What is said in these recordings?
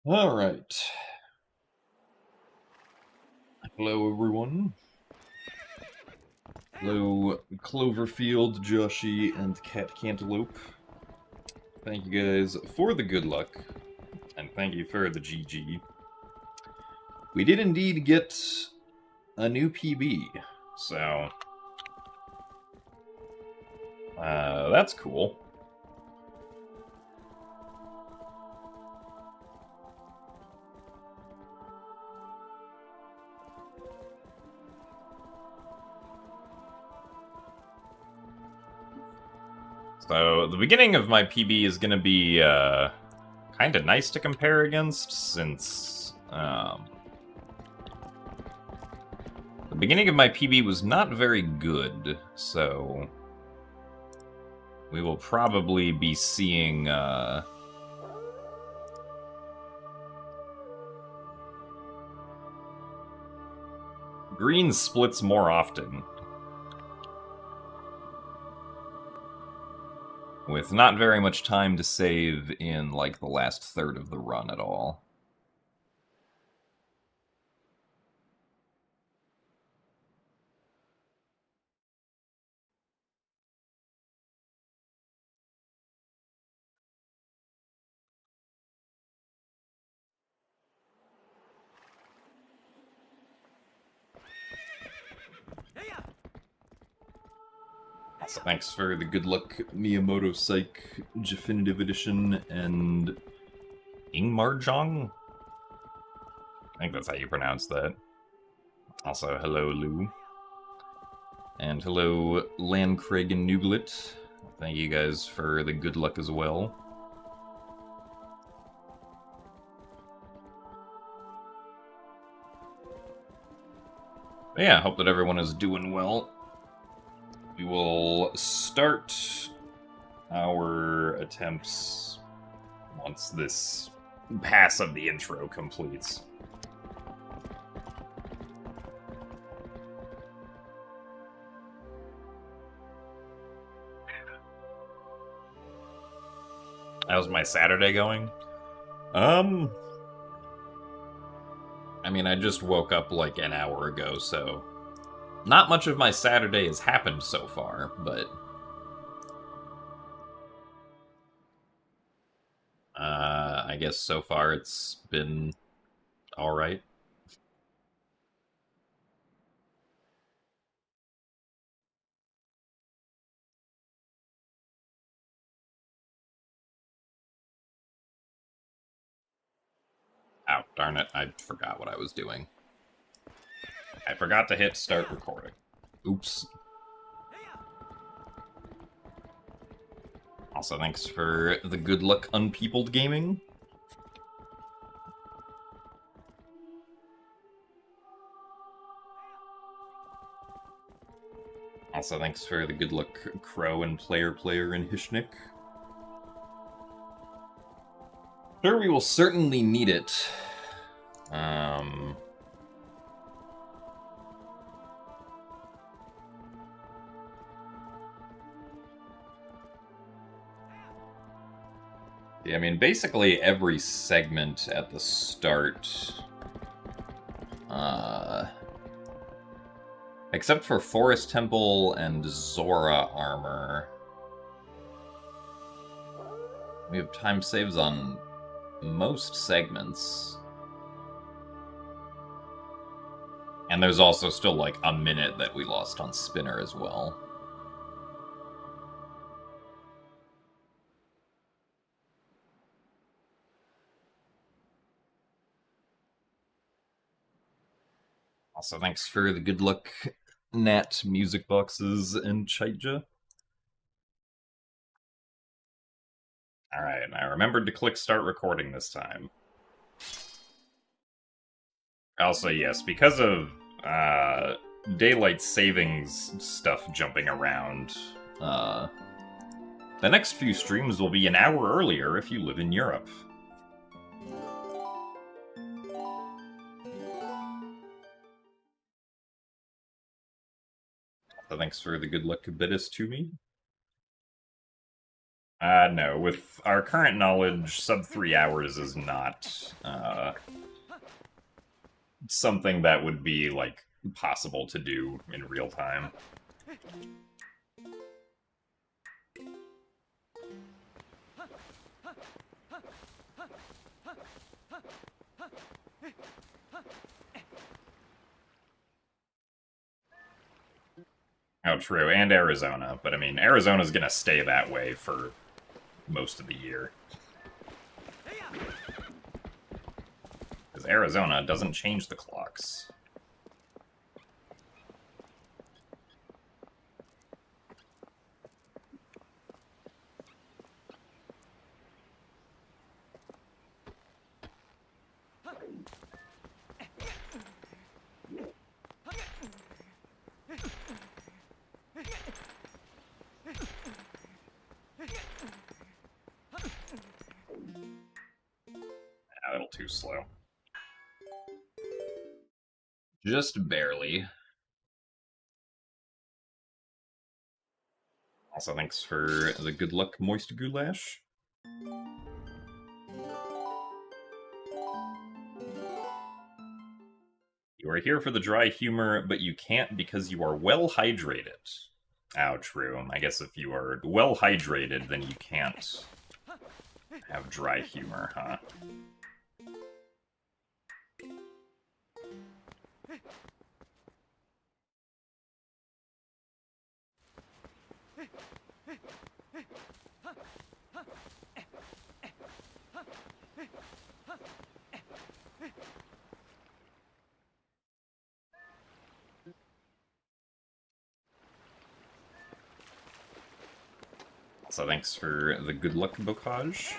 All right. Hello, everyone. Hello, Cloverfield, Joshi, and Cat Cantaloupe. Thank you guys for the good luck, and thank you for the GG. We did indeed get a new PB, so that's cool. So the beginning of my PB is going to be kind of nice to compare against, since the beginning of my PB was not very good, so we will probably be seeing green splits more often, with not very much time to save in, like, the last third of the run at all. So thanks for the good luck Miyamoto Psych Definitive Edition and Ingmarjong? I think that's how you pronounce that. Also, hello, Lou. And hello, Landcraig and Nuglet. Thank you guys for the good luck as well. But yeah, hope that everyone is doing well. We will start our attempts once this pass of the intro completes. How's my Saturday going? I mean, I just woke up like an hour ago, so not much of my Saturday has happened so far, but I guess so far it's been alright. Oh, darn it, I forgot what I was doing. I forgot to hit start recording. Oops. Also, thanks for the good luck Unpeopled Gaming. Also, thanks for the good luck Crow and Player and Hishnik. Sure, we will certainly need it. Yeah, I mean, basically every segment at the start, except for Forest Temple and Zora armor, we have time saves on most segments. And there's also still like a minute that we lost on Spinner as well. Also, thanks for the good luck Nat Music Boxes and Chaija. Alright, and I remembered to click start recording this time. Also, yes, because of daylight savings stuff jumping around, the next few streams will be an hour earlier if you live in Europe. So thanks for the good luck Kubitus to me. No. With our current knowledge, sub 3 hours is not, something that would be, like, possible to do in real time. Oh, true, and Arizona. But, I mean, Arizona's gonna stay that way for most of the year. Because Arizona doesn't change the clocks. A little too slow. Just barely. Also, thanks for the good luck, Moist Goulash. You are here for the dry humor, but you can't because you are well hydrated. Oh, true. I guess if you are well hydrated, then you can't have dry humor, huh? So thanks for the good luck, Bocage.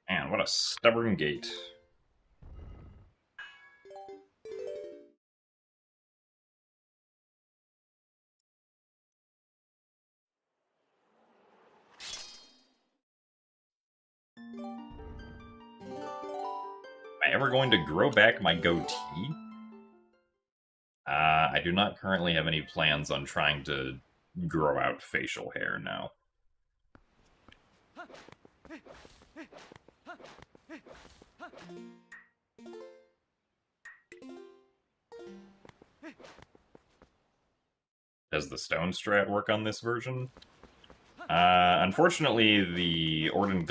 Man, what a stubborn gate. Am I ever going to grow back my goatee? I do not currently have any plans on trying to grow out facial hair now. Does the stone strat work on this version? Unfortunately, the Ordon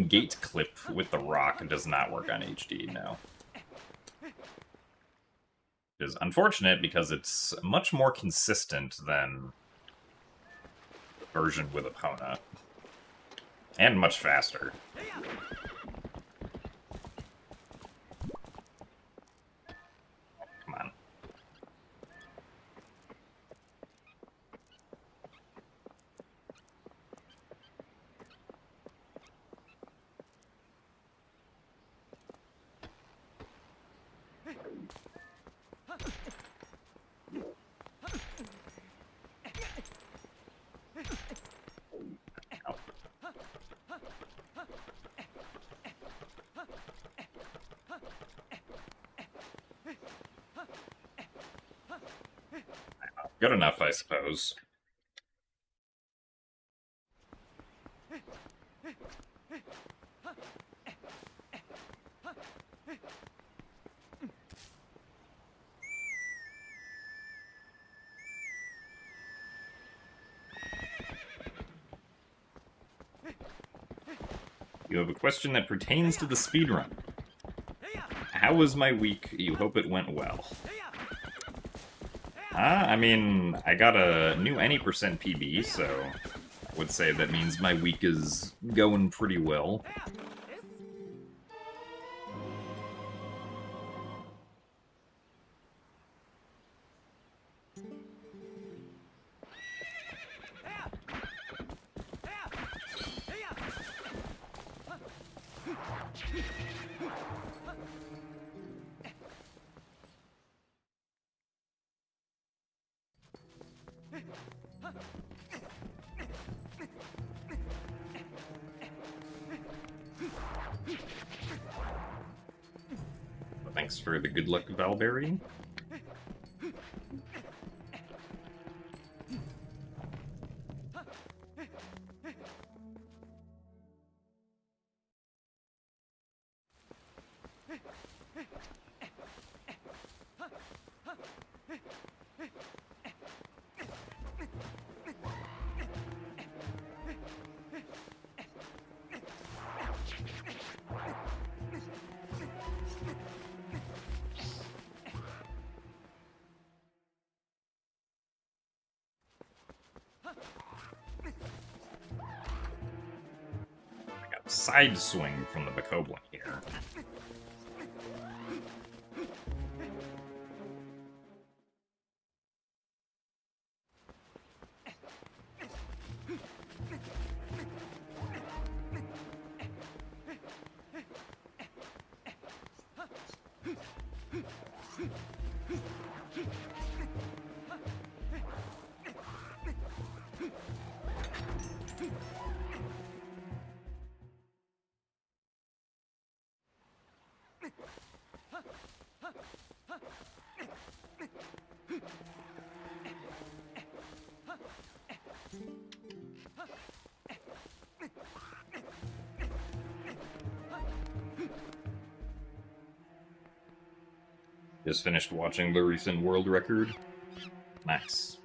Gate clip with the rock does not work on HD now. It is unfortunate because it's much more consistent than the version with Epona. And much faster. Come on. Good enough, I suppose. You have a question that pertains to the speedrun. How was my week? You hope it went well. I mean, I got a new any percent PB, so I would say that means my week is going pretty well. Thanks for the good luck, Valberry. Side swing from the Bokoblin here. Just finished watching the recent world record. Nice.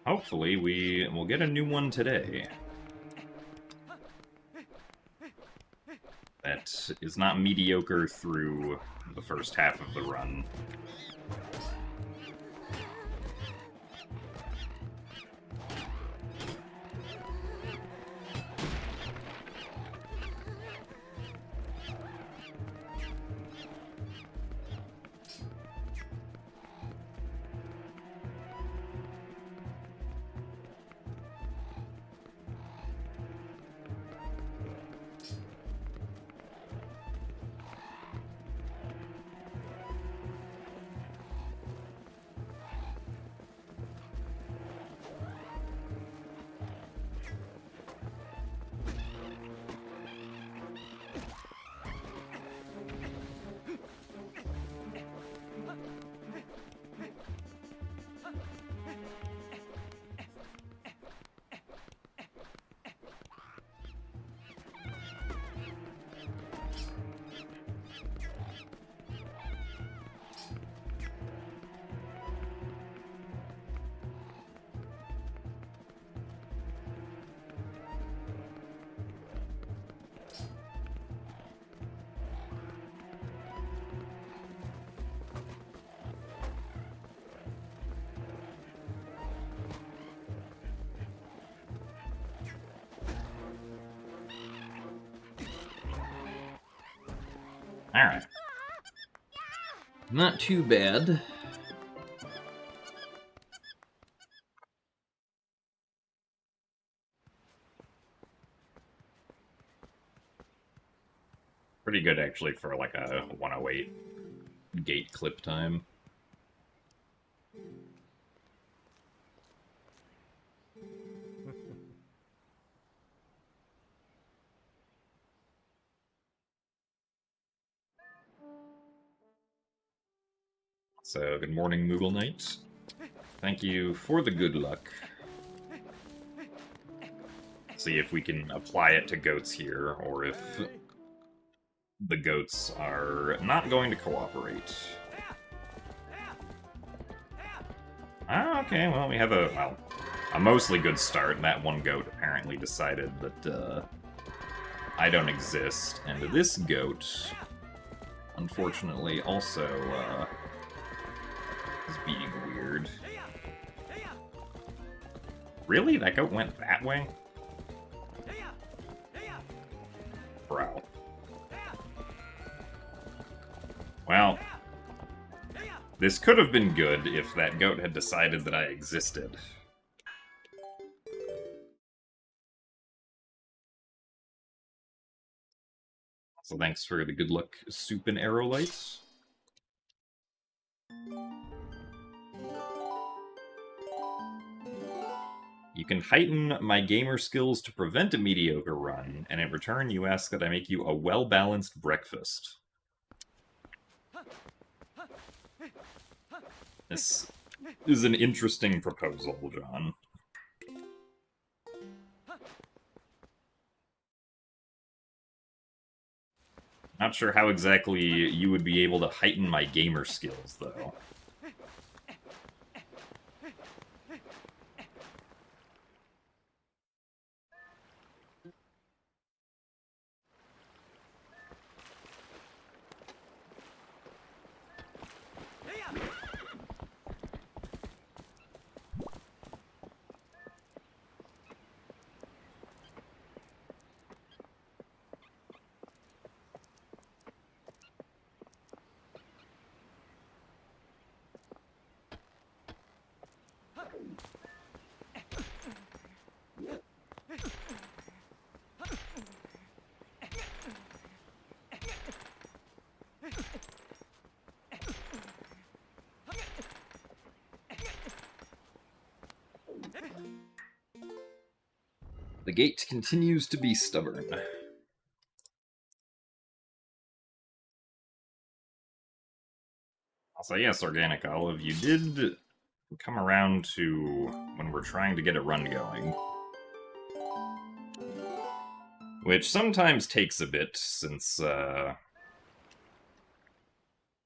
Hopefully we will get a new one today. That is not mediocre through the first half of the run. Alright. Not too bad. Pretty good, actually, for like a 108 gate clip time. So, good morning, Moogle Knight. Thank you for the good luck. See if we can apply it to goats here, or if the goats are not going to cooperate. Ah, okay, well, we have a mostly good start. That one goat apparently decided that I don't exist, and this goat, unfortunately, also is being weird. Really? That goat went that way? Bro. Well, this could have been good if that goat had decided that I existed. So thanks for the good luck soup and arrow lights. You can heighten my gamer skills to prevent a mediocre run, and in return you ask that I make you a well-balanced breakfast. This is an interesting proposal, John. Not sure how exactly you would be able to heighten my gamer skills, though. The gate continues to be stubborn. Also, yes, Organic Olive, you did come around to when we're trying to get a run going. Which sometimes takes a bit, since the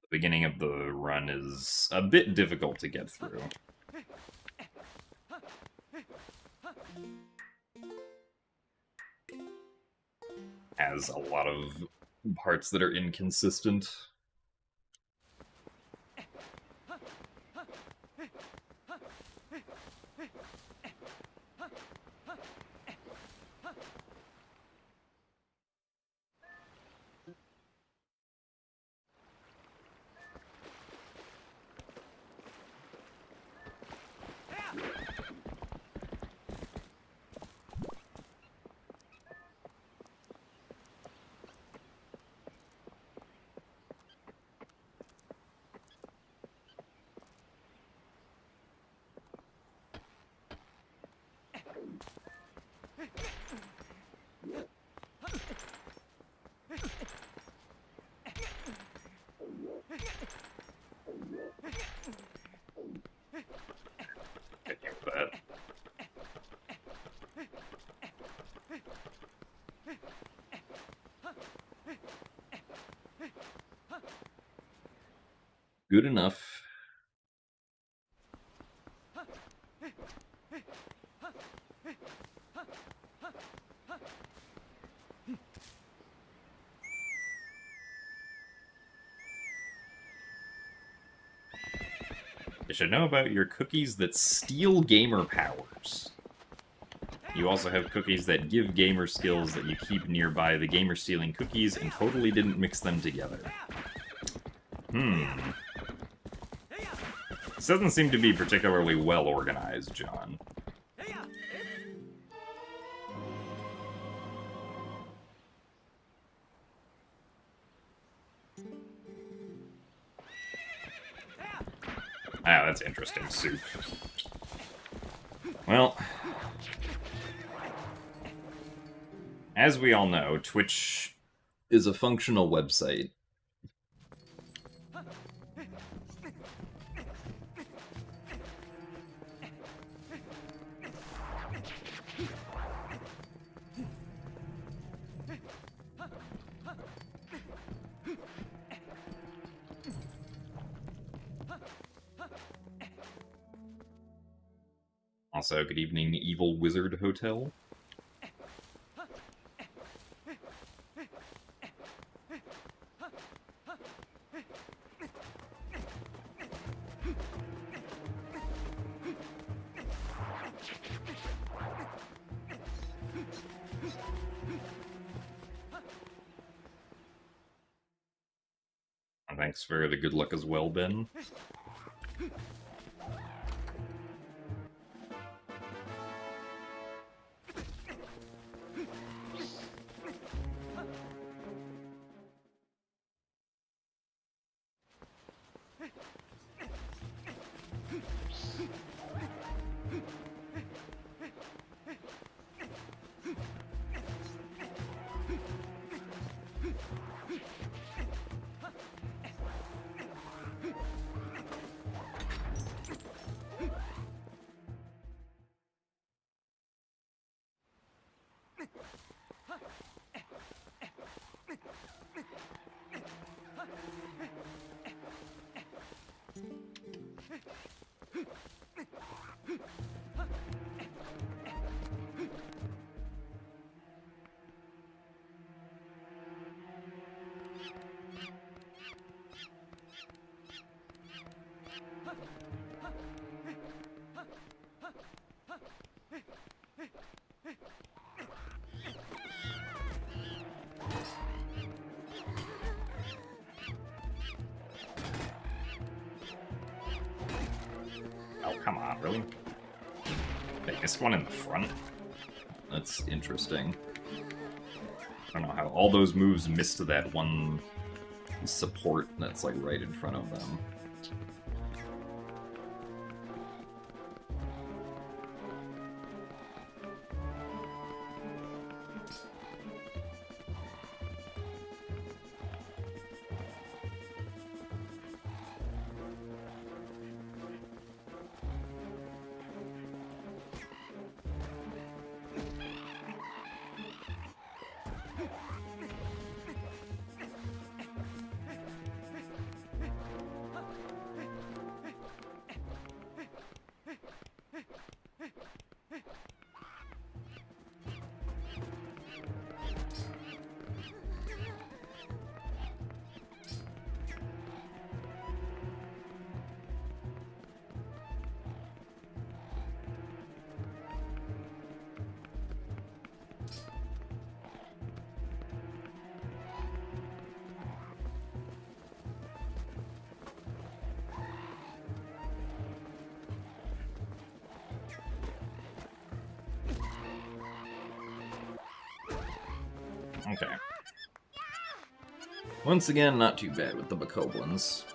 beginning of the run is a bit difficult to get through. Has a lot of parts that are inconsistent. Good enough. You should know about your cookies that steal gamer powers. You also have cookies that give gamer skills that you keep nearby the gamer stealing cookies and totally didn't mix them together. This doesn't seem to be particularly well organized, John. Ah, that's interesting, soup. Well, as we all know, Twitch is a functional website. Also, good evening, Evil Wizard Hotel. Thanks for the good luck as well, Ben. Oh, come on, really? Wait, this one in the front? That's interesting. I don't know how all those moves missed that one support that's, like, right in front of them. Okay. Once again, not too bad with the Bokoblins.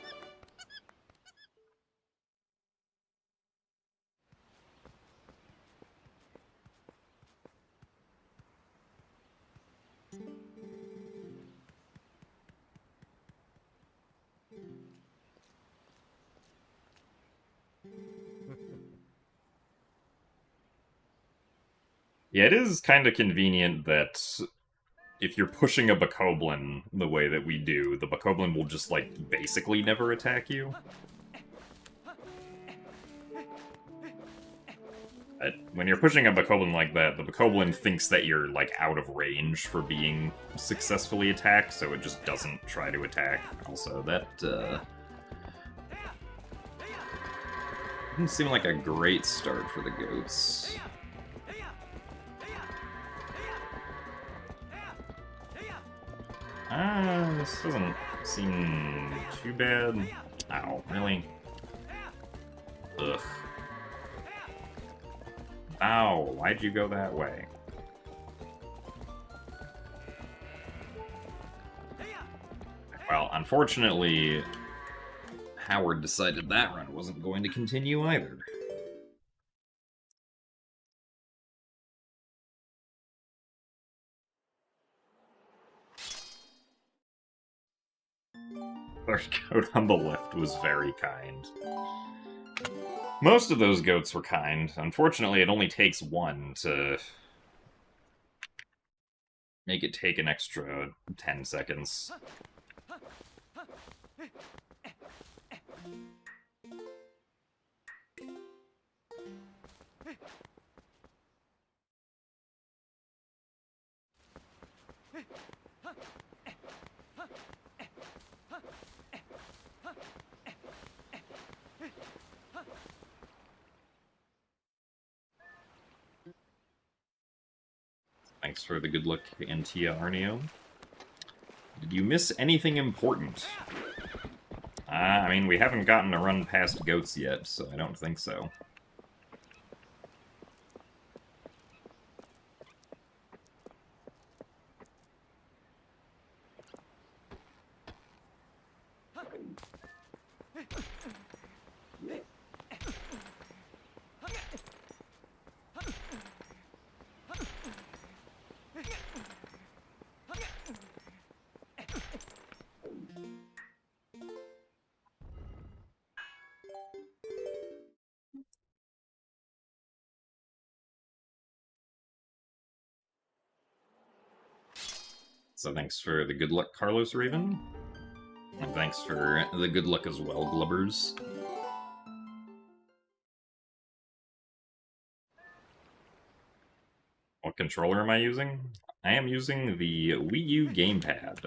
Yeah, it is kind of convenient that if you're pushing a Bokoblin the way that we do, the Bokoblin will just, like, basically never attack you. But when you're pushing a Bokoblin like that, the Bokoblin thinks that you're, like, out of range for being successfully attacked, so it just doesn't try to attack. Also, that, didn't seem like a great start for the goats. This doesn't seem too bad. Ow, really? Ugh. Ow, why'd you go that way? Well, unfortunately, Howard decided that run wasn't going to continue either. Third goat on the left was very kind. Most of those goats were kind. Unfortunately, it only takes one to make it take an extra 10 seconds. Thanks for the good luck, Antia Arneo. Did you miss anything important? I mean, we haven't gotten to run past goats yet, so I don't think so. So thanks for the good luck, Carlos Raven. And thanks for the good luck as well, Glubbers. What controller am I using? I am using the Wii U gamepad.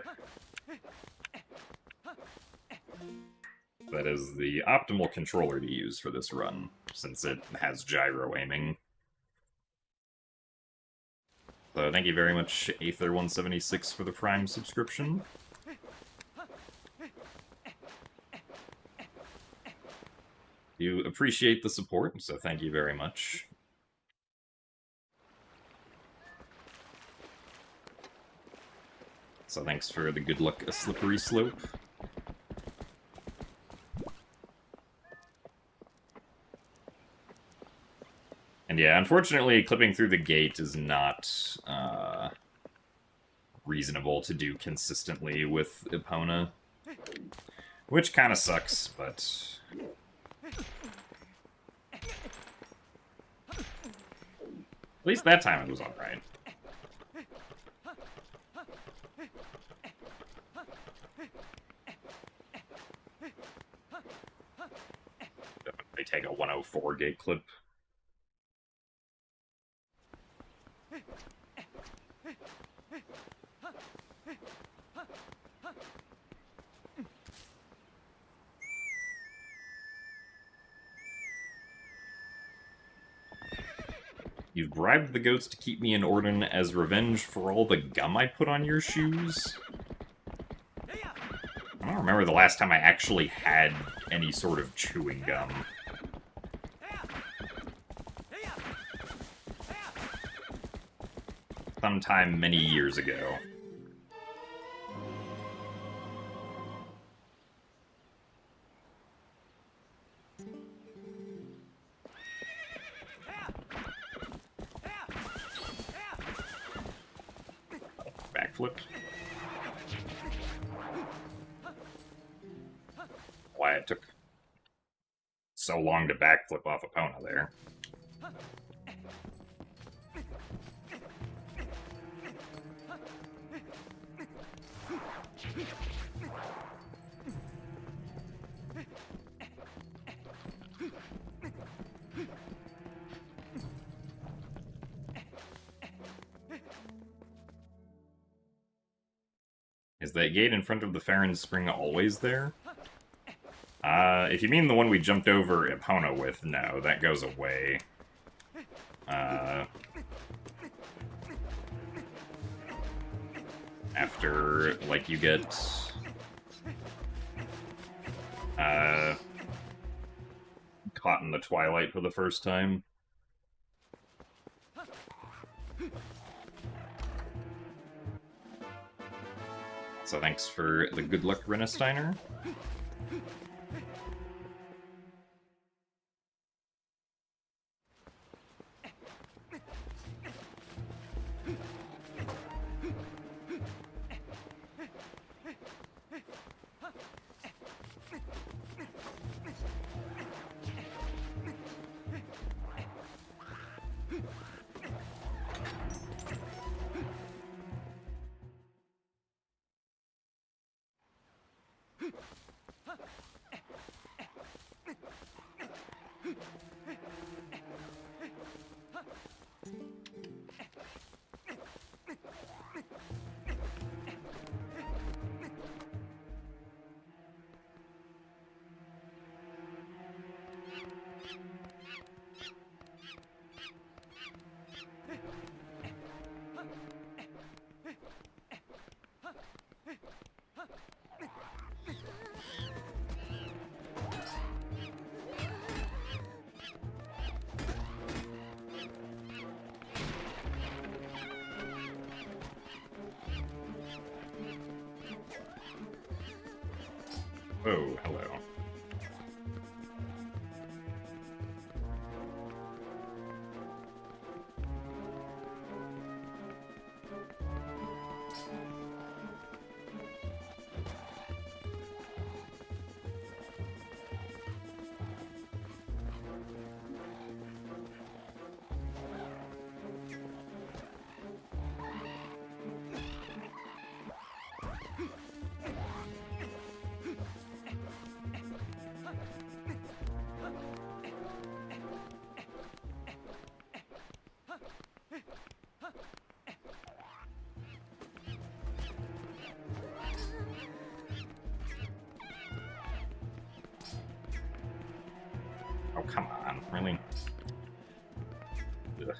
That is the optimal controller to use for this run, since it has gyro aiming. So thank you very much, Aether176, for the Prime subscription. You appreciate the support, so thank you very much. So thanks for the good luck, A Slippery Slope. And yeah, unfortunately, clipping through the gate is not reasonable to do consistently with Epona. Which kind of sucks, but... At least that time it was alright. Definitely take a 104 gate clip. You've bribed the goats to keep me in Ordon as revenge for all the gum I put on your shoes? I don't remember the last time I actually had any sort of chewing gum. Sometime many years ago. Backflip. Why it took so long to backflip off Epona there. Is that gate in front of the Faron Spring always there? If you mean the one we jumped over Epona with, no, that goes away. After, like, you get... caught in the Twilight for the first time. So thanks for the good luck, Renesteiner. Oh, hello. Oh, come on, really? Ugh.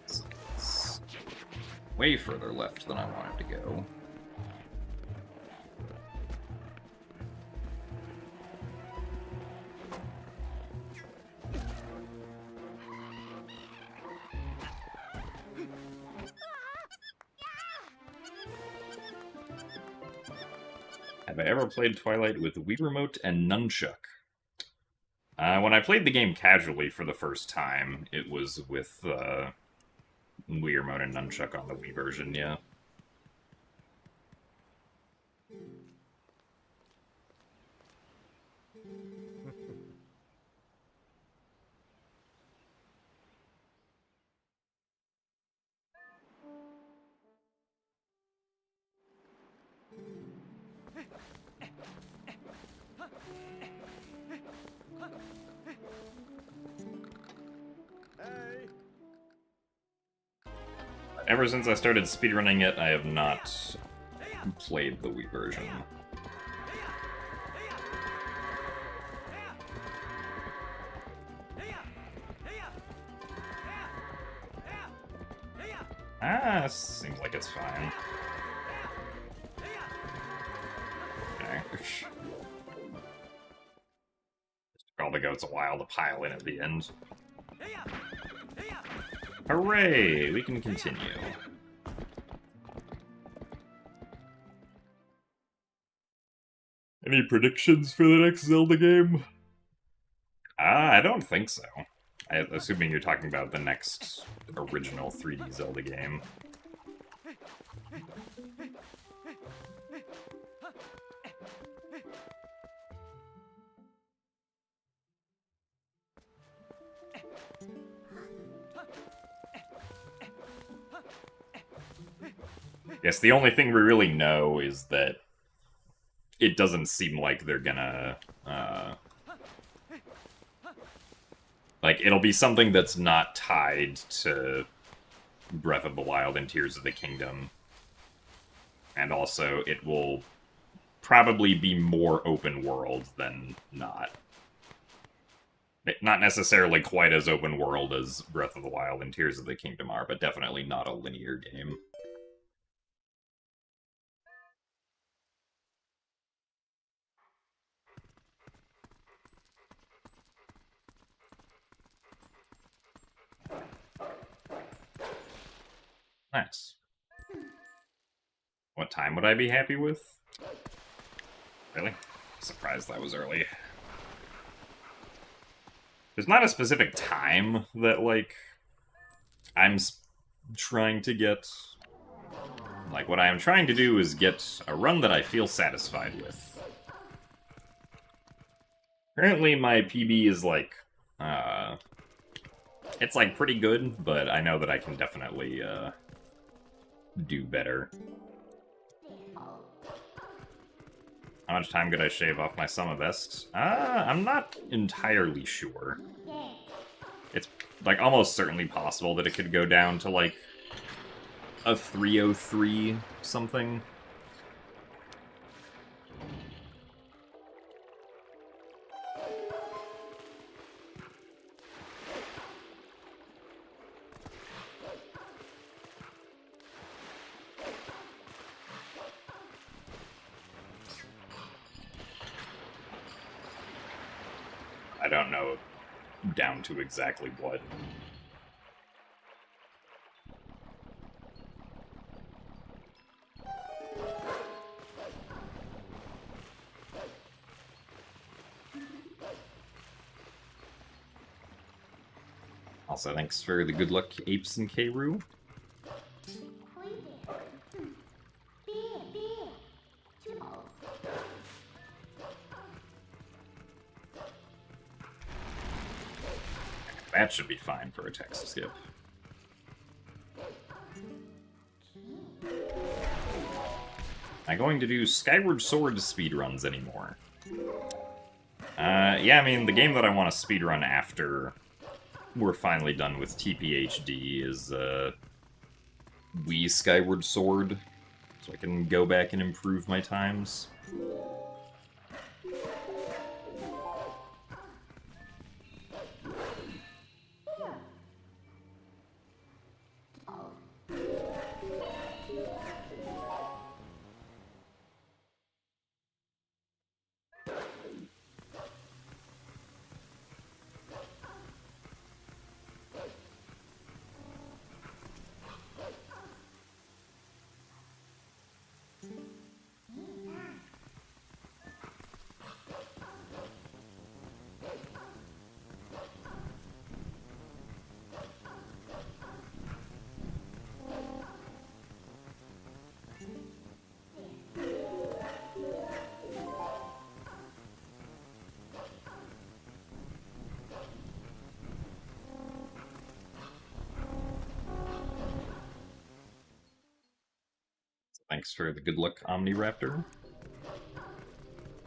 It's way further left than I wanted to go. Have I ever played Twilight with Wii Remote and Nunchuck? When I played the game casually for the first time, it was with Wii Remote and Nunchuck on the Wii version, yeah. Ever since I started speedrunning it, I have not played the Wii version. Ah, seems like it's fine. Okay. Took all the goats a while to pile in at the end. Hooray! We can continue. Any predictions for the next Zelda game? I don't think so. Assuming you're talking about the next original 3D Zelda game. Yes, the only thing we really know is that it doesn't seem like they're gonna, like, it'll be something that's not tied to Breath of the Wild and Tears of the Kingdom. And also, it will probably be more open world than not. Not necessarily quite as open world as Breath of the Wild and Tears of the Kingdom are, but definitely not a linear game. Nice. What time would I be happy with? Really? Surprised that was early. There's not a specific time that, like, I'm trying to get. Like, what I am trying to do is get a run that I feel satisfied with. Currently, my PB is, like, it's, like, pretty good, but I know that I can definitely, do better. How much time could I shave off my summer vest? I'm not entirely sure. It's, like, almost certainly possible that it could go down to, like, a 303 something. I don't know down to exactly what. Also, thanks for the good luck, Apes and Kru. That should be fine for a text skip. Am I going to do Skyward Sword speedruns anymore? Yeah, I mean, the game that I want to speedrun after we're finally done with TPHD is Wii Skyward Sword, so I can go back and improve my times. Thanks for the good luck, Omniraptor.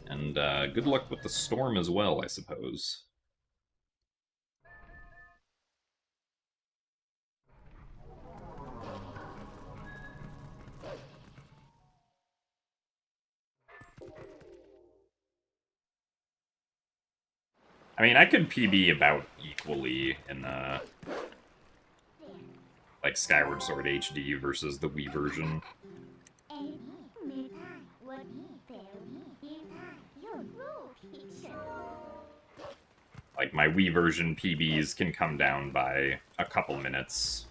And good luck with the storm as well, I suppose. I mean, I could PB about equally in, like, Skyward Sword HD versus the Wii version. Like, my Wii version PBs can come down by a couple minutes,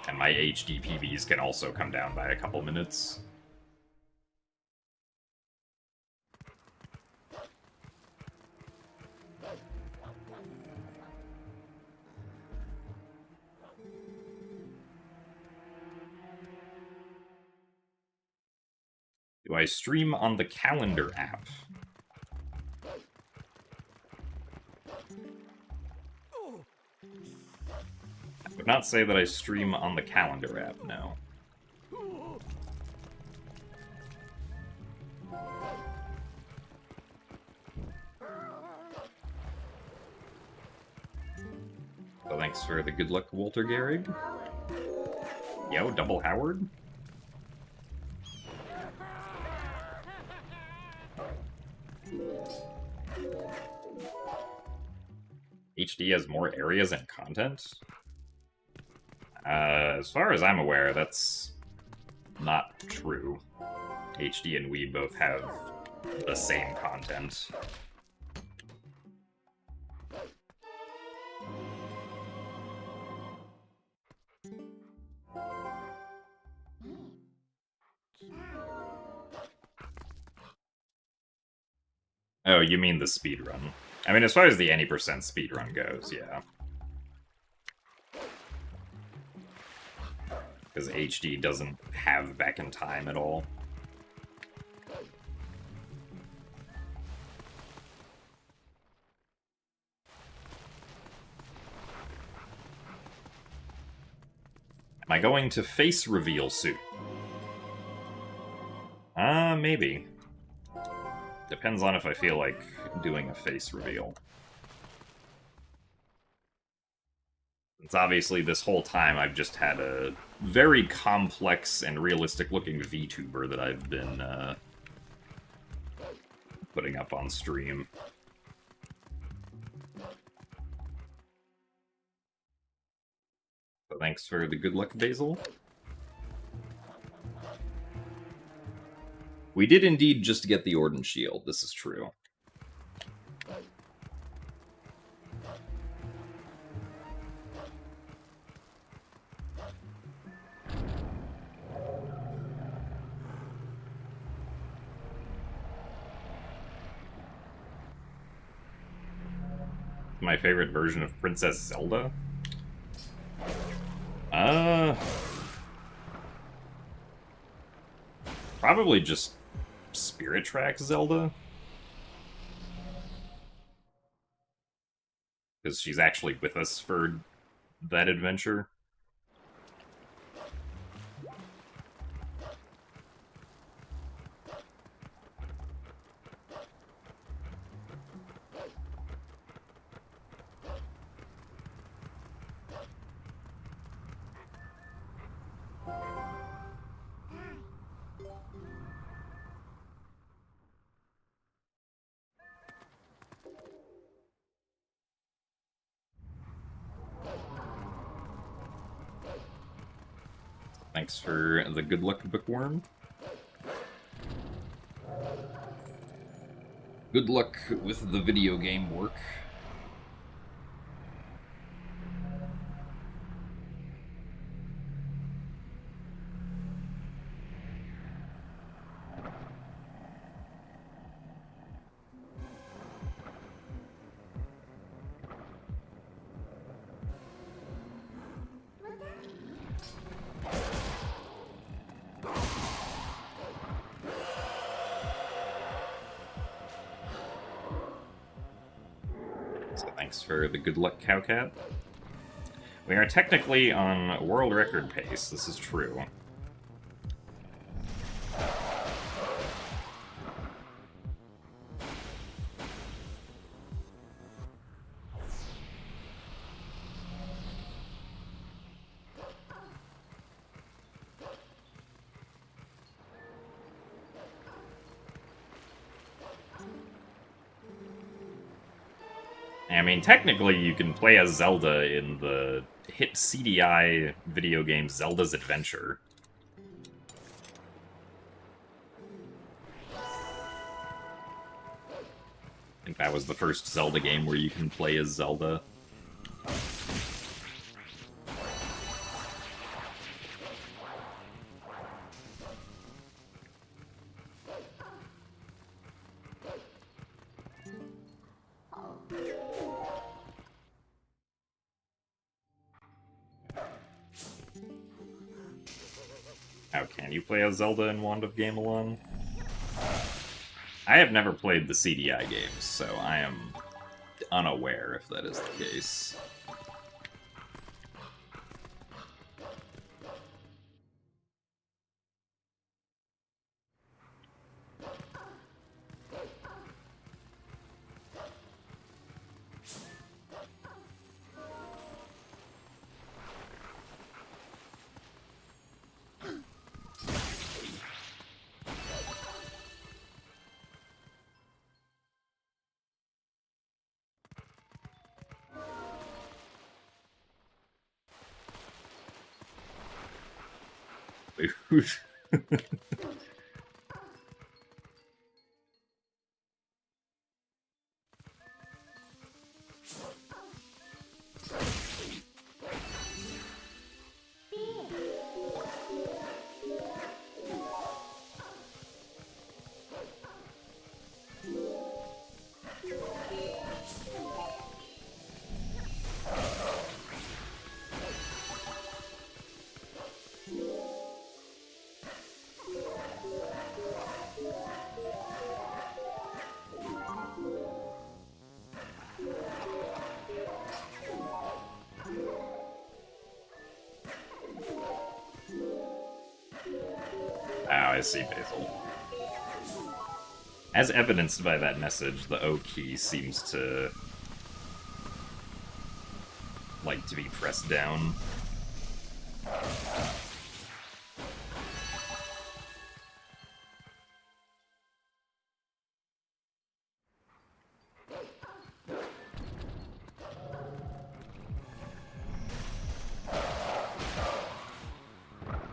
and my HD PBs can also come down by a couple minutes. Do I stream on the calendar app? I would not say that I stream on the calendar app, no. So thanks for the good luck, Walter Gehrig. Yo, double Howard? HD has more areas and content? As far as I'm aware, that's not true. HD and Wii both have the same content. Oh, you mean the speedrun. I mean, as far as the any % speedrun goes, yeah. Because HD doesn't have back in time at all. Am I going to face reveal soon? Maybe. Depends on if I feel like doing a face reveal. It's obviously this whole time I've just had a very complex and realistic-looking VTuber that I've been putting up on stream. So thanks for the good luck, Basil. We did indeed just get the Ordon Shield, this is true. My favorite version of Princess Zelda? Probably just Spirit Track Zelda. Because she's actually with us for that adventure. Thanks for the good luck, bookworm. Good luck with the video game work. Thanks for the good luck, Cowcat. We are technically on world record pace, this is true. I mean, technically you can play as Zelda in the hit CDI video game Zelda's Adventure. I think that was the first Zelda game where you can play as Zelda. How can you play as Zelda in Wand of Gamelon? I have never played the CDI games, so I am unaware if that is the case. I see, Basil. As evidenced by that message, the O key seems to like to be pressed down.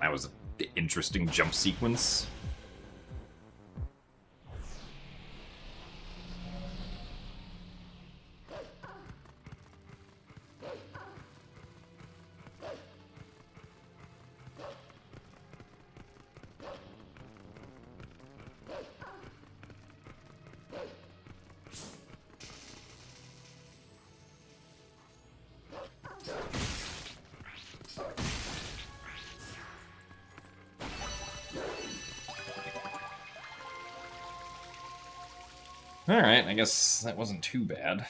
That was an interesting jump sequence. Alright, I guess that wasn't too bad.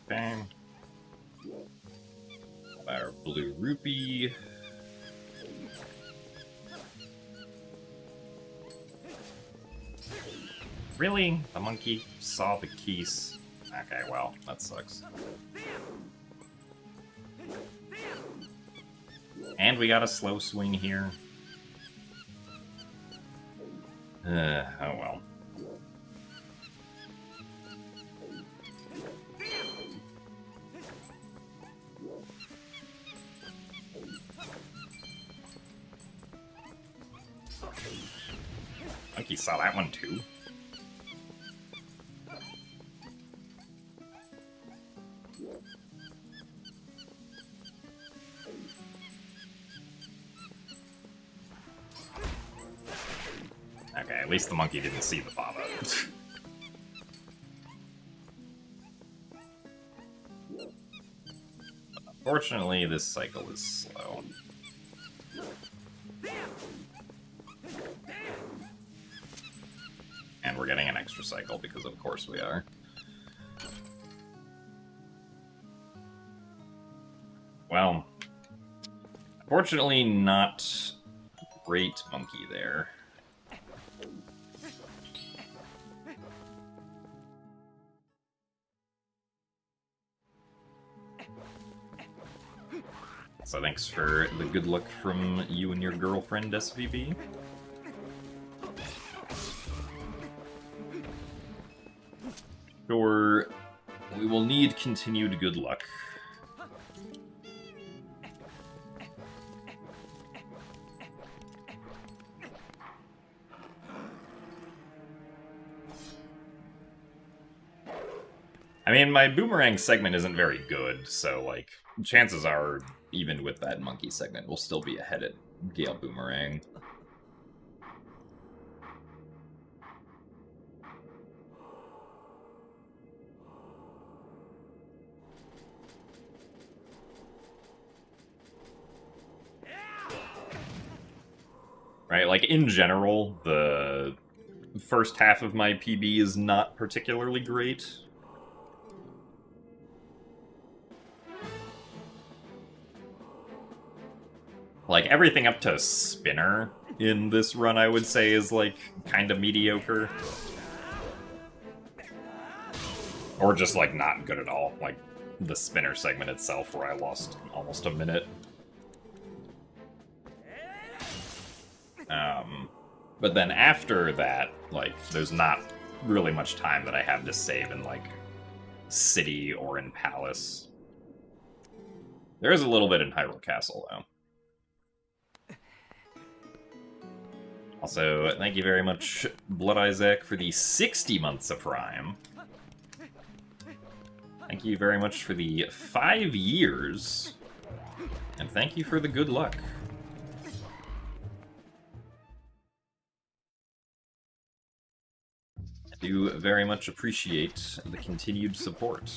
Bang. Our blue rupee. Really? The monkey saw the keys. Okay, well, that sucks. And we got a slow swing here. Oh well. Monkey saw that one too. Okay, at least the monkey didn't see the Baba. Unfortunately, this cycle is slow. And we're getting an extra cycle, because of course we are. Well, unfortunately not great monkey there. So thanks for the good luck from you and your girlfriend, SVB. Sure, we will need continued good luck. I mean, my boomerang segment isn't very good, so, like, chances are, even with that monkey segment, we'll still be ahead at Gale Boomerang. Right, like, in general, the first half of my PB is not particularly great. Like, everything up to Spinner in this run, I would say, is, like, kind of mediocre. Or just, like, not good at all. Like, the Spinner segment itself, where I lost almost a minute. But then after that, like, there's not really much time that I have to save in, like, City or in Palace. There is a little bit in Hyrule Castle, though. Also, thank you very much, Blood Isaac, for the 60 months of Prime. Thank you very much for the 5 years. And thank you for the good luck. I do very much appreciate the continued support.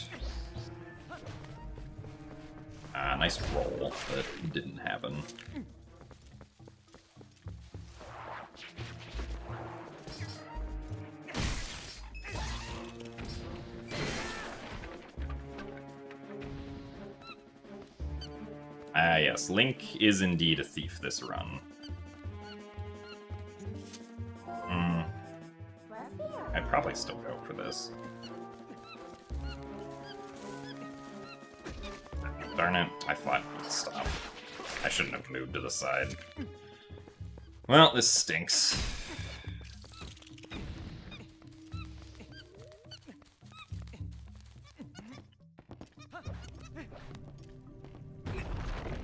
Nice roll, but it didn't happen. Yes, Link is indeed a thief this run. I'd probably still go for this. Darn it, I thought it would stop. I shouldn't have moved to the side. Well, this stinks.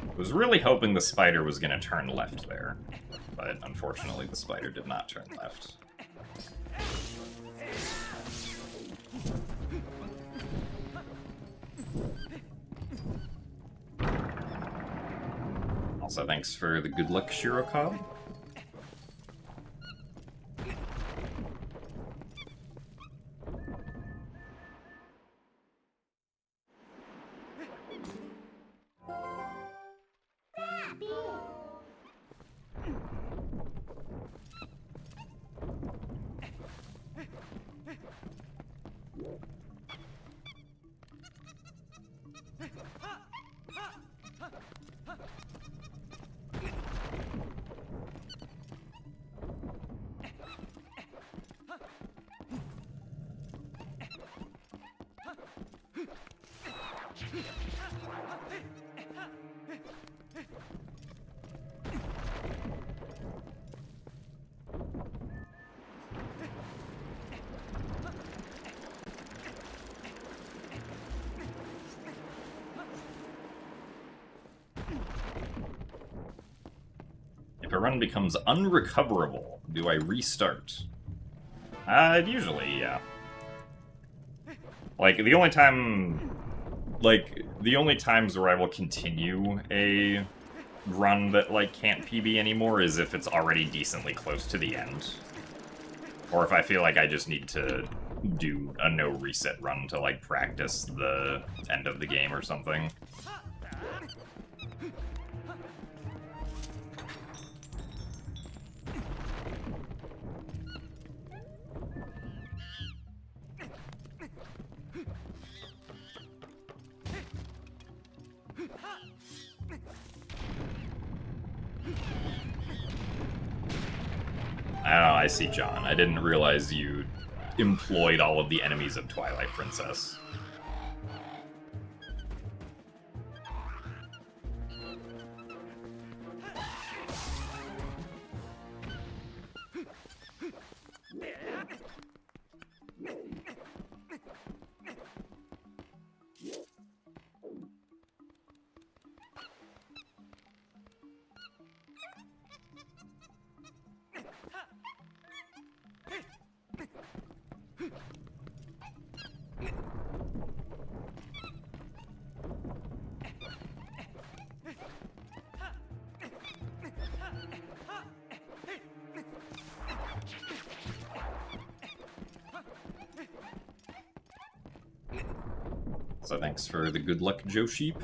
I was really hoping the spider was going to turn left there, but unfortunately the spider did not turn left. Also, thanks for the good luck, Shirokob. If a run becomes unrecoverable, do I restart? Usually, yeah. Like, the only time... Like, the only times where I will continue a run that, like, can't PB anymore is if it's already decently close to the end. Or if I feel like I just need to do a no-reset run to, like, practice the end of the game or something. Oh, I see, John. I didn't realize you employed all of the enemies of Twilight Princess. So thanks for the good luck, Joe Sheep.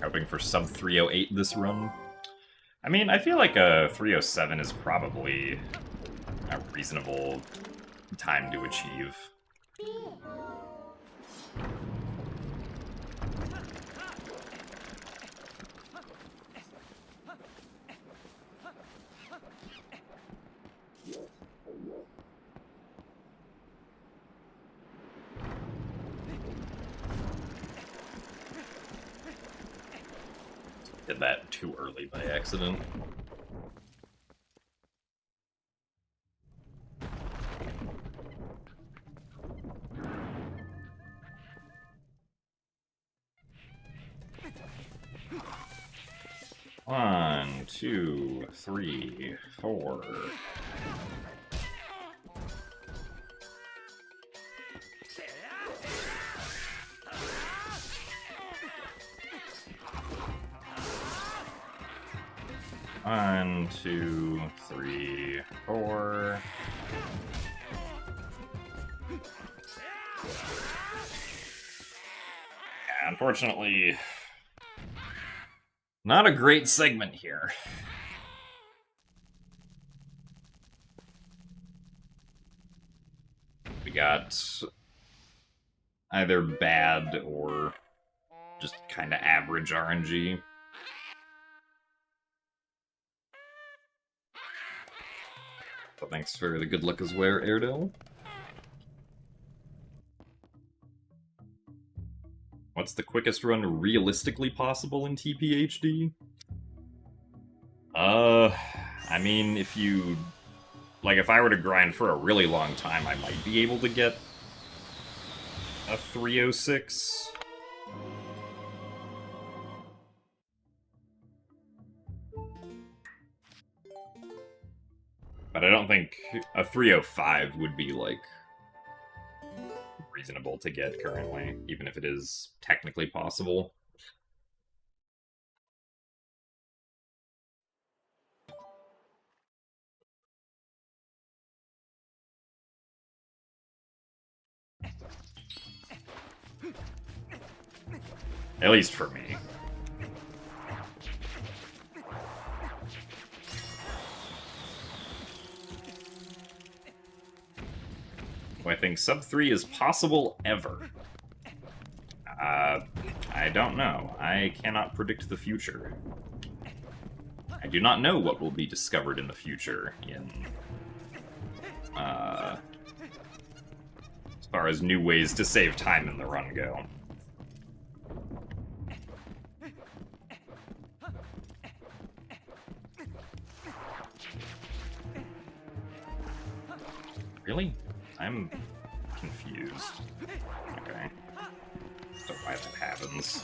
Hoping for sub 308 this run. I mean, I feel like a 307 is probably a reasonable time to achieve. did that too early by accident. One, two, three, four. One, two, three, four. Yeah, unfortunately, not a great segment here. We got either bad or just kind of average RNG. So thanks for the good luck as well, Airedale. What's the quickest run realistically possible in TPHD? I mean, if you... Like, if I were to grind for a really long time, I might be able to get a 306. But I don't think a 305 would be, like, reasonable to get currently, even if it is technically possible. At least for me. Do I think sub 3 is possible ever? I don't know. I cannot predict the future. I do not know what will be discovered in the future in... as far as new ways to save time in the run go. Really? I'm confused. Okay. So why that happens.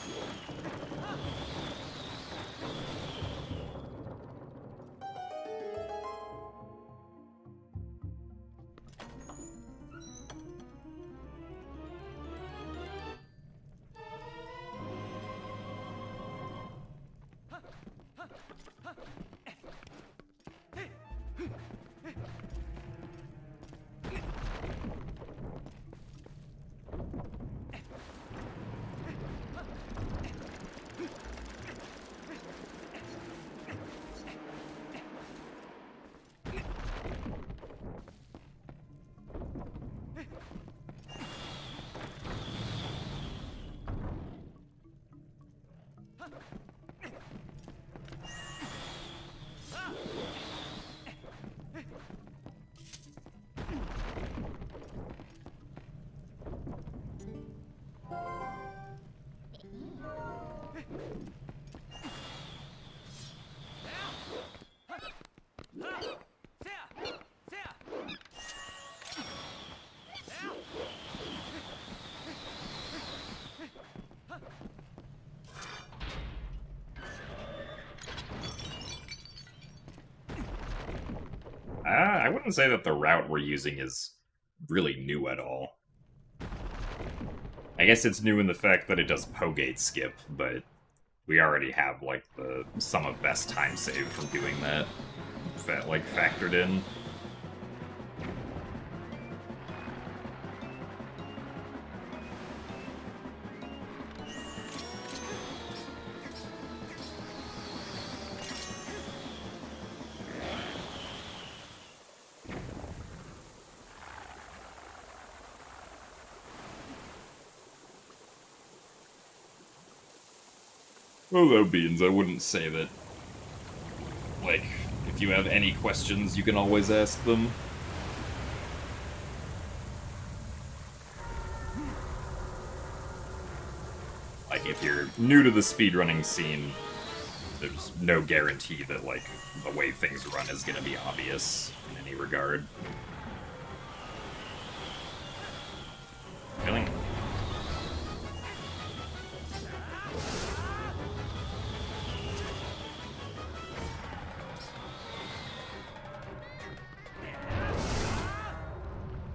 I wouldn't say that the route we're using is really new at all. I guess it's new in the fact that it does Pogate skip, but we already have, like, the sum of best time saved from doing that, factored in. Although, Beans, I wouldn't say that, like, if you have any questions, you can always ask them. Like, if you're new to the speedrunning scene, there's no guarantee that, like, the way things run is going to be obvious in any regard. Really?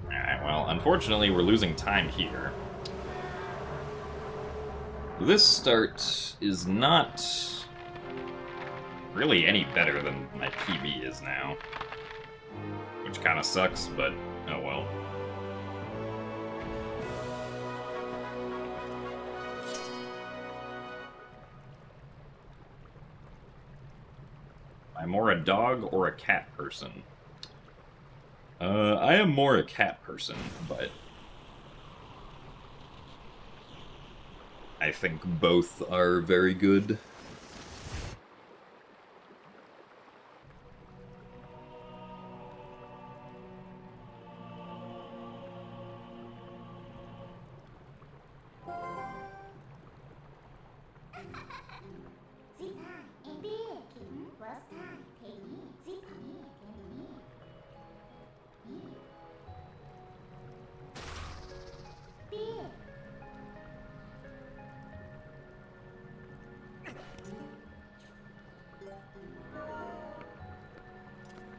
Alright, well, unfortunately, we're losing time here. This start is not really any better than my PB is now. Which kind of sucks, but oh well. Am I more a dog or a cat person? I am more a cat person, but I think both are very good.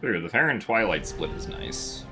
Sure, the Faron Twilight split is nice.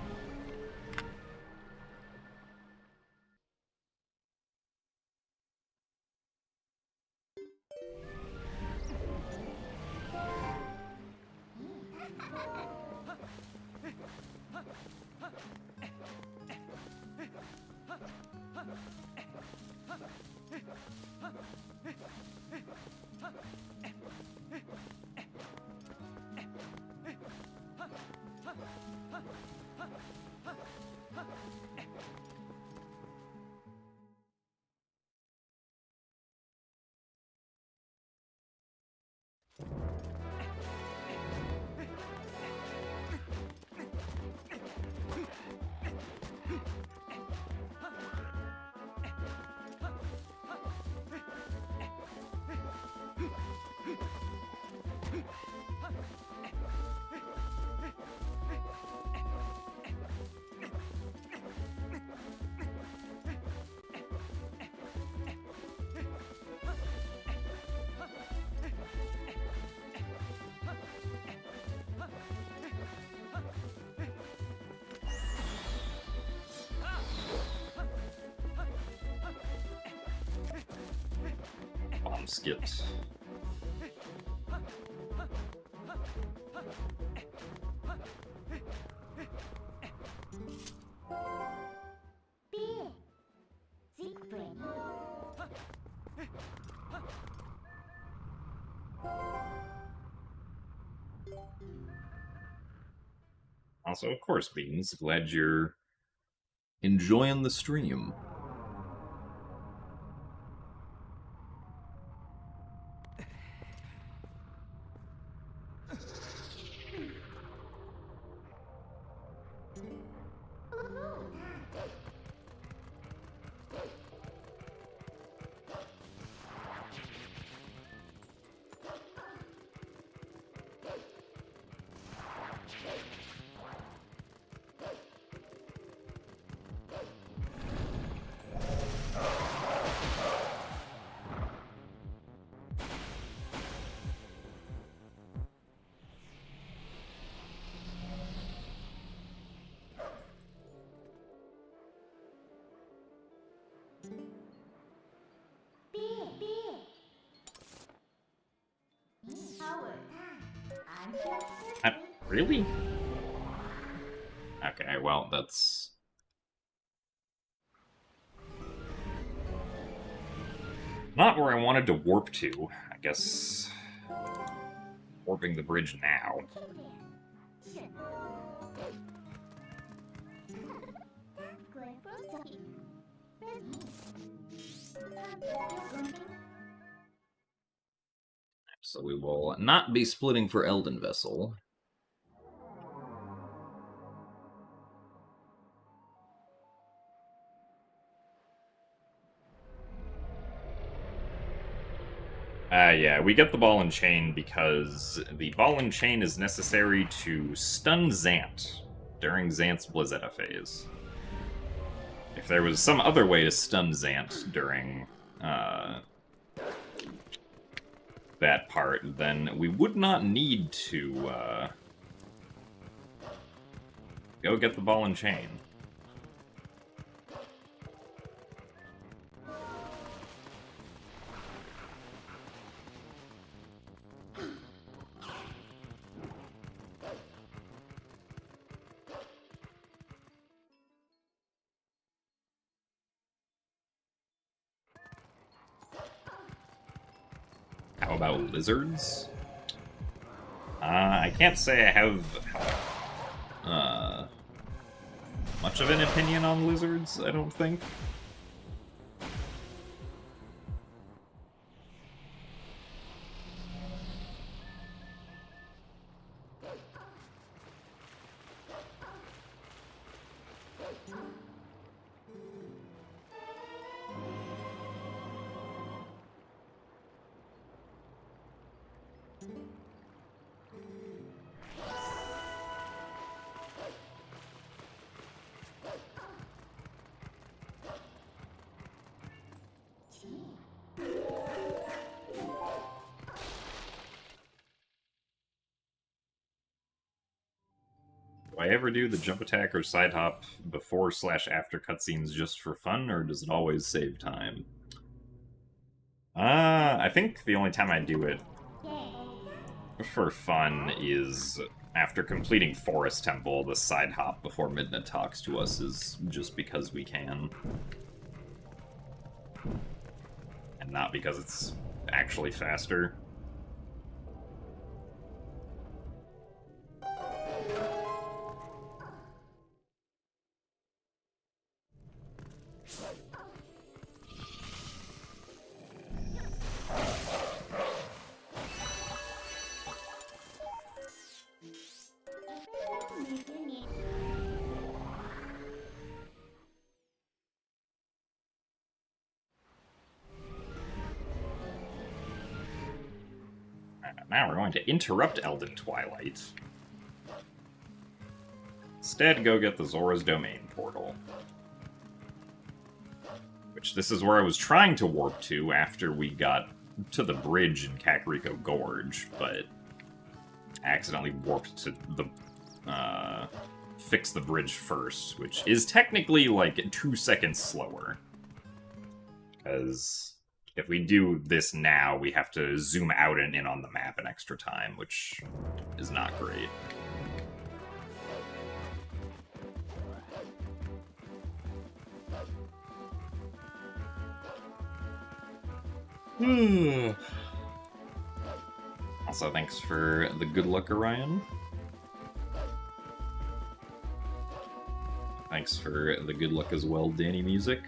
Bomb skipped. Also, of course, Beans. Glad you're enjoying the stream. Really? Okay, well, that's... not where I wanted to warp to. I guess... warping the bridge now. So we will not be splitting for Eldin Vessel. Yeah, we get the ball and chain because the ball and chain is necessary to stun Zant during Zant's Blizzetta phase. If there was some other way to stun Zant during that part, then we would not need to go get the ball and chain. How about lizards? I can't say I have much of an opinion on lizards, I don't think. Do I ever do the jump attack or side hop before/after cutscenes just for fun, or does it always save time? I think the only time I do it for fun is after completing Forest Temple. The side hop before Midna talks to us is just because we can. And not because it's actually faster. Now we're going to interrupt Eldin Twilight. Instead, go get the Zora's Domain portal. Which this is where I was trying to warp to after we got to the bridge in Kakariko Gorge, but accidentally warped to the fix the bridge first, which is technically like 2 seconds slower. Because if we do this now, we have to zoom out and in on the map an extra time, which is not great. Also, thanks for the good luck, Orion. Thanks for the good luck as well, Danny Music.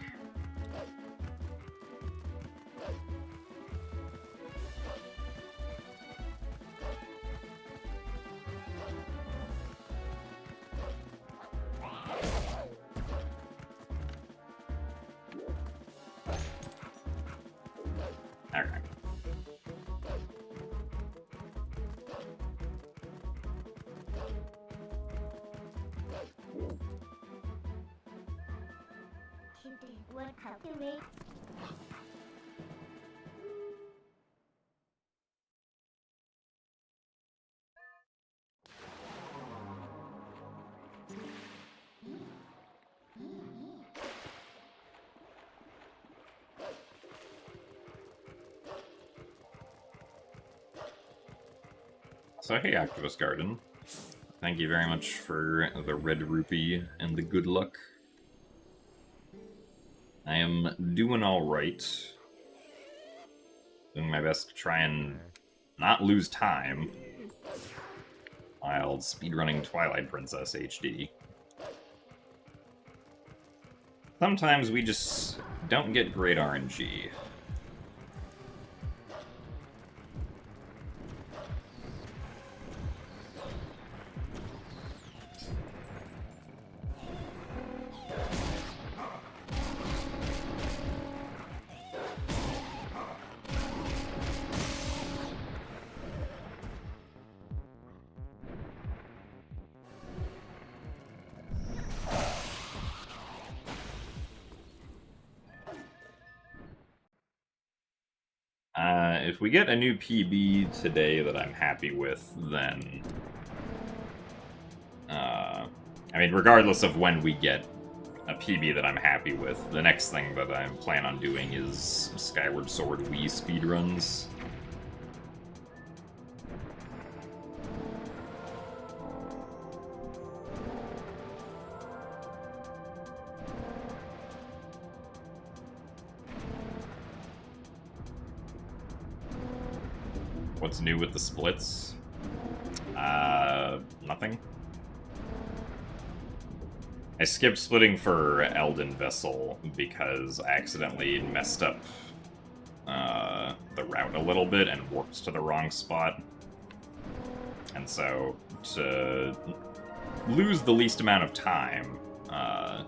So hey, Activist Garden. Thank you very much for the red rupee and the good luck. I am doing alright. Doing my best to try and not lose time while speedrunning Twilight Princess HD. Sometimes we just don't get great RNG. If we get a new PB today that I'm happy with, then... I mean, regardless of when we get a PB that I'm happy with, the next thing that I plan on doing is Skyward Sword Wii speedruns. What's new with the splits? Nothing. I skipped splitting for Eldin Vessel because I accidentally messed up the route a little bit and warped to the wrong spot. And so, to lose the least amount of time, I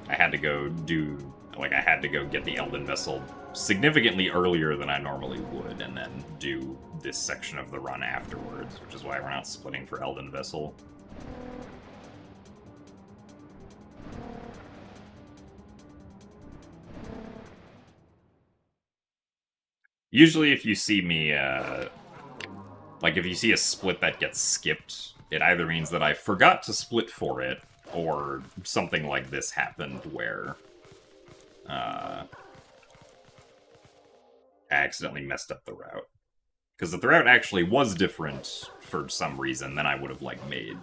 had to go do... Like, I had to go get the Eldin Vessel significantly earlier than I normally would, and then do this section of the run afterwards, which is why we're not splitting for Eldin Vessel. Usually if you see me, like if you see a split that gets skipped, it either means that I forgot to split for it, or something like this happened where I accidentally messed up the route. Because if the route actually was different for some reason, then I would have, like, made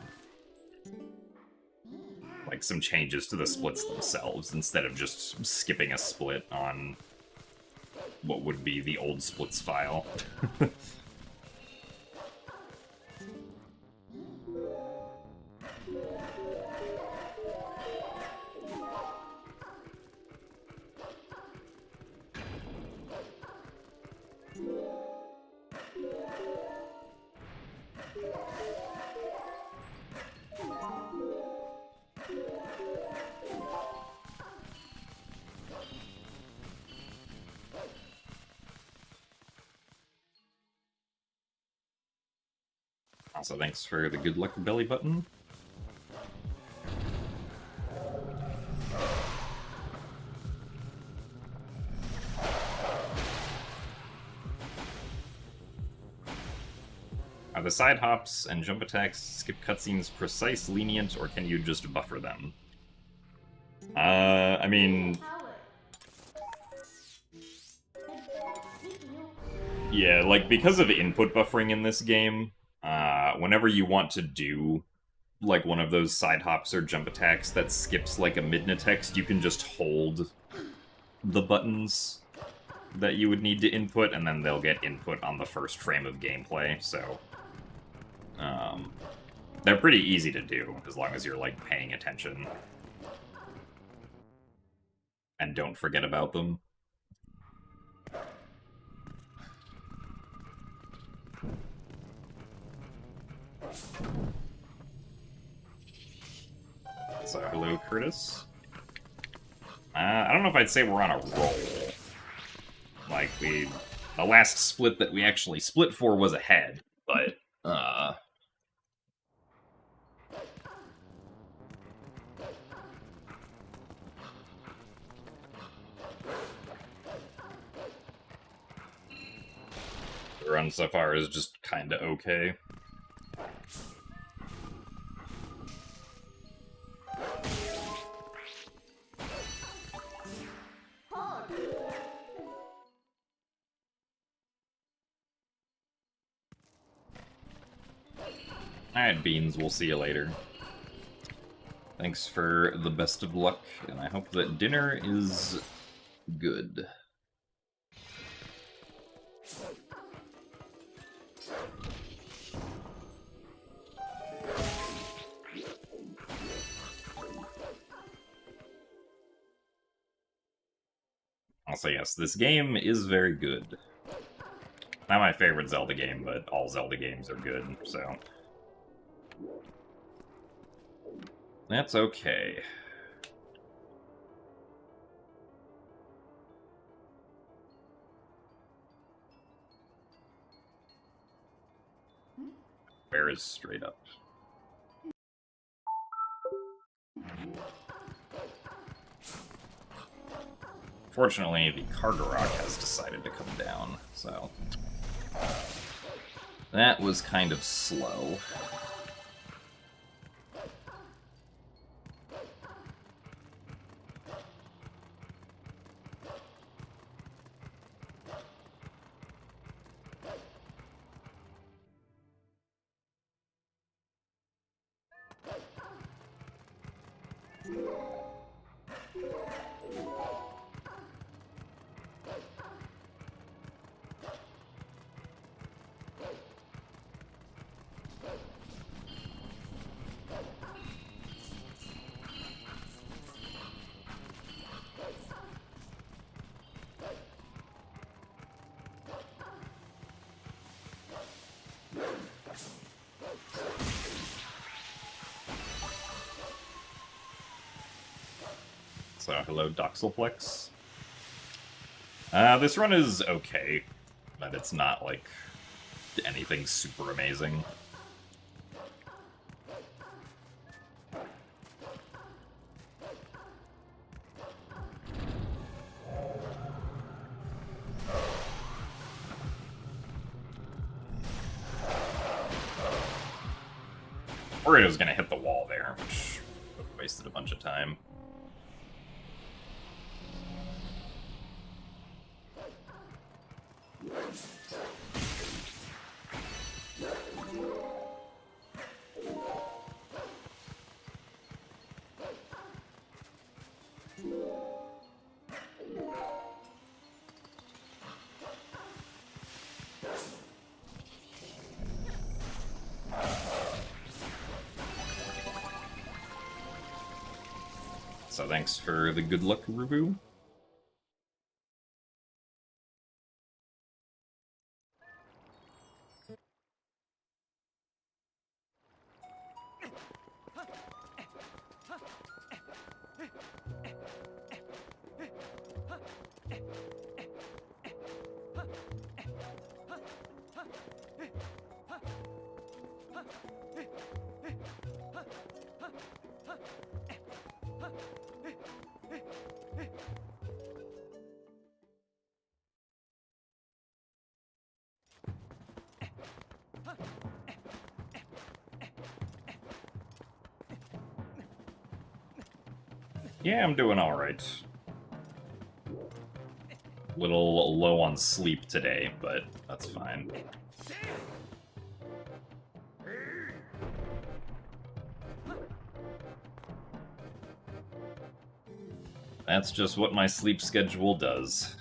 like some changes to the splits themselves, instead of just skipping a split on what would be the old splits file. Also, thanks for the good luck belly button. Are the side hops and jump attacks, skip cutscenes precise, lenient, or can you just buffer them? I mean... Yeah, like, because of input buffering in this game, whenever you want to do, like, one of those side hops or jump attacks that skips, like, a midna text, you can just hold the buttons that you would need to input, and then they'll get input on the first frame of gameplay, so... they're pretty easy to do, as long as you're, like, paying attention. And don't forget about them. So, hello, Curtis. I don't know if I'd say we're on a roll. Like, the last split that we actually split for was ahead, but, the run so far is just kinda okay. Alright, Beans, we'll see you later. Thanks for the best of luck, and I hope that dinner is good. Also, yes, this game is very good. Not my favorite Zelda game, but all Zelda games are good, so... that's okay. Where is straight up? Fortunately, the Kargarok has decided to come down, so... that was kind of slow. So, hello, Doxelplex. This run is okay, but it's not, like, anything super amazing. Worried I was gonna hit the wall there, which would have wasted a bunch of time. So thanks for the good luck, Rubu. Yeah, I'm doing alright. Little low on sleep today, but that's fine. That's just what my sleep schedule does.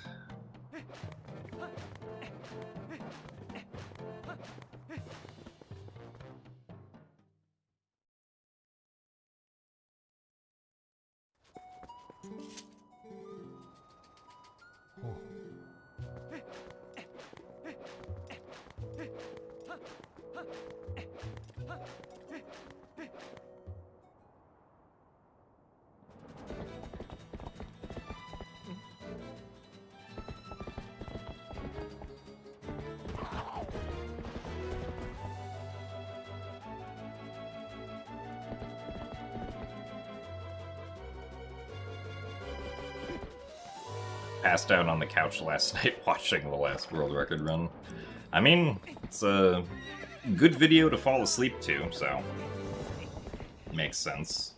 Passed out on the couch last night watching the last world record run. I mean, it's a good video to fall asleep to, so makes sense.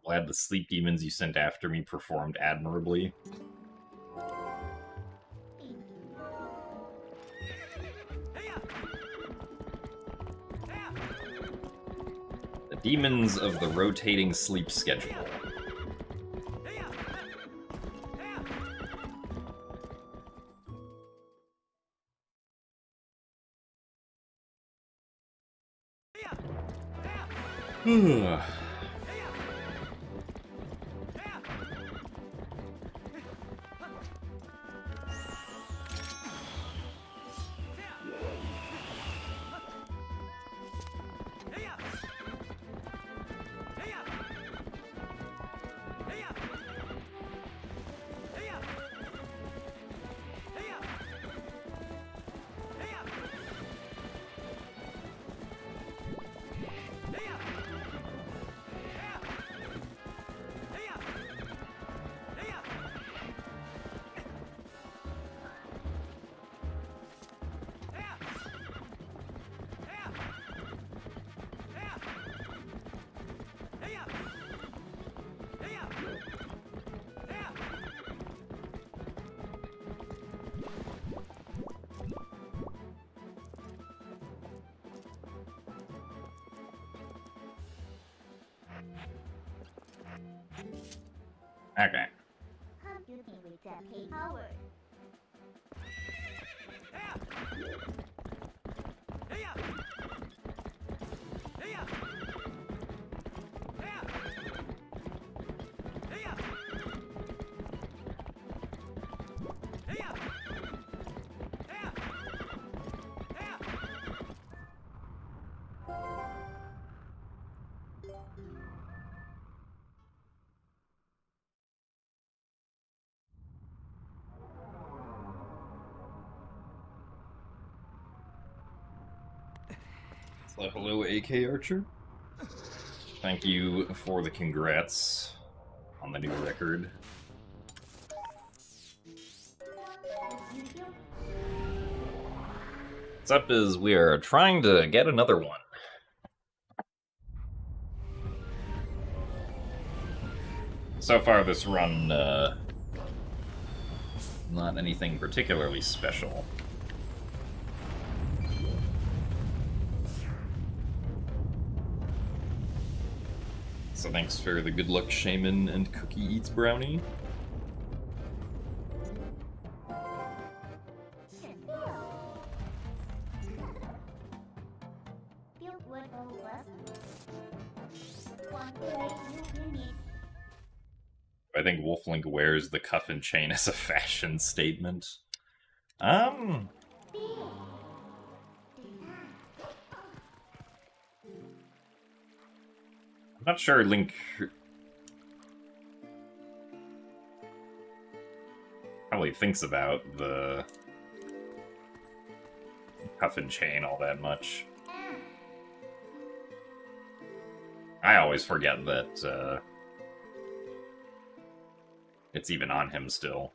Glad the sleep demons you sent after me performed admirably. Demons of the rotating sleep schedule. Okay. Computing with Jetpack power. So, hello, AK Archer. Thank you for the congrats on the new record. What's up is we are trying to get another one. So far this run, not anything particularly special. So thanks for the good luck, Shaman and Cookie Eats Brownie. I think Wolflink wears the cuff and chain as a fashion statement. I'm not sure Link probably thinks about the cuff and chain all that much. I always forget that it's even on him still.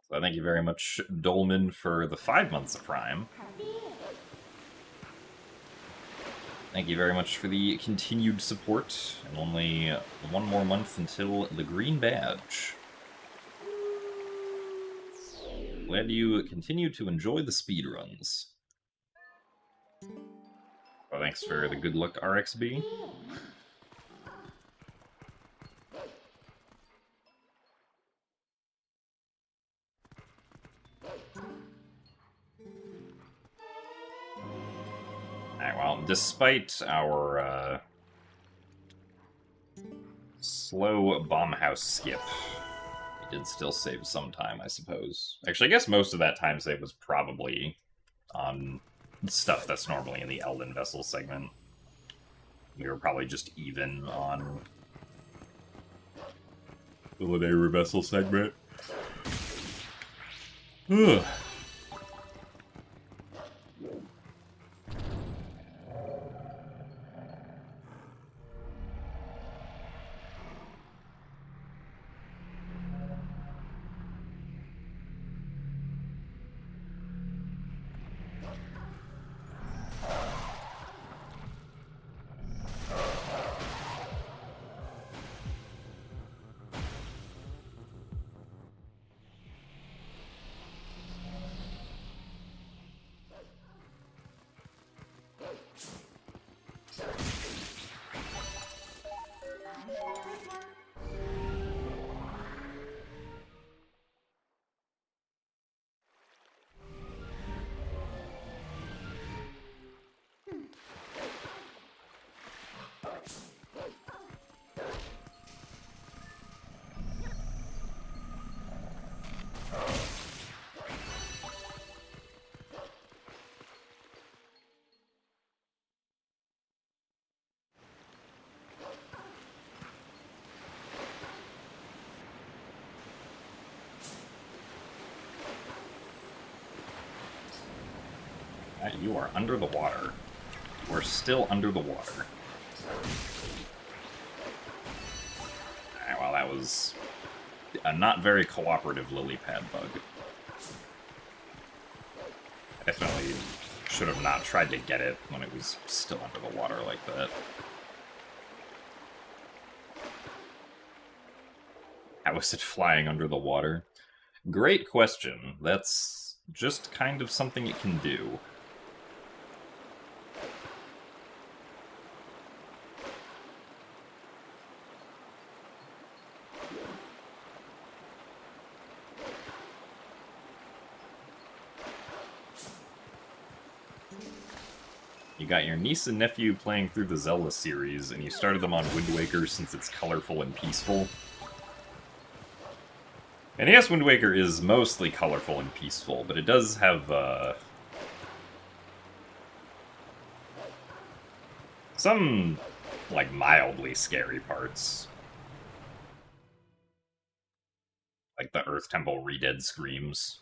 So thank you very much, Dolman, for the 5 months of Prime. Thank you very much for the continued support, and only one more month until the green badge. Glad you continue to enjoy the speedruns. Well, thanks for the good luck, RXB. Alright, well, despite our slow bomb house skip, we did still save some time, I suppose. Actually, I guess most of that time save was probably on stuff that's normally in the Eldin Vessel segment. We were probably just even on the Lanayru Vessel segment. Ugh. You are under the water. We're still under the water. Alright, well, that was a not very cooperative lily pad bug. I definitely should have not tried to get it when it was still under the water like that. How is it flying under the water? Great question. That's just kind of something it can do. You got your niece and nephew playing through the Zelda series, and you started them on Wind Waker since it's colorful and peaceful. And yes, Wind Waker is mostly colorful and peaceful, but it does have, some, like, mildly scary parts. Like the Earth Temple Redead screams.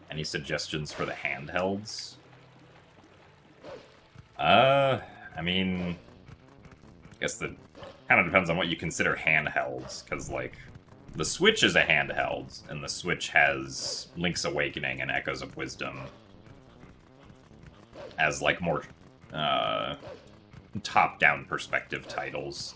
Any suggestions for the handhelds? I mean, I guess that kind of depends on what you consider handhelds, because, like, the Switch is a handheld, and the Switch has Link's Awakening and Echoes of Wisdom as, like, more, top-down perspective titles.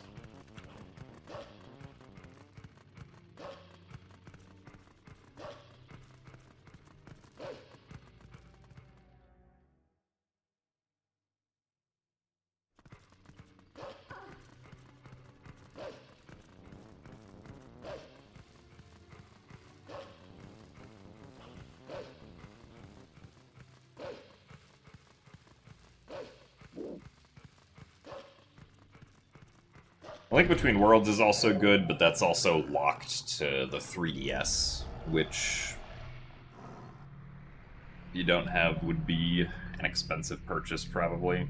A Link Between Worlds is also good, but that's also locked to the 3DS, which, if you don't have, would be an expensive purchase, probably.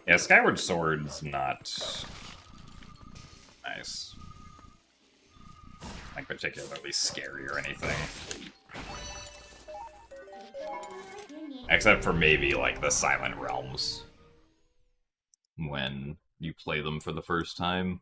Yeah, Skyward Sword's not nice. Like, particularly scary or anything. Except for maybe, like, the Silent Realms. When you play them for the first time.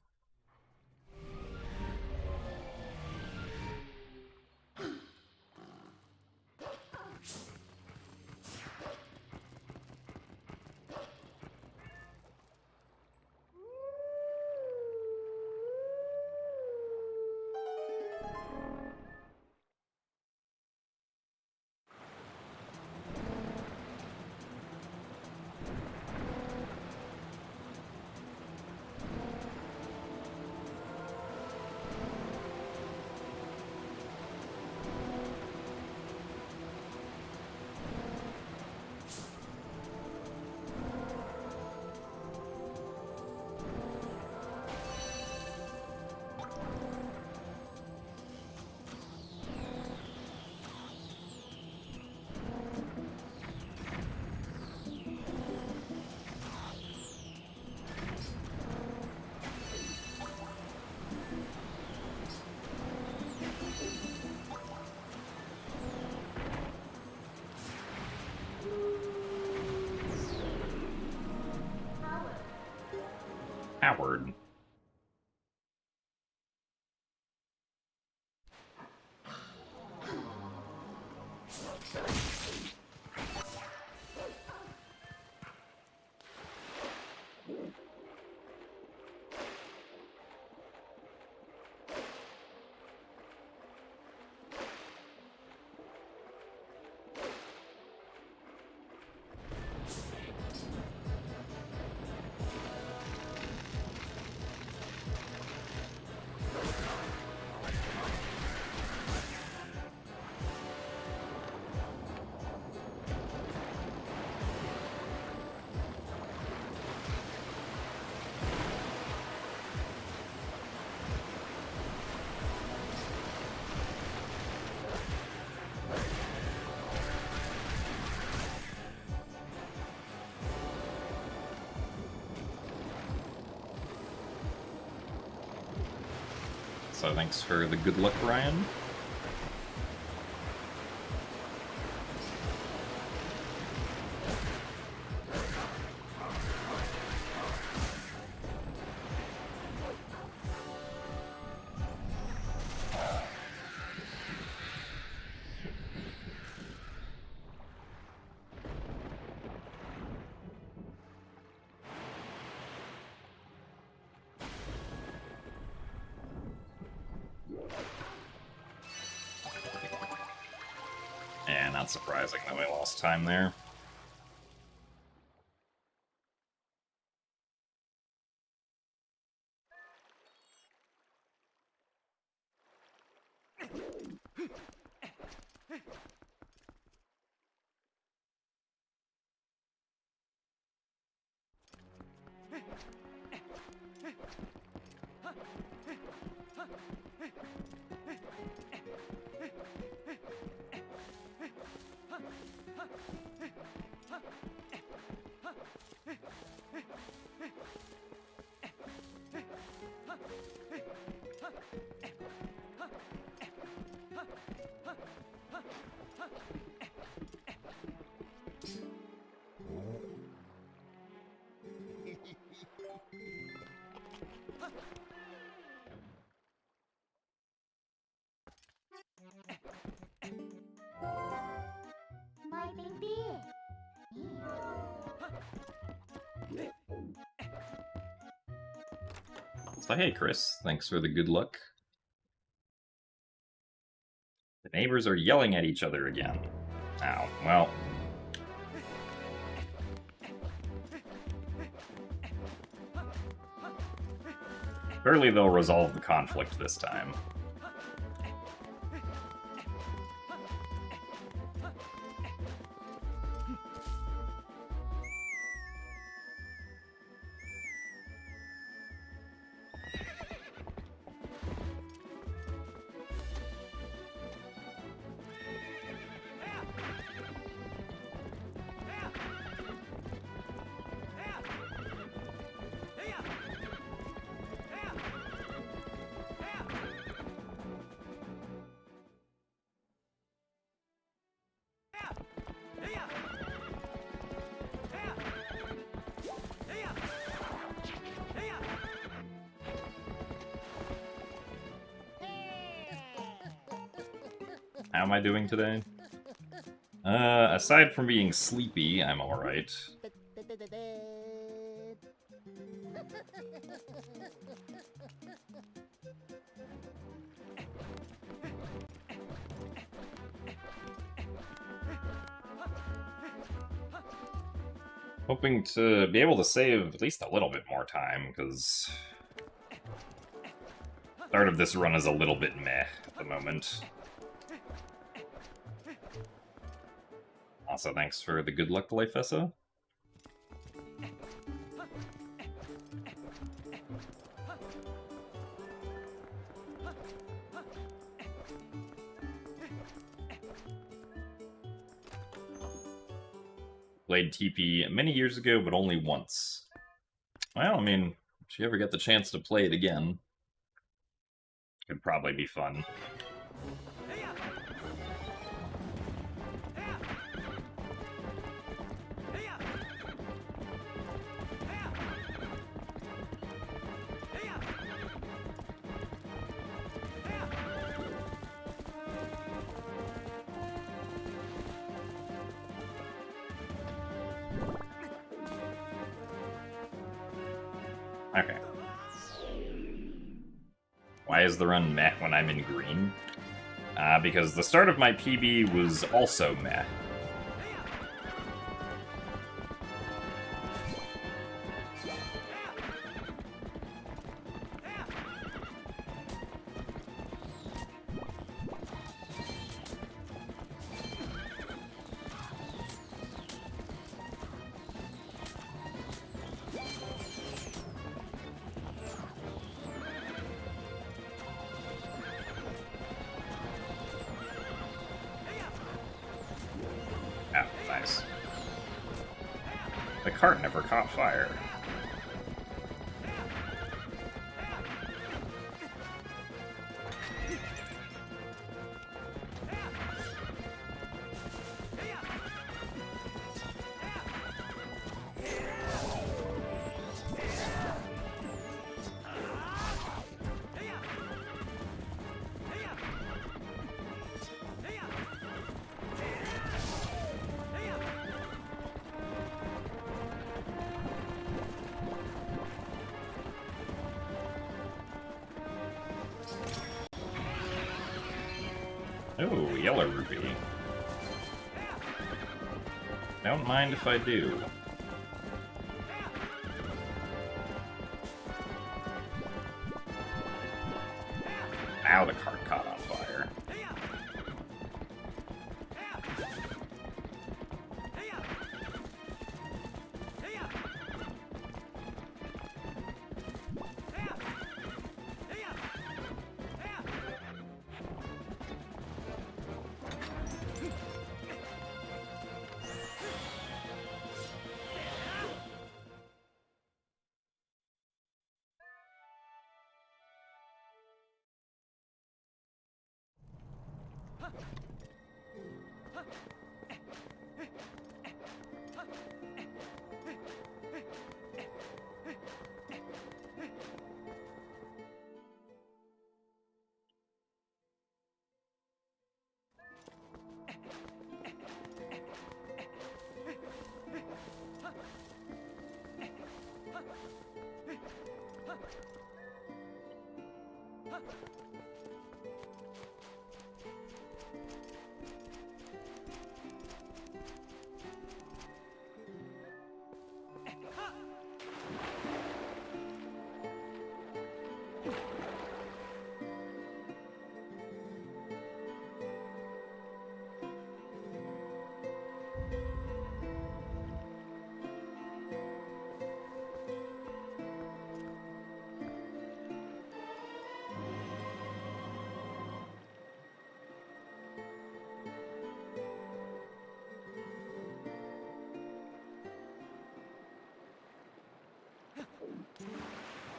Howard. Also, thanks for the good luck, Ryan. Yeah, not surprising that we lost time there. My baby. So hey, Chris, thanks for the good luck. The neighbors are yelling at each other again. Oh, well. Surely they'll resolve the conflict this time. How am I doing today? Aside from being sleepy, I'm alright. Hoping to be able to save at least a little bit more time, because start of this run is a little bit meh at the moment. Also, thanks for the good luck, Leifessa. Played TP many years ago, but only once. Well, I mean, if you ever get the chance to play it again, could probably be fun. Okay. Why is the run meh when I'm in green? Because the start of my PB was also meh. The cart never caught fire. Oh, yellow rupee. Don't mind if I do. Now the cart caught on fire.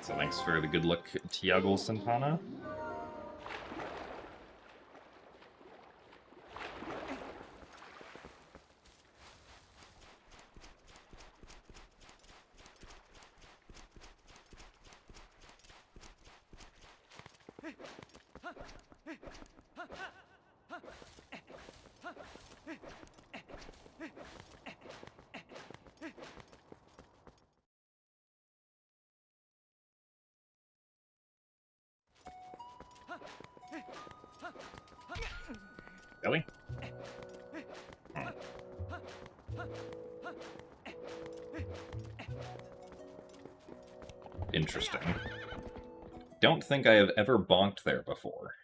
So thanks for the good luck, Tiago Santana. Really? Interesting. Don't think I have ever bonked there before.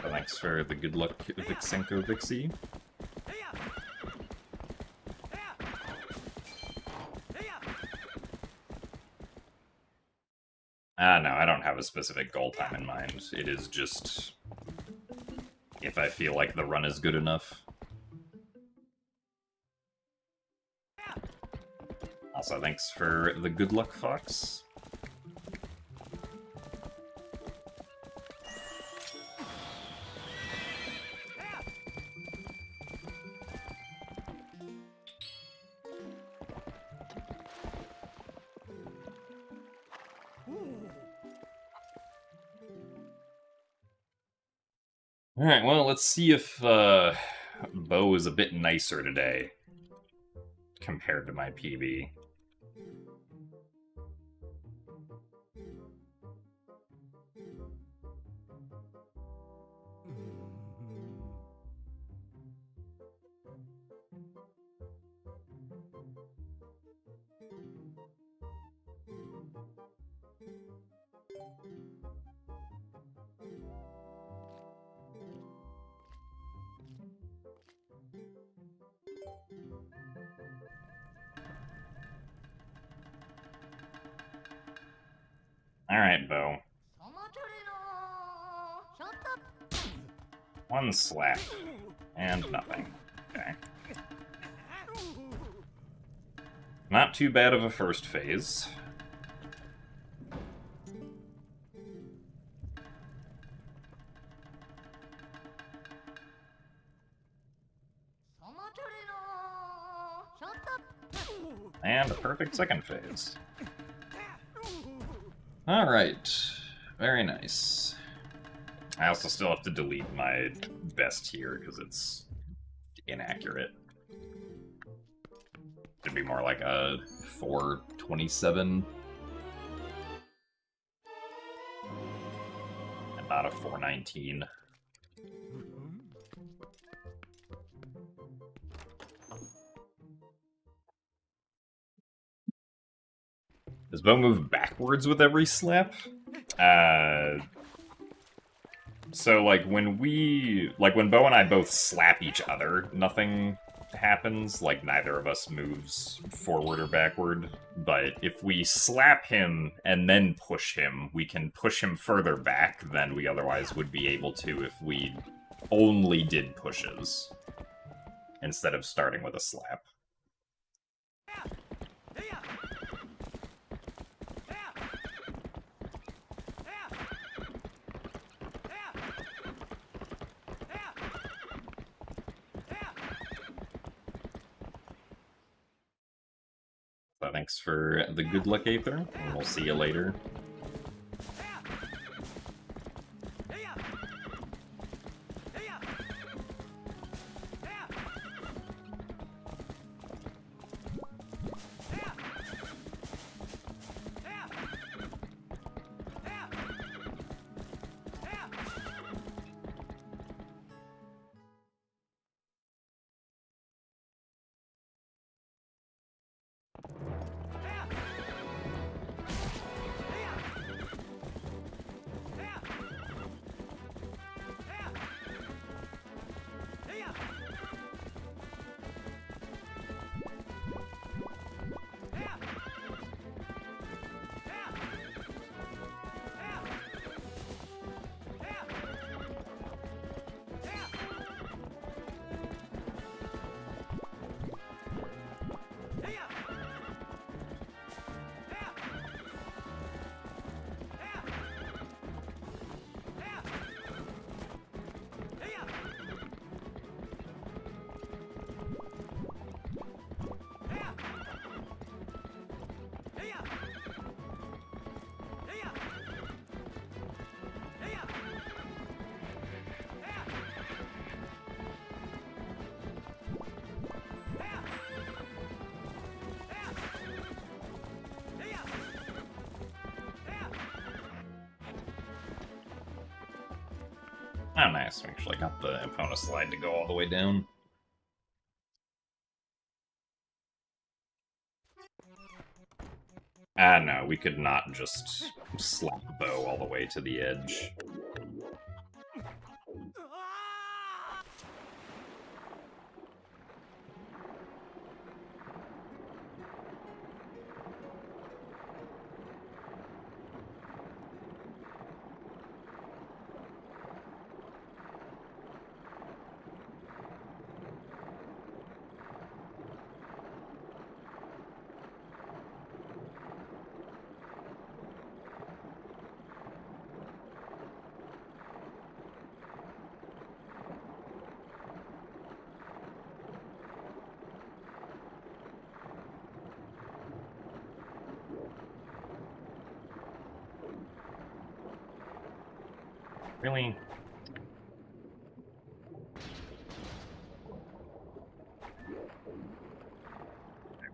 Thanks for the good luck, Vixenko Vixie. No, I don't have a specific goal time in mind. It is just if I feel like the run is good enough. Also, thanks for the good luck, Fox. Alright, well, let's see if Bo is a bit nicer today compared to my PB. Alright, Bo. One slap. And nothing. Okay. Not too bad of a first phase. And a perfect second phase. Alright. Very nice. I also still have to delete my best here because it's inaccurate. Should be more like a 427. And not a 419. Does Bo move backwards with every slap? So, like, when Bo and I both slap each other, nothing happens. Like, neither of us moves forward or backward. But if we slap him and then push him, we can push him further back than we otherwise would be able to if we only did pushes, instead of starting with a slap. So thanks for the good luck, Aether, and we'll see you later. Oh, nice. We actually got the Epona slide to go all the way down. No, we could not just slap Bo all the way to the edge. Really?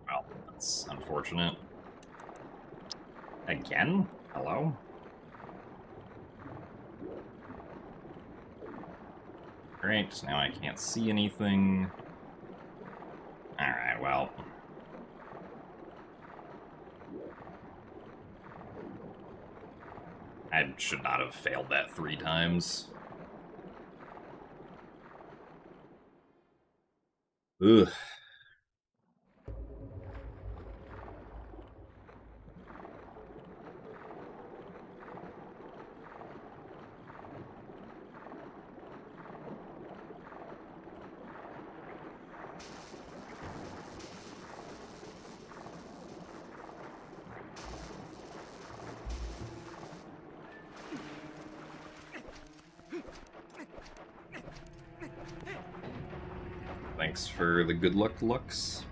Well, that's unfortunate. Again? Hello? Great, now I can't see anything. Alright, well. I should not have failed that 3 times. Ugh. thanks for the good luck looks.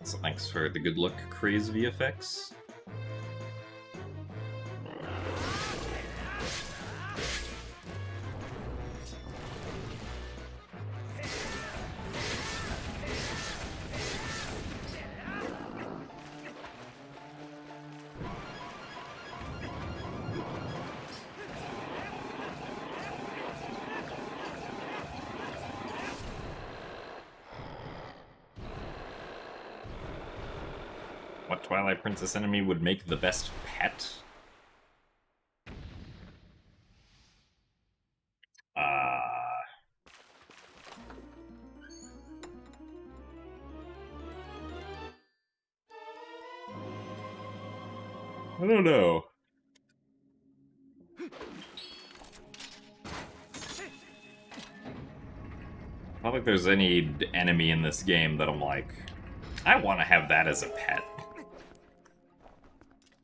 So thanks for the good luck craze VFX. What Twilight Princess enemy would make the best pet? I don't know. I don't think there's any enemy in this game that I'm like, I want to have that as a pet.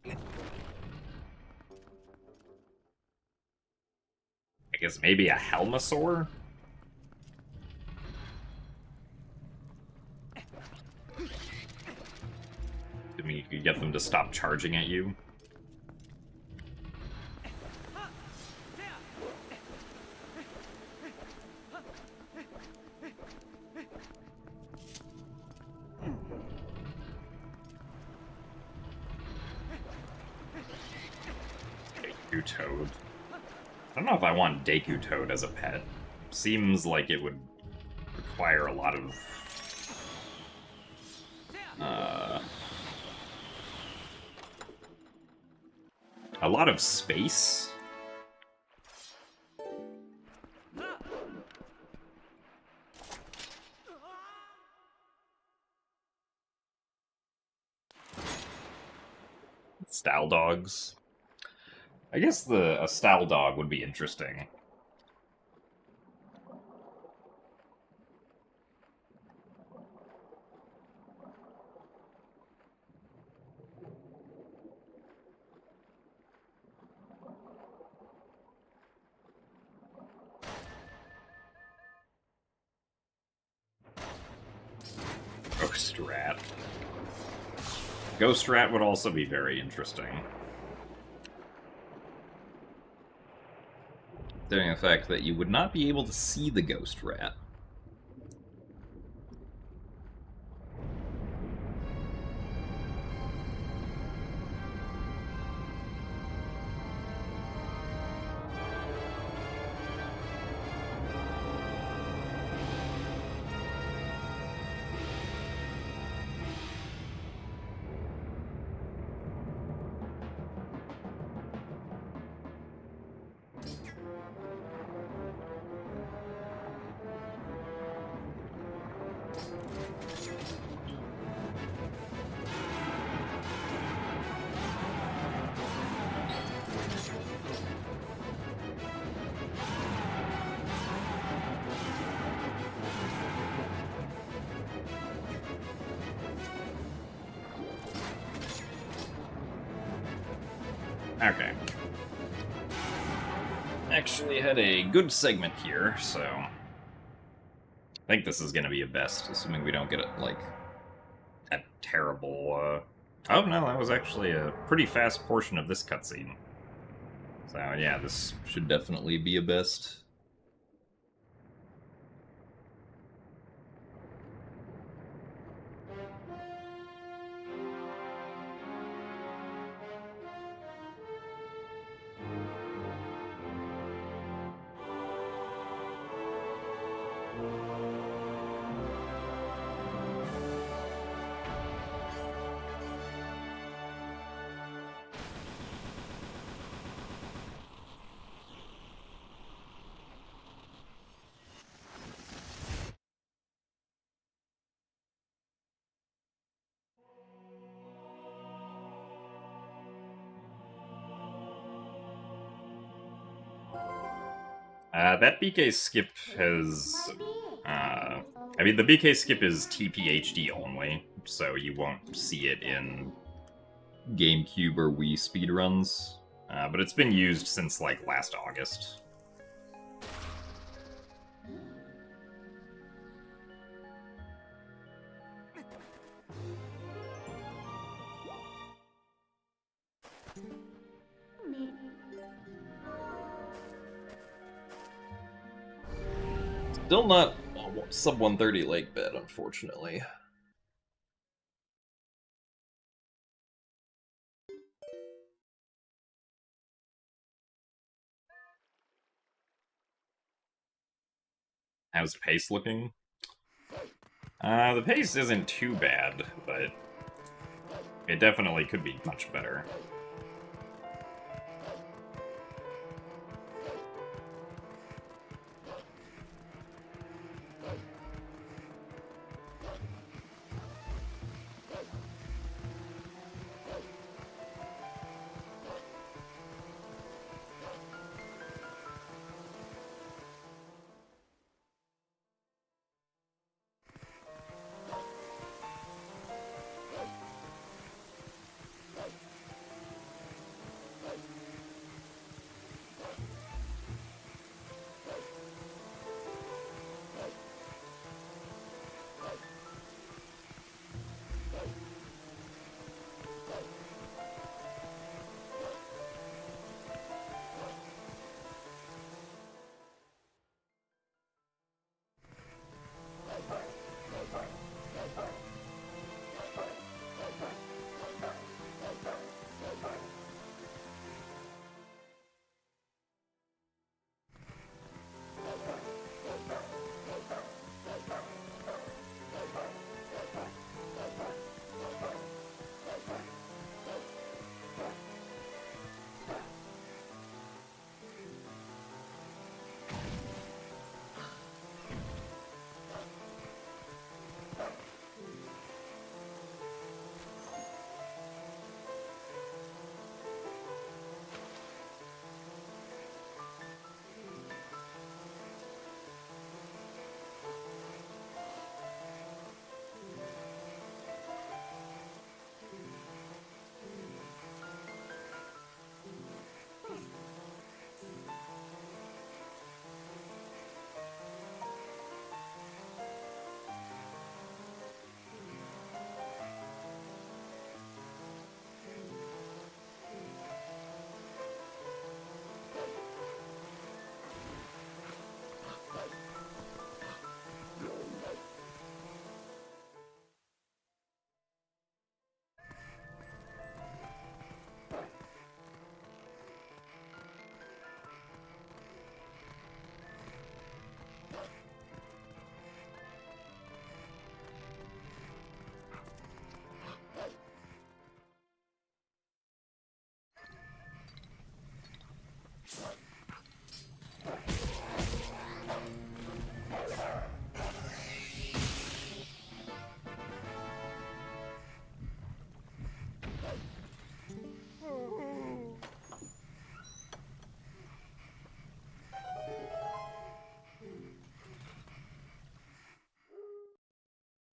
I guess maybe a Helmasaur? I mean, you could get them to stop charging at you. Deku Toad. I don't know if I want Deku Toad as a pet. Seems like it would require a lot of space. Style dogs. I guess a style dog would be interesting. Ghost Rat. Ghost Rat would also be very interesting. Considering the fact that you would not be able to see the Ghost Rat. Okay. Actually had a good segment here, so I think this is gonna be a best, assuming we don't get it, like, a terrible, Oh no, that was actually a pretty fast portion of this cutscene. So yeah, this should definitely be a best. That BK skip has... I mean, the BK skip is TPHD only, so you won't see it in GameCube or Wii speedruns. But it's been used since, like, last August. Still not sub 130 Lakebed, unfortunately. How's the pace looking? The pace isn't too bad, but it definitely could be much better.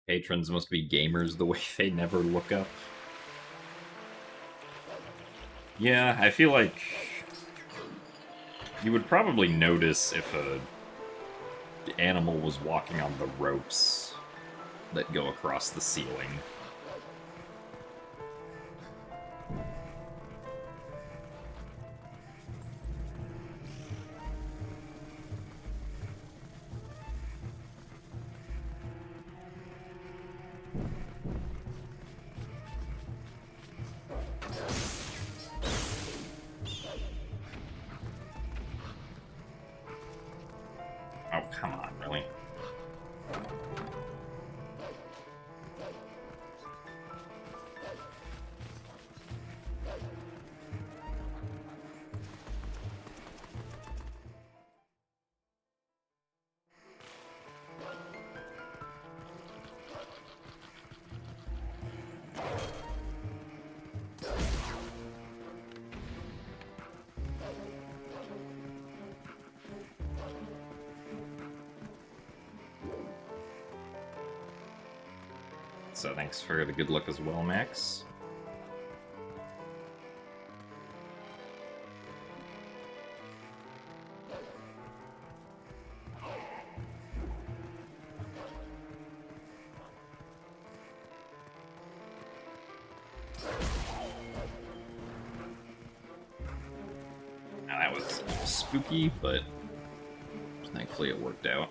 Patrons must be gamers the way they never look up. Yeah, I feel like you would probably notice if a animal was walking on the ropes that go across the ceiling. Oh, come on, really? So thanks for the good luck as well, Max. Now that was spooky, but thankfully it worked out.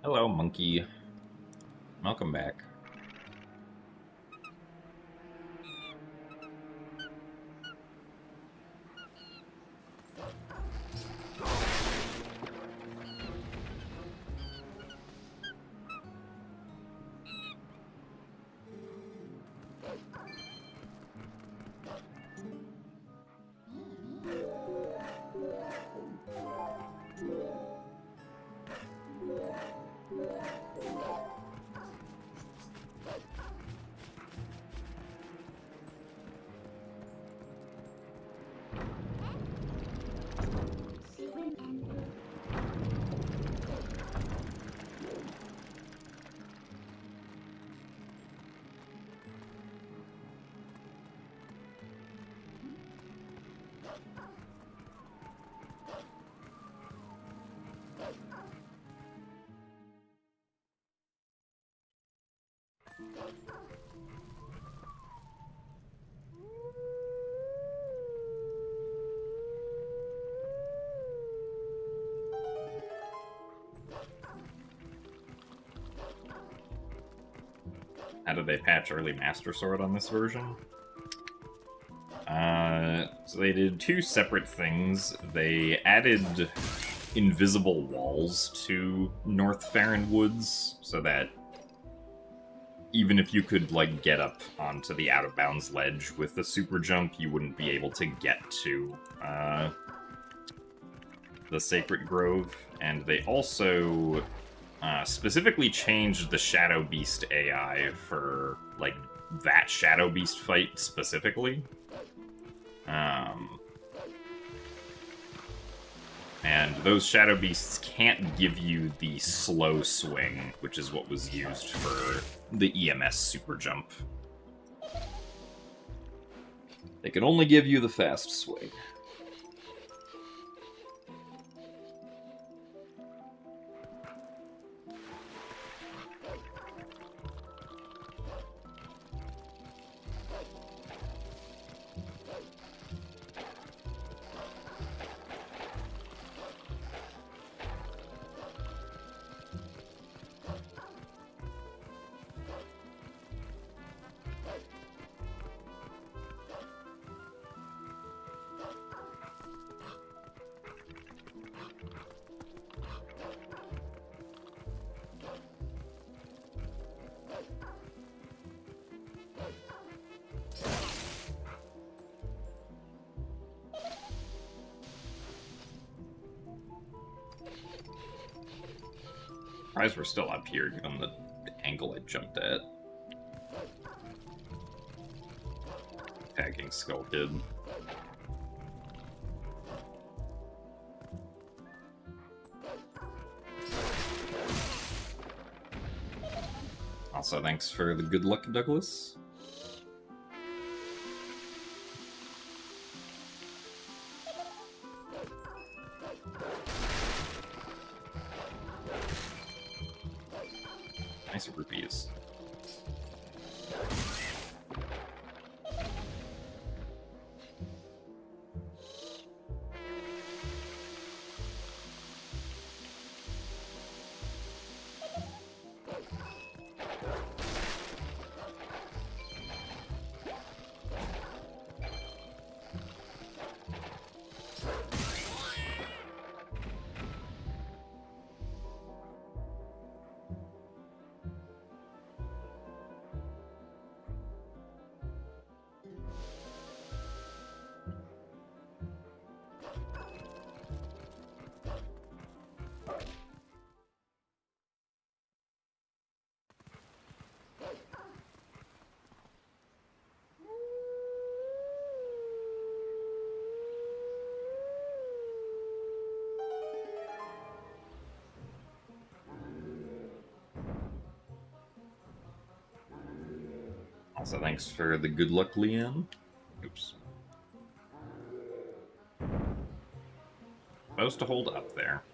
Hello, monkey. Welcome back. How did they patch early Master Sword on this version? So they did two separate things. They added invisible walls to North Faron Woods, so that even if you could, like, get up onto the out-of-bounds ledge with the super jump, you wouldn't be able to get to the Sacred Grove. And they also specifically changed the Shadow Beast AI for, like, that Shadow Beast fight specifically. And those Shadow Beasts can't give you the slow swing, which is what was used for the EMS super jump. They can only give you the fast swing. Surprised we're still up here, given the angle I jumped at. Tagging Skull Kid. Also, thanks for the good luck, Douglas. Nice rupees. Also, thanks for the good luck, Leanne. Oops. Supposed to hold up there.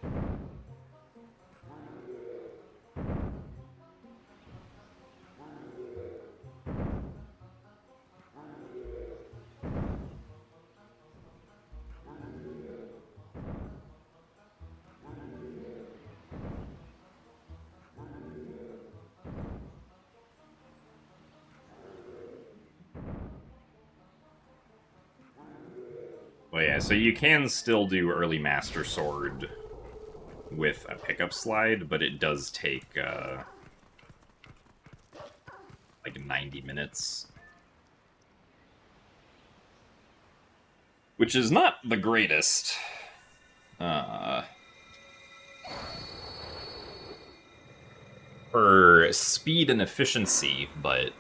Well, yeah, so you can still do early Master Sword with a pickup slide, but it does take, like 90 minutes. Which is not the greatest. For speed and efficiency, but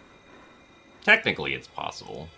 technically it's possible.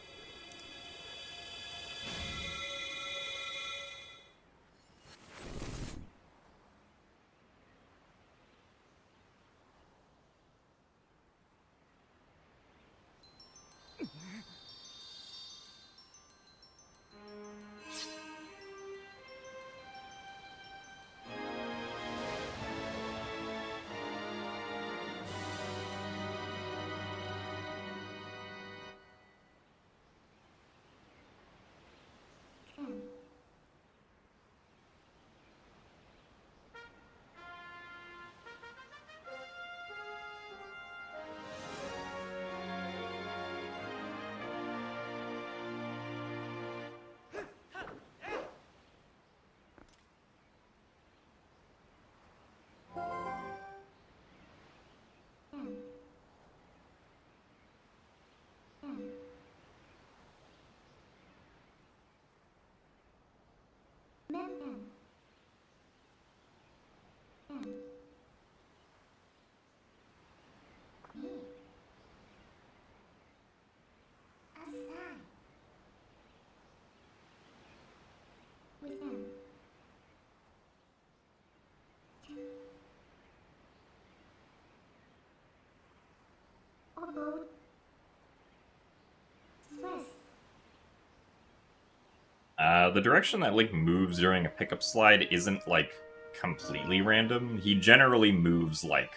The direction that Link moves during a pickup slide isn't, like, completely random. He generally moves, like,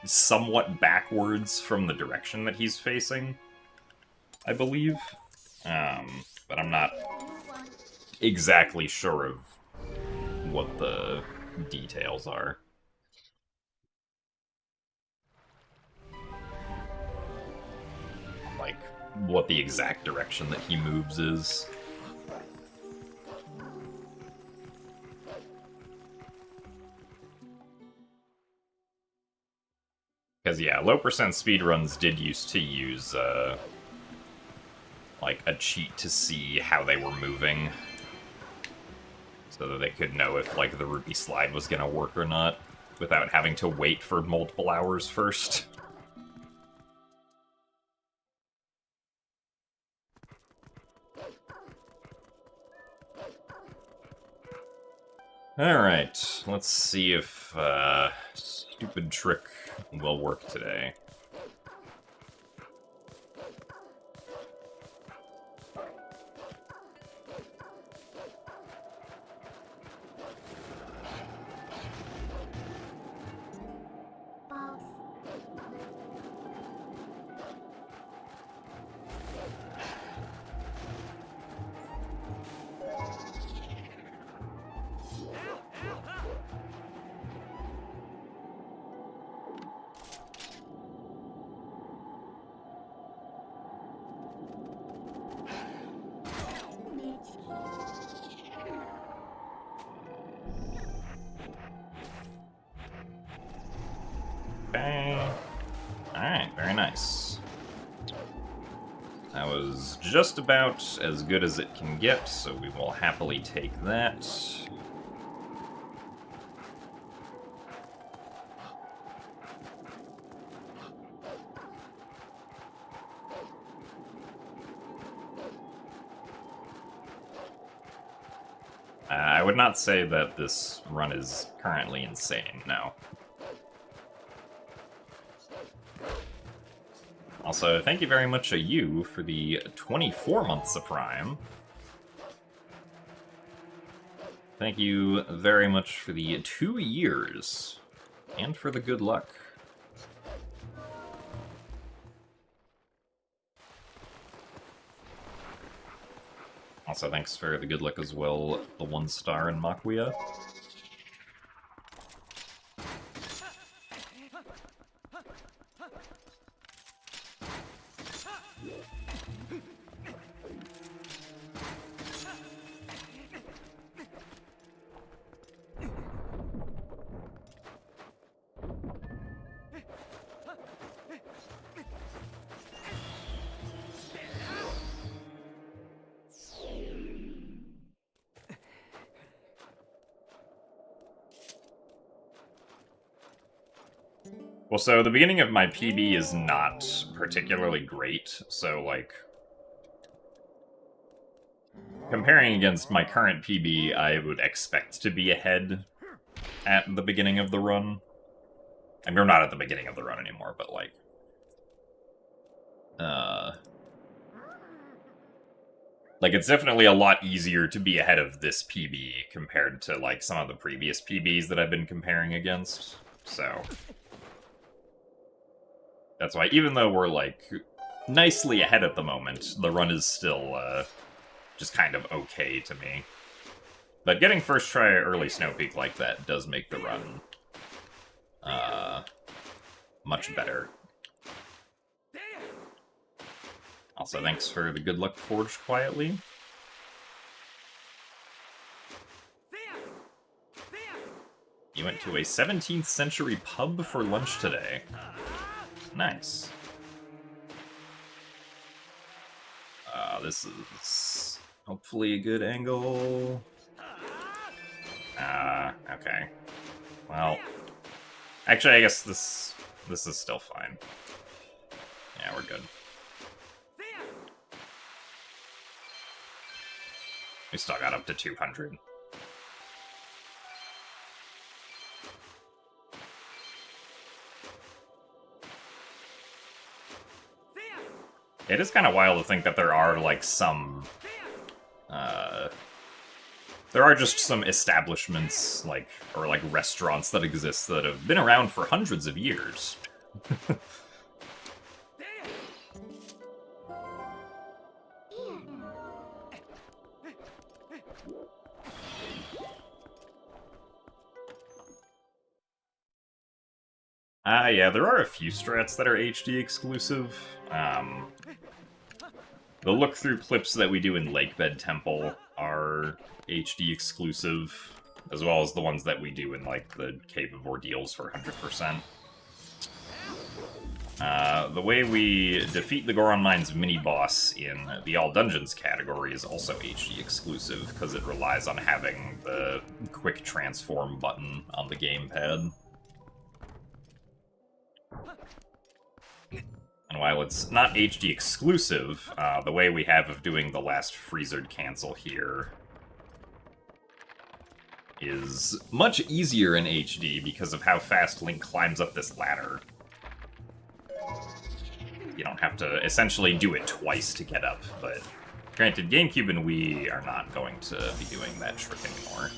somewhat backwards from the direction that he's facing, I believe. But I'm not exactly sure of what the details are. Like, what the exact direction that he moves is. Because, yeah, low percent speedruns did used to use, like, a cheat to see how they were moving. So that they could know if, like, the Ruby slide was gonna work or not, without having to wait for multiple hours first. Alright, let's see if, stupid trick will work today. Boss. Okay. Alright, very nice. That was just about as good as it can get, so we will happily take that. I would not say that this run is currently insane, no. Also, thank you very much, you, for the 24 months of Prime. Thank you very much for the 2 years, and for the good luck. Also, thanks for the good luck as well, the 1 star in Makuya. Well, so the beginning of my PB is not particularly great, so, like, comparing against my current PB, I would expect to be ahead at the beginning of the run. I mean, we're not at the beginning of the run anymore, but, like, it's definitely a lot easier to be ahead of this PB compared to, like, some of the previous PBs that I've been comparing against, so... That's why, even though we're, like, nicely ahead at the moment, the run is still, just kind of okay to me. But getting first try early Snowpeak like that does make the run, much better. Also, thanks for the good luck forged quietly. You went to a 17th century pub for lunch today. Nice. This is hopefully a good angle. Okay. Well, actually, I guess this is still fine. Yeah, we're good. We still got up to 200. It is kind of wild to think that there are, like, some There are just some establishments, or restaurants that exist that have been around for hundreds of years. Yeah, there are a few strats that are HD exclusive. The look-through clips that we do in Lakebed Temple are HD exclusive, as well as the ones that we do in, the Cave of Ordeals for 100%. The way we defeat the Goron Mines mini-boss in the All Dungeons category is also HD exclusive, because it relies on having the quick transform button on the gamepad. And while it's not HD exclusive, the way we have of doing the last Freezered cancel here is much easier in HD because of how fast Link climbs up this ladder. You don't have to essentially do it twice to get up, but granted, GameCube and Wii are not going to be doing that trick anymore.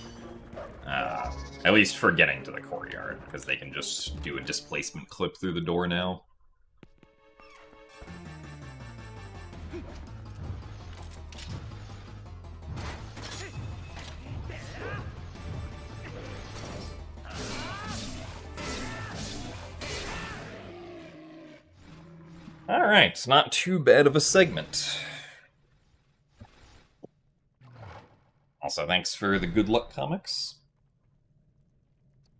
At least for getting to the courtyard, because they can just do a displacement clip through the door now. Alright, not too bad of a segment. Also, thanks for the good luck comics.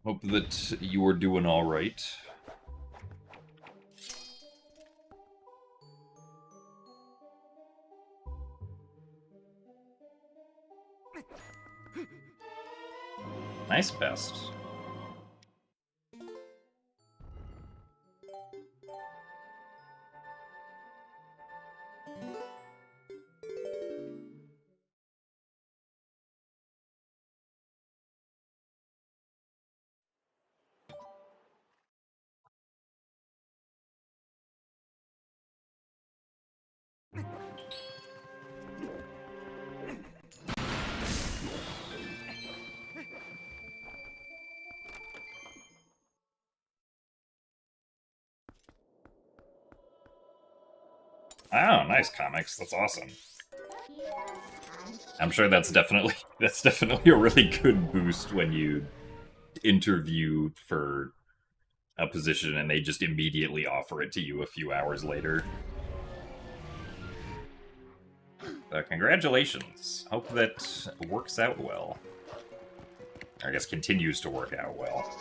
Hope that you are doing alright. Nice best. Oh, nice comics. That's awesome. I'm sure that's definitely a really good boost when you interview for a position and they just immediately offer it to you a few hours later. Congratulations. Hope that works out well. Or I guess continues to work out well.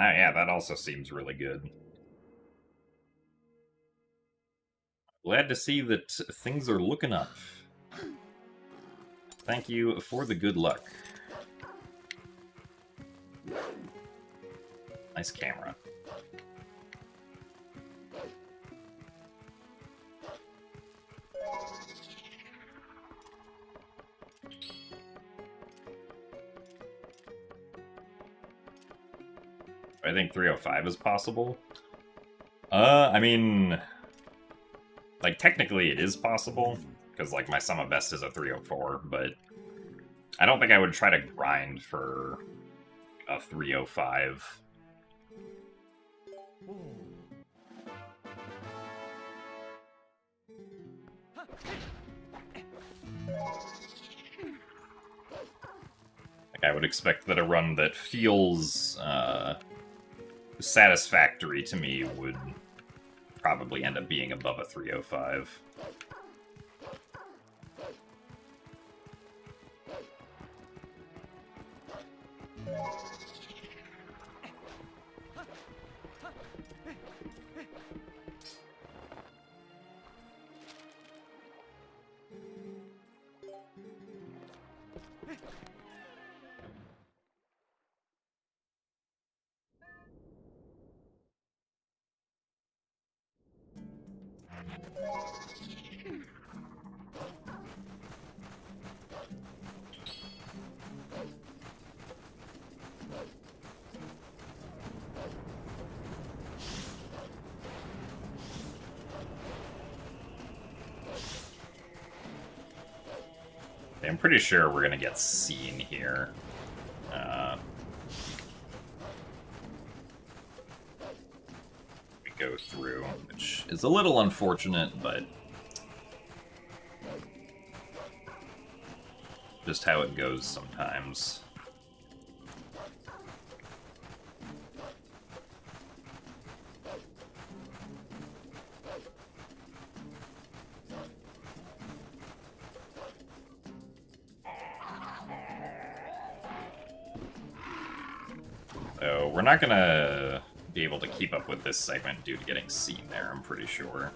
Oh yeah, that also seems really good. Glad to see that things are looking up. Thank you for the good luck. Nice camera. I think 305 is possible. I mean, technically it is possible, because, my sum of best is a 304, but I don't think I would try to grind for a 305. I I would expect that a run that feels satisfactory to me would probably end up being above a 305. I'm pretty sure we're gonna get seen here. We go through, which is a little unfortunate, but just how it goes sometimes. So we're not gonna be able to keep up with this segment due to getting seen there, I'm pretty sure.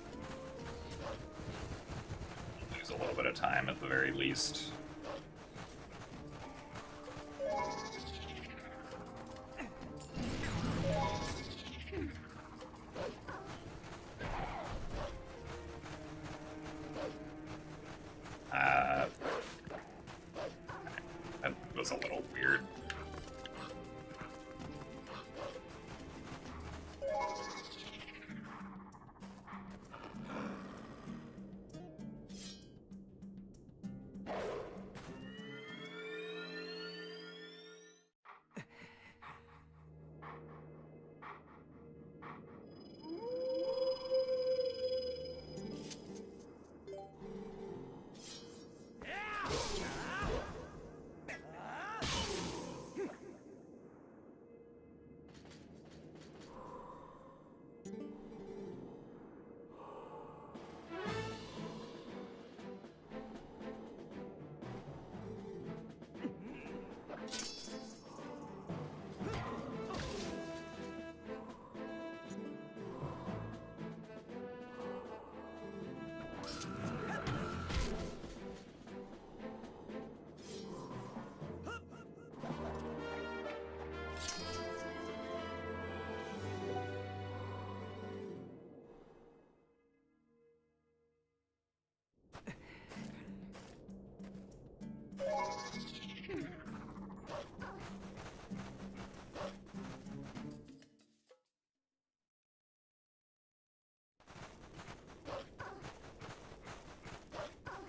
Lose a little bit of time at the very least. That was a little weird.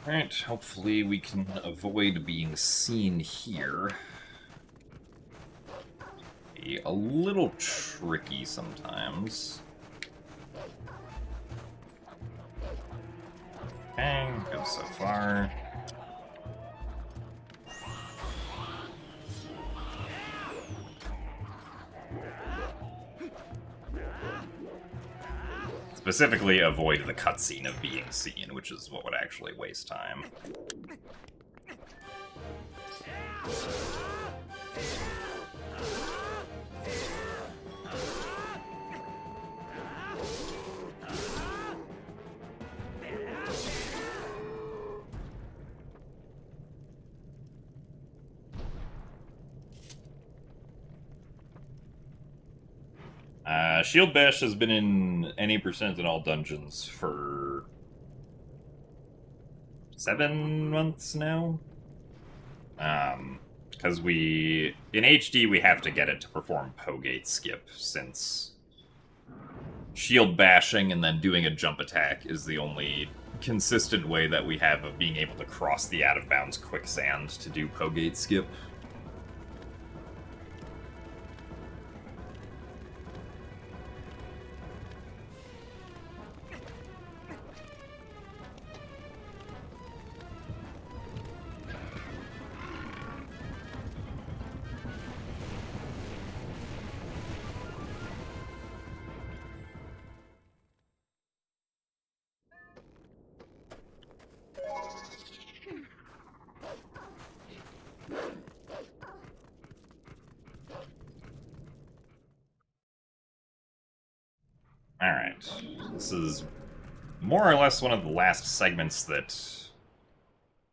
Alright, hopefully we can avoid being seen here. Be a little tricky sometimes. Okay, good so far. Specifically, avoid the cutscene of being seen, which is what would actually waste time. Shield Bash has been in any percent in all dungeons for 7 months now. Because in HD we have to get it to perform Pogate Skip, since shield bashing and then doing a jump attack is the only consistent way that we have of being able to cross the out-of-bounds quicksand to do Pogate Skip. Alright. This is more or less one of the last segments that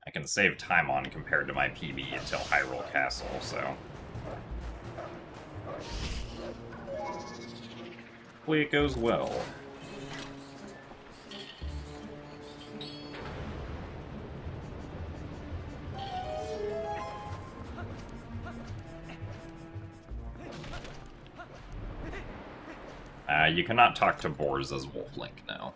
I can save time on compared to my PB until Hyrule Castle, so... hopefully it goes well. You cannot talk to boars as Wolf Link now.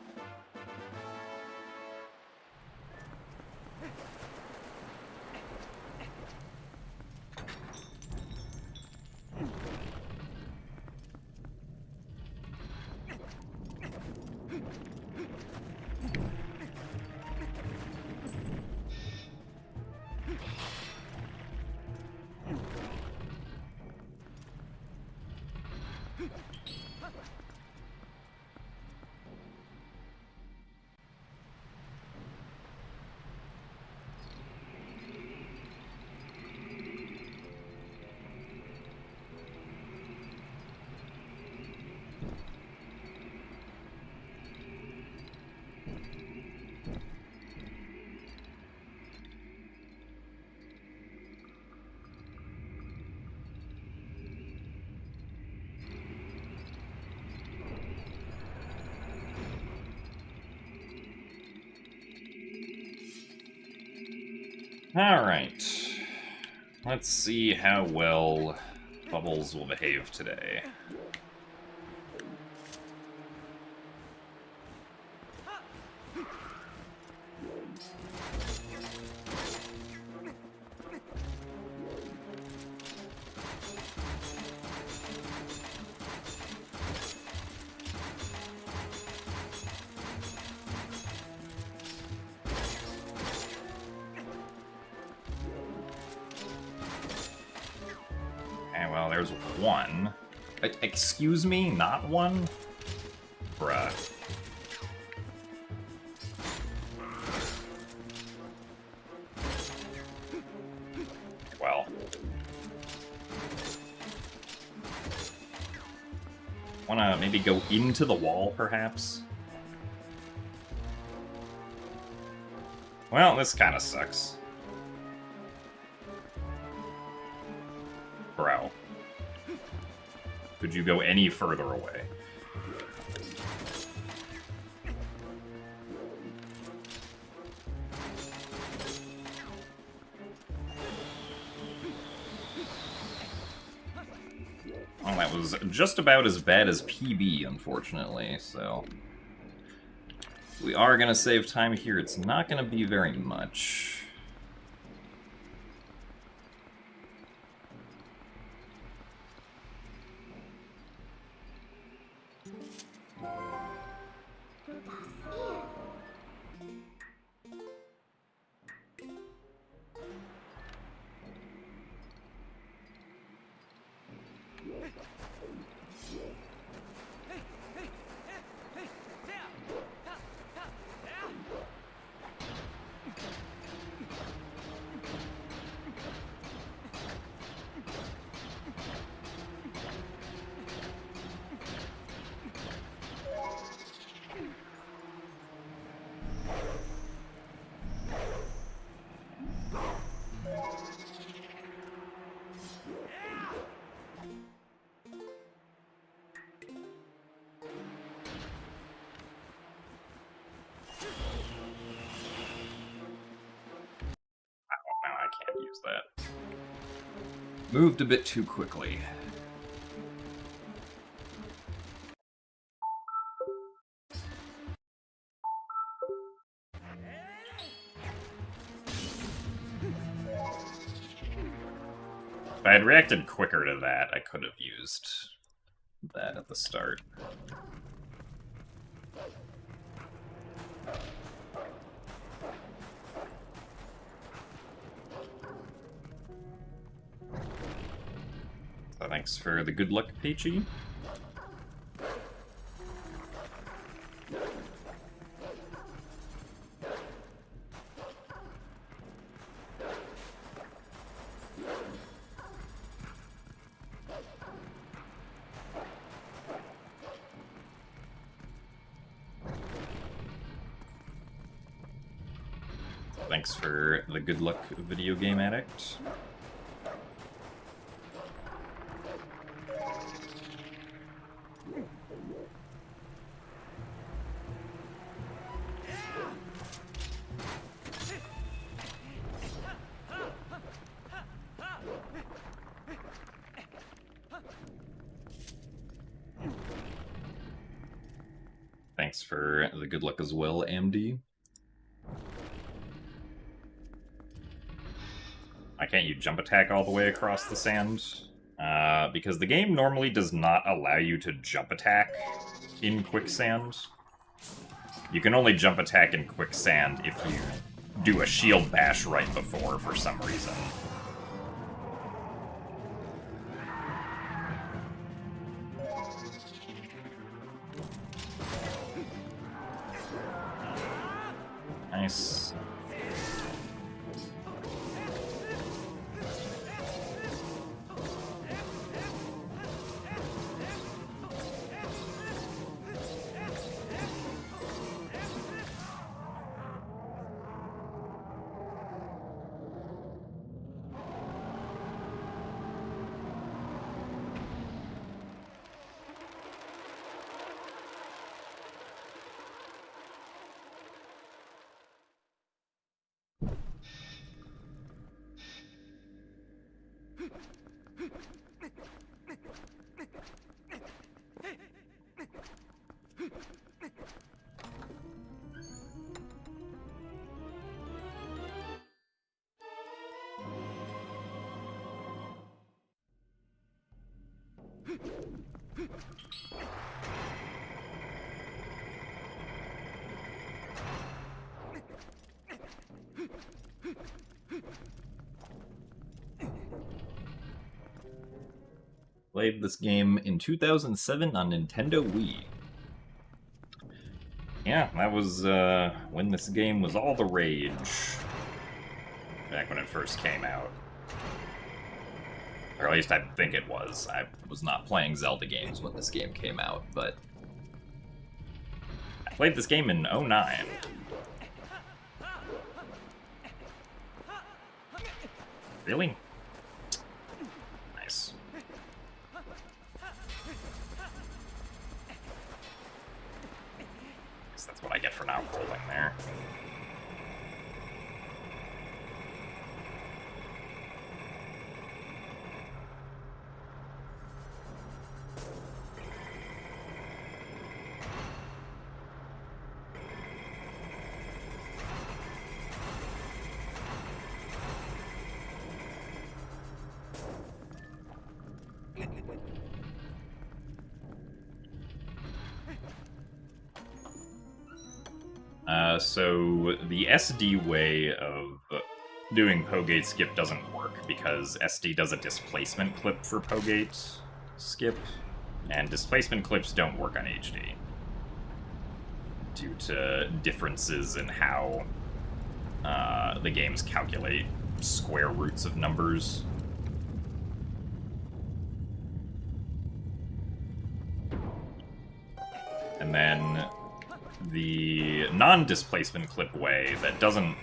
Alright. Let's see how well Bubbles will behave today. Well, there's one. Excuse me, not one? Bruh. Well. Wanna maybe go into the wall, perhaps? Well, this kinda sucks. Bro. Could you go any further away? Well, that was just about as bad as PB, unfortunately, so... we are gonna save time here. It's not gonna be very much. That. Moved a bit too quickly. If I had reacted quicker to that, I could have used that at the start. So thanks for the good luck, Peachy. Thanks for the good luck, video game addict. Thanks for the good luck as well, AMD. Why can't you jump attack all the way across the sand? Because the game normally does not allow you to jump attack in quicksand. You can only jump attack in quicksand if you do a shield bash right before, for some reason. Nice. Played this game in 2007 on Nintendo Wii. Yeah, that was when this game was all the rage. Back when it first came out. Or at least I think it was. I was not playing Zelda games when this game came out, but I played this game in 2009. Really? Nice. Guess that's what I get for not rolling there. So the SD way of doing Pogate skip doesn't work because SD does a displacement clip for Pogate skip, and displacement clips don't work on HD due to differences in how the games calculate square roots of numbers. And then the non-displacement clip way that doesn't,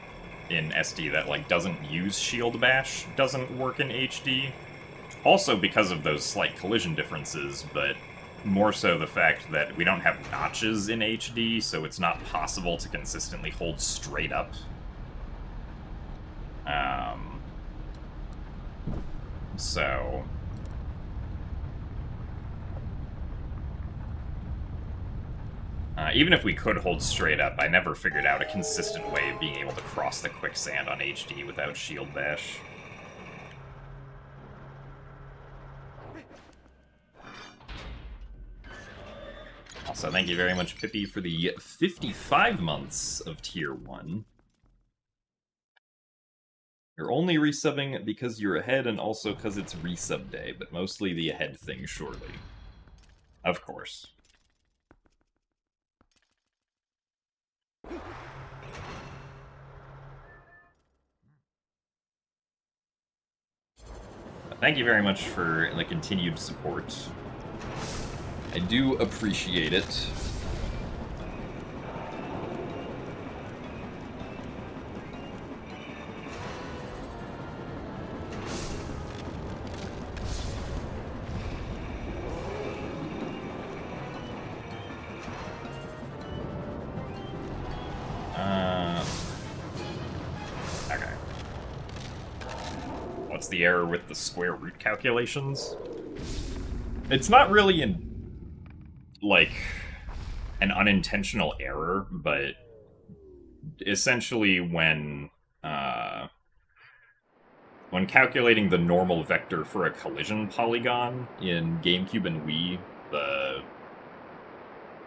in SD, that like doesn't use shield bash doesn't work in HD. Also because of those slight collision differences, but more so the fact that we don't have notches in HD, so it's not possible to consistently hold straight up. So even if we could hold straight up, I never figured out a consistent way of being able to cross the quicksand on HD without shield bash. Also, thank you very much, Pippi, for the 55 months of Tier 1. You're only resubbing because you're ahead and also because it's resub day, but mostly the ahead thing, surely. Of course. Thank you very much for the continued support. I do appreciate it. what's the error with the square root calculations? It's not really like an unintentional error, but essentially when calculating the normal vector for a collision polygon in GameCube and Wii, the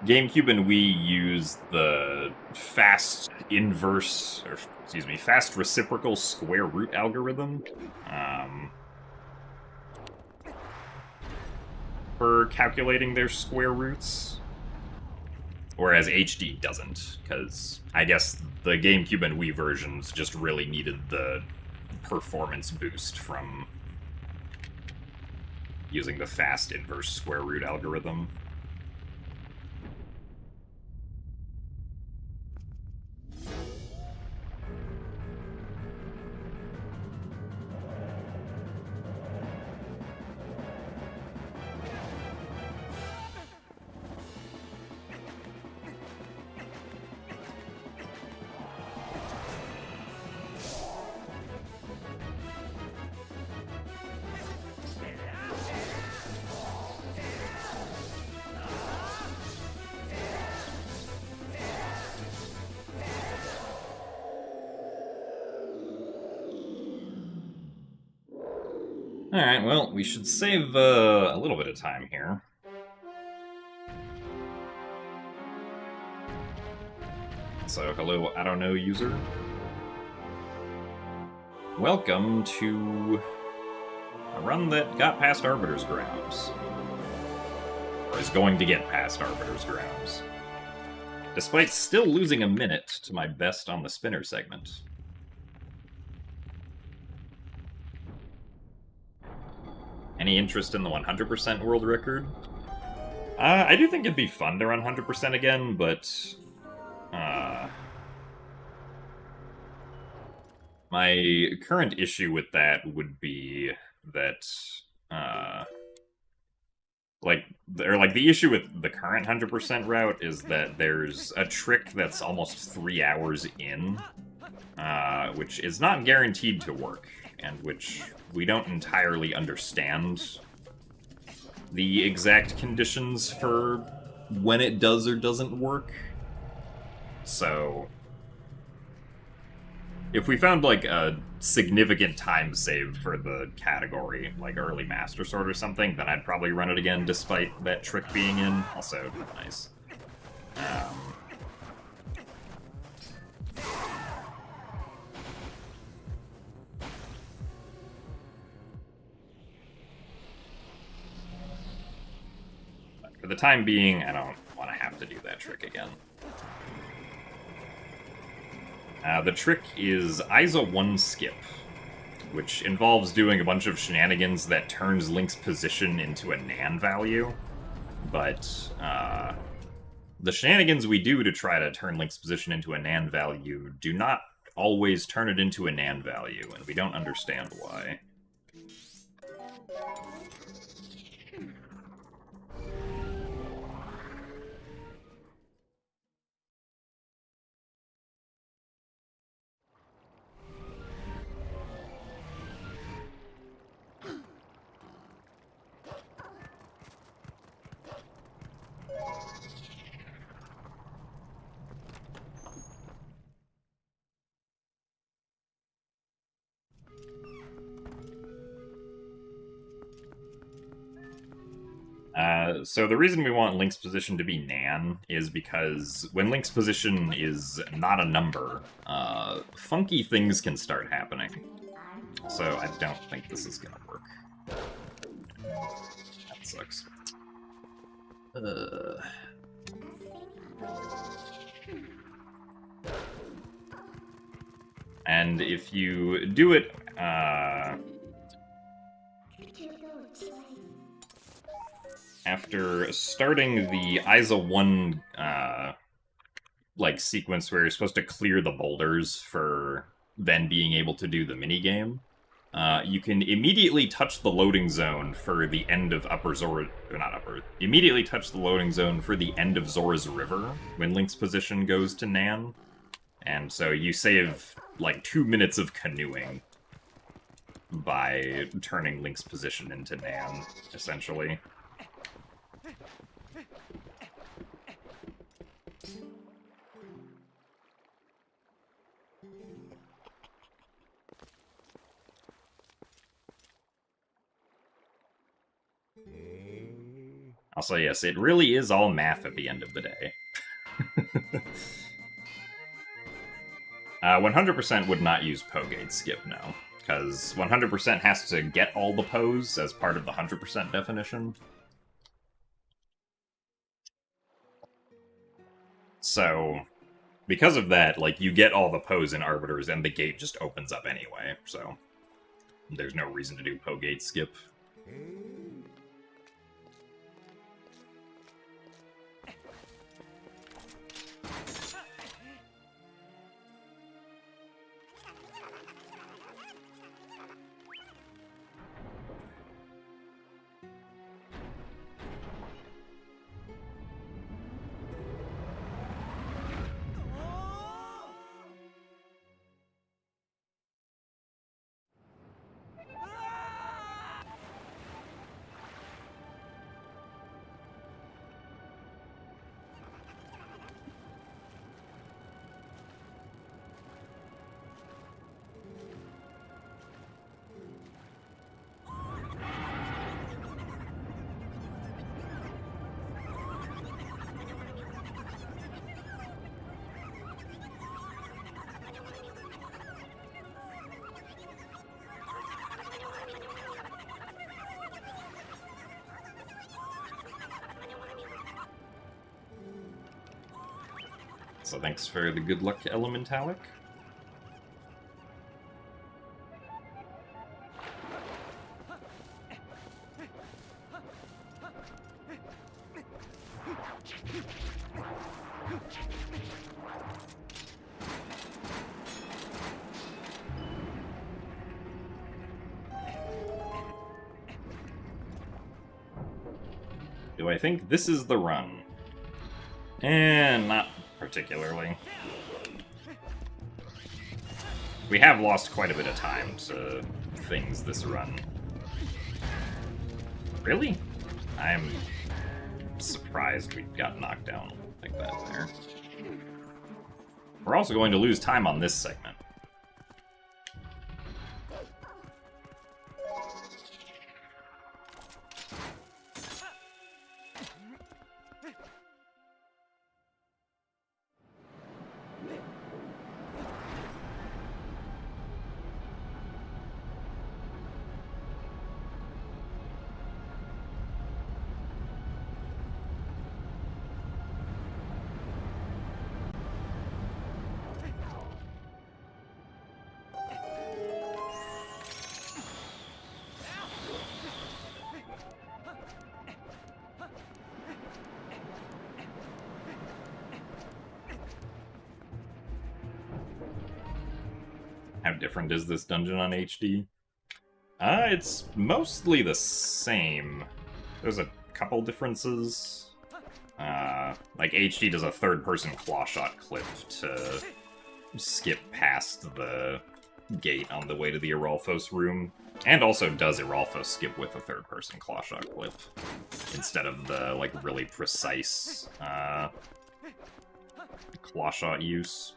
GameCube and Wii use the fast reciprocal square root algorithm for calculating their square roots, whereas HD doesn't, because I guess the GameCube and Wii versions just really needed the performance boost from using the fast inverse square root algorithm. Alright, well, we should save a little bit of time here. So, hello, I don't know, user. Welcome to a run that got past Arbiter's grounds. Or is going to get past Arbiter's grounds. Despite still losing a minute to my best on the spinner segment. Any interest in the 100% world record? I do think it'd be fun to run 100% again, but my current issue with that would be that the issue with the current 100% route is that there's a trick that's almost 3 hours in, which is not guaranteed to work, and which we don't entirely understand the exact conditions for when it does or doesn't work. So, if we found, like, a significant time save for the category, like early Master Sword or something, then I'd probably run it again despite that trick being in. Also, nice. For the time being, I don't want to have to do that trick again. The trick is Isa 1 skip, which involves doing a bunch of shenanigans that turns Link's position into a Nan value. But the shenanigans we do to try to turn Link's position into a Nan value do not always turn it into a Nan value, and we don't understand why. So the reason we want Link's position to be Nan is because when Link's position is not a number, funky things can start happening. So I don't think this is gonna work. That sucks. And if you do it, after starting the Isa 1 like sequence where you're supposed to clear the boulders for then being able to do the minigame, you can immediately touch the loading zone for the end of immediately touch the loading zone for the end of Zora's River when Link's position goes to Nan. And so you save like 2 minutes of canoeing by turning Link's position into Nan, essentially. Also, yes, it really is all math at the end of the day. 100% would not use Pogate skip, no. Because 100% has to get all the Poes as part of the 100% definition. So, because of that, like, you get all the Poes and Arbiters, and the gate just opens up anyway, so there's no reason to do Pogate skip. So thanks for the good luck, Elementalic. Do I think this is the run? And not particularly. We have lost quite a bit of time to things this run. Really? I'm surprised we got knocked down like that there. We're also going to lose time on this segment. How different is this dungeon on HD? It's mostly the same. There's a couple differences. Like HD does a third-person claw shot clip to skip past the gate on the way to the Iralfos room, and also does Iralfos skip with a third-person claw shot clip instead of the like really precise claw shot use.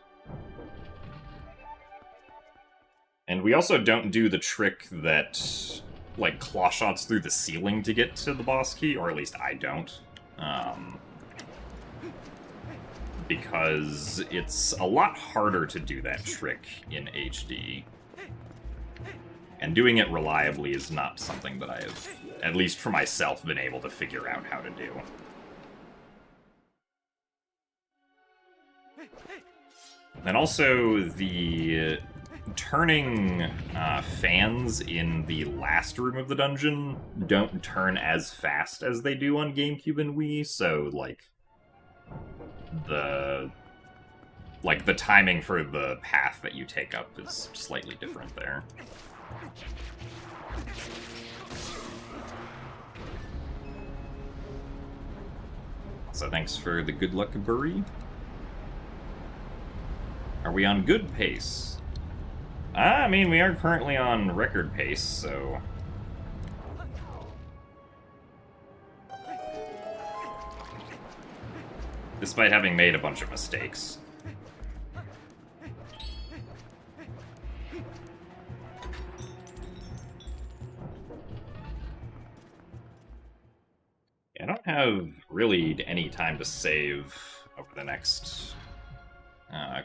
And we also don't do the trick that, like, claw shots through the ceiling to get to the boss key, or at least I don't. Because it's a lot harder to do that trick in HD. And doing it reliably is not something that I have, at least for myself, been able to figure out how to do. And also, the turning fans in the last room of the dungeon don't turn as fast as they do on GameCube and Wii, so, like, the timing for the path that you take up is slightly different there. So thanks for the good luck, Burry. Are we on good pace? I mean, we are currently on record pace, so... Despite having made a bunch of mistakes. I don't have really any time to save over the next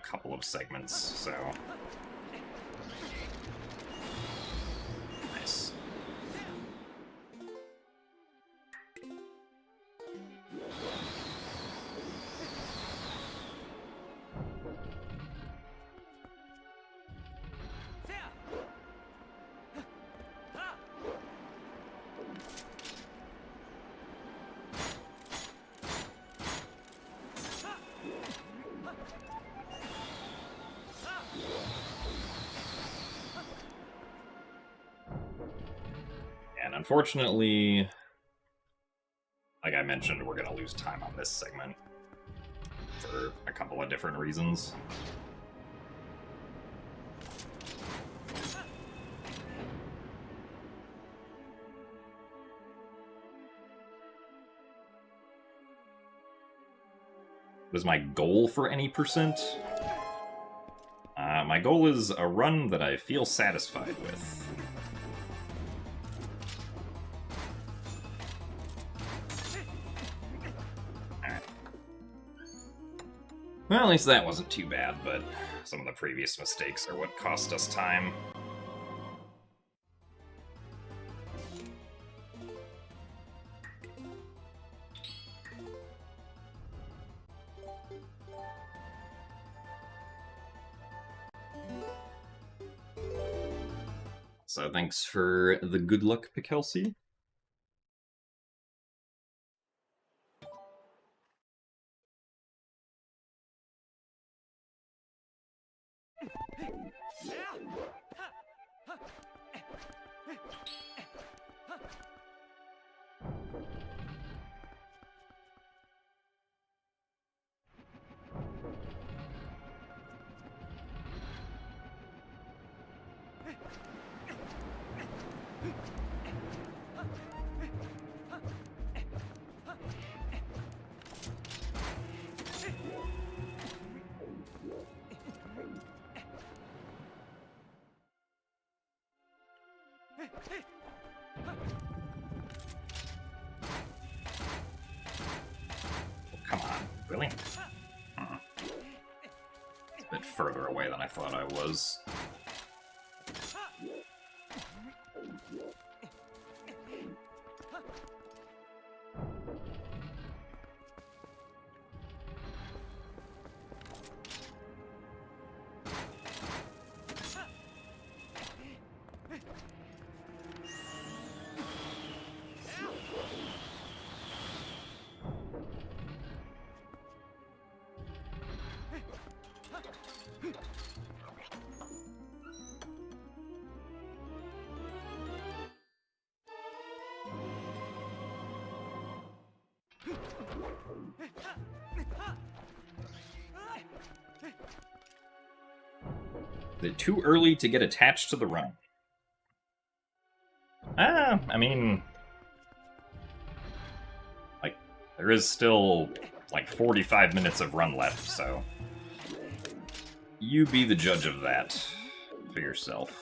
couple of segments, so... Nice. Unfortunately, like I mentioned, we're going to lose time on this segment for a couple of different reasons. Was my goal for any percent? My goal is a run that I feel satisfied with. Well, at least that wasn't too bad, but some of the previous mistakes are what cost us time. So thanks for the good luck, Pikelsey. Come on, really? It's a bit further away than I thought I was. Is it too early to get attached to the run? I mean... Like, there is still, like, 45 minutes of run left, so... You be the judge of that for yourself.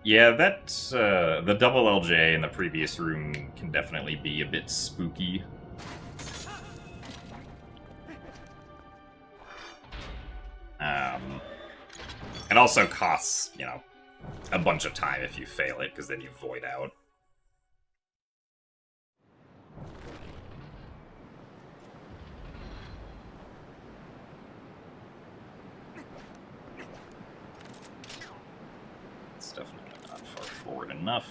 Yeah, that, the double LJ in the previous room can definitely be a bit spooky. It also costs, you know, a bunch of time if you fail it, because then you void out. It's definitely not far forward enough.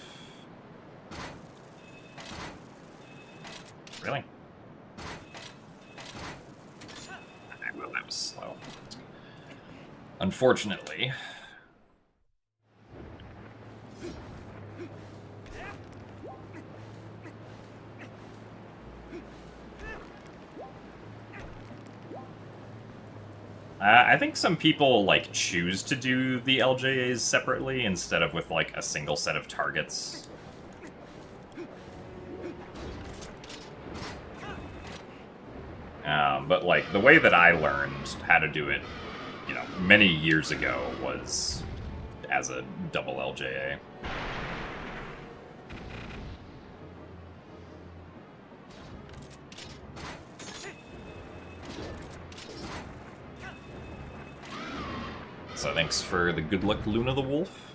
Really? Well, that was slow. Unfortunately. I think some people, like, choose to do the LJAs separately instead of with, like, a single set of targets. But, like, the way that I learned how to do it, you know, many years ago was as a double LJA. So thanks for the good luck, Luna the Wolf.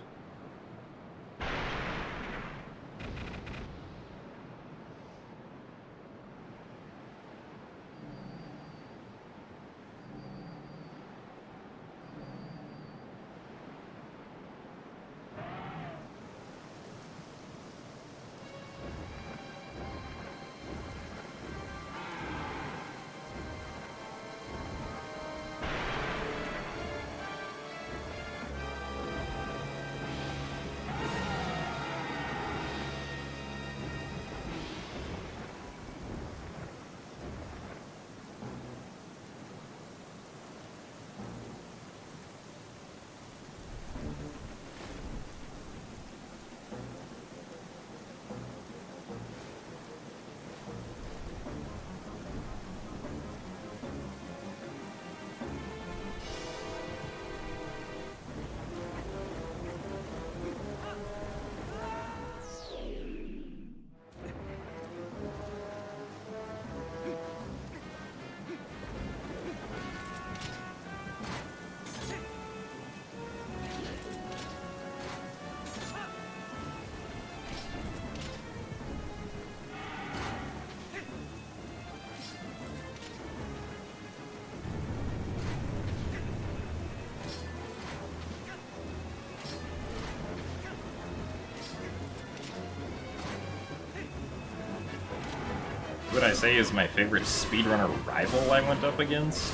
What I say is my favorite speedrunner rival I went up against?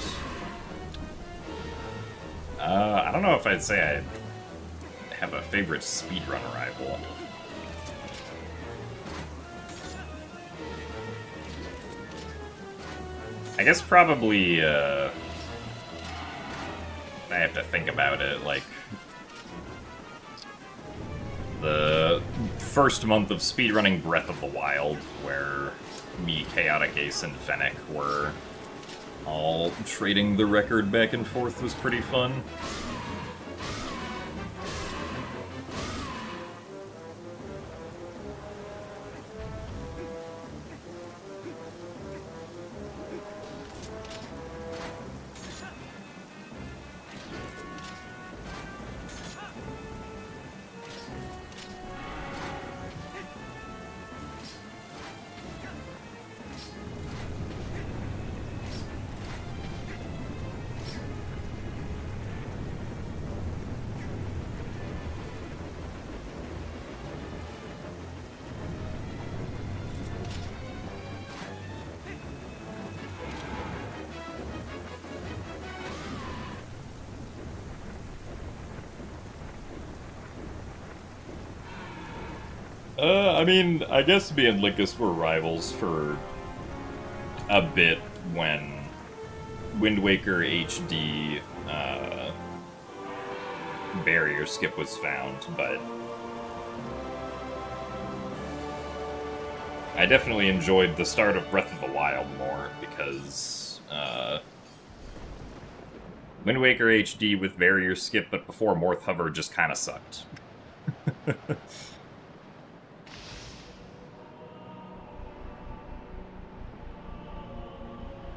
I don't know if I'd say I have a favorite speedrunner rival. I guess probably, I have to think about it, like, the first month of speedrunning Breath of the Wild, where me, Chaotic Ace, and Fennec were all trading the record back and forth was pretty fun. I mean, I guess me and Linkus were rivals for a bit when Wind Waker HD barrier skip was found, but I definitely enjoyed the start of Breath of the Wild more because Wind Waker HD with barrier skip but before Morth Hover just kind of sucked.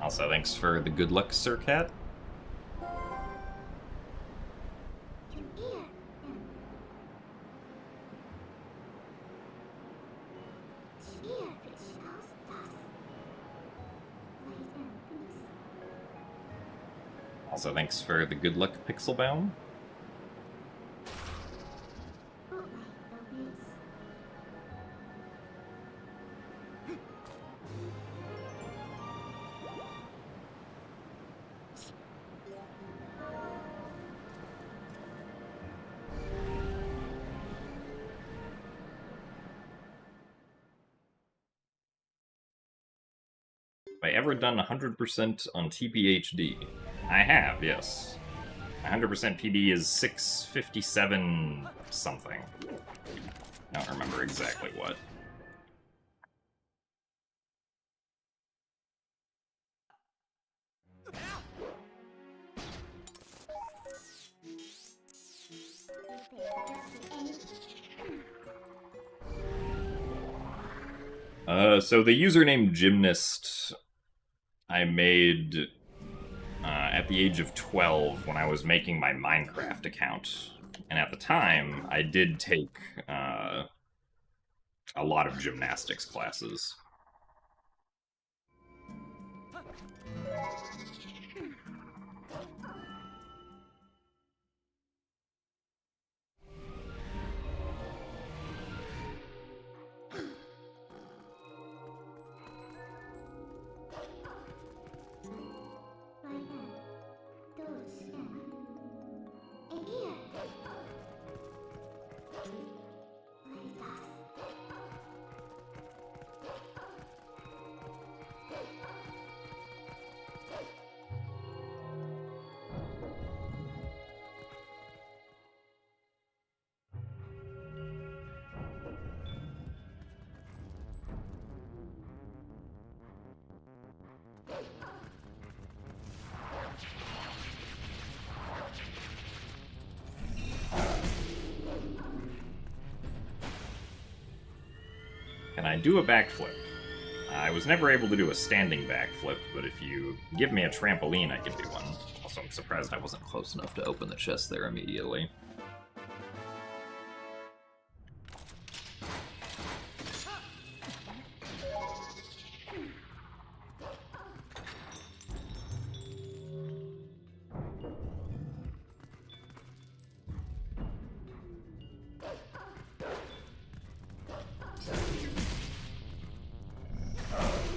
Also, thanks for the good luck, Sir Cat. Your ear. Cheer, which house does. Also, thanks for the good luck, Pixelbaum. Have I ever done 100% on TPHD? I have, yes. 100% PB is 657 something. I don't remember exactly what. So the username Gymnast I made at the age of 12 when I was making my Minecraft account. And at the time, I did take a lot of gymnastics classes. Can I do a backflip? I was never able to do a standing backflip, but if you give me a trampoline, I can do one. Also, I'm surprised I wasn't close enough to open the chest there immediately.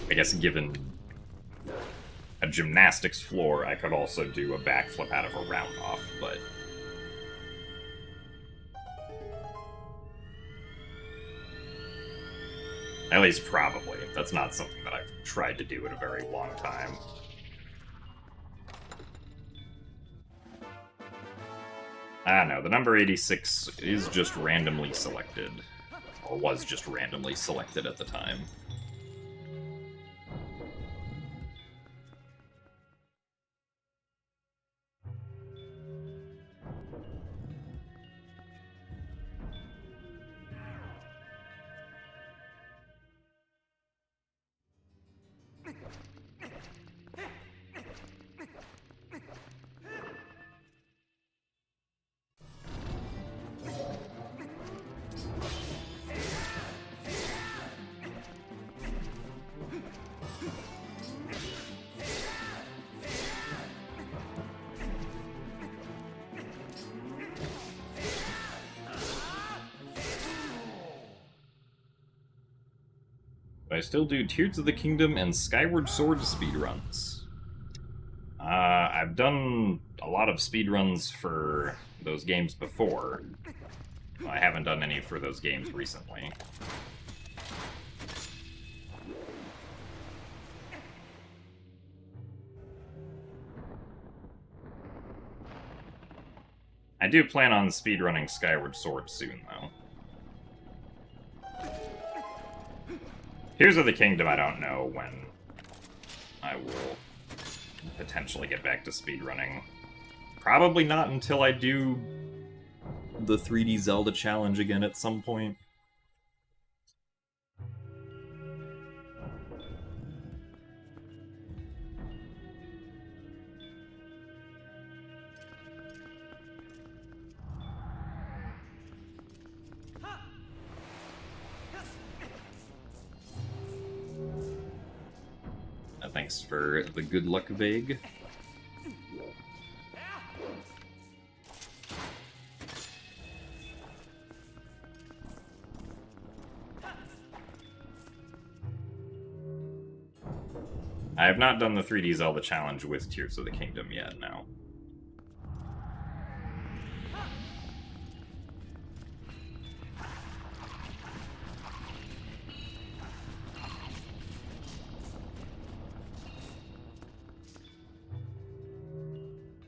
I guess given a gymnastics floor, I could also do a backflip out of a round-off, but... At least probably. That's not something that I've tried to do in a very long time. Ah, no, the number 86 is just randomly selected. Or was just randomly selected at the time. I still do Tears of the Kingdom and Skyward Sword speedruns. I've done a lot of speedruns for those games before. I haven't done any for those games recently. I do plan on speedrunning Skyward Sword soon, though. Tears of the Kingdom, I don't know when I will potentially get back to speedrunning. Probably not until I do the 3D Zelda challenge again at some point. Thanks for the good luck, Vague. I have not done the 3D Zelda challenge with Tears of the Kingdom yet, no.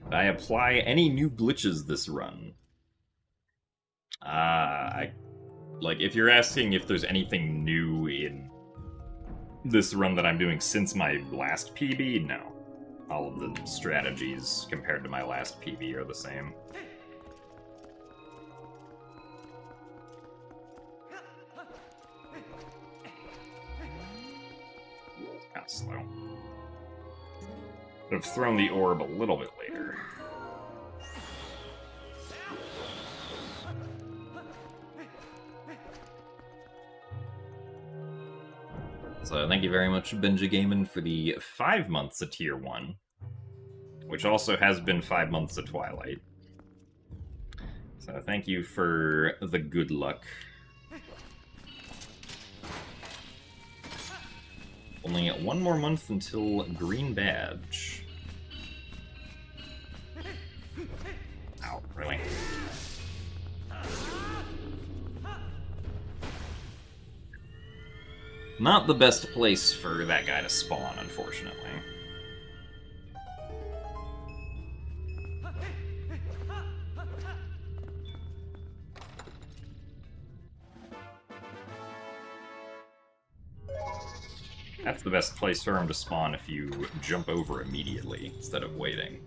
Did I apply any new glitches this run? Like, if you're asking if there's anything new in this run that I'm doing since my last PB, no. All of the strategies compared to my last PB are the same. Kind of slow. Could have thrown the orb a little bit later. So thank you very much, Benja Gaiman, for the 5 months of Tier 1, which also has been 5 months of Twilight. So thank you for the good luck. Only 1 more month until Green Badge. Ow, really? Not the best place for that guy to spawn, unfortunately. That's the best place for him to spawn if you jump over immediately instead of waiting.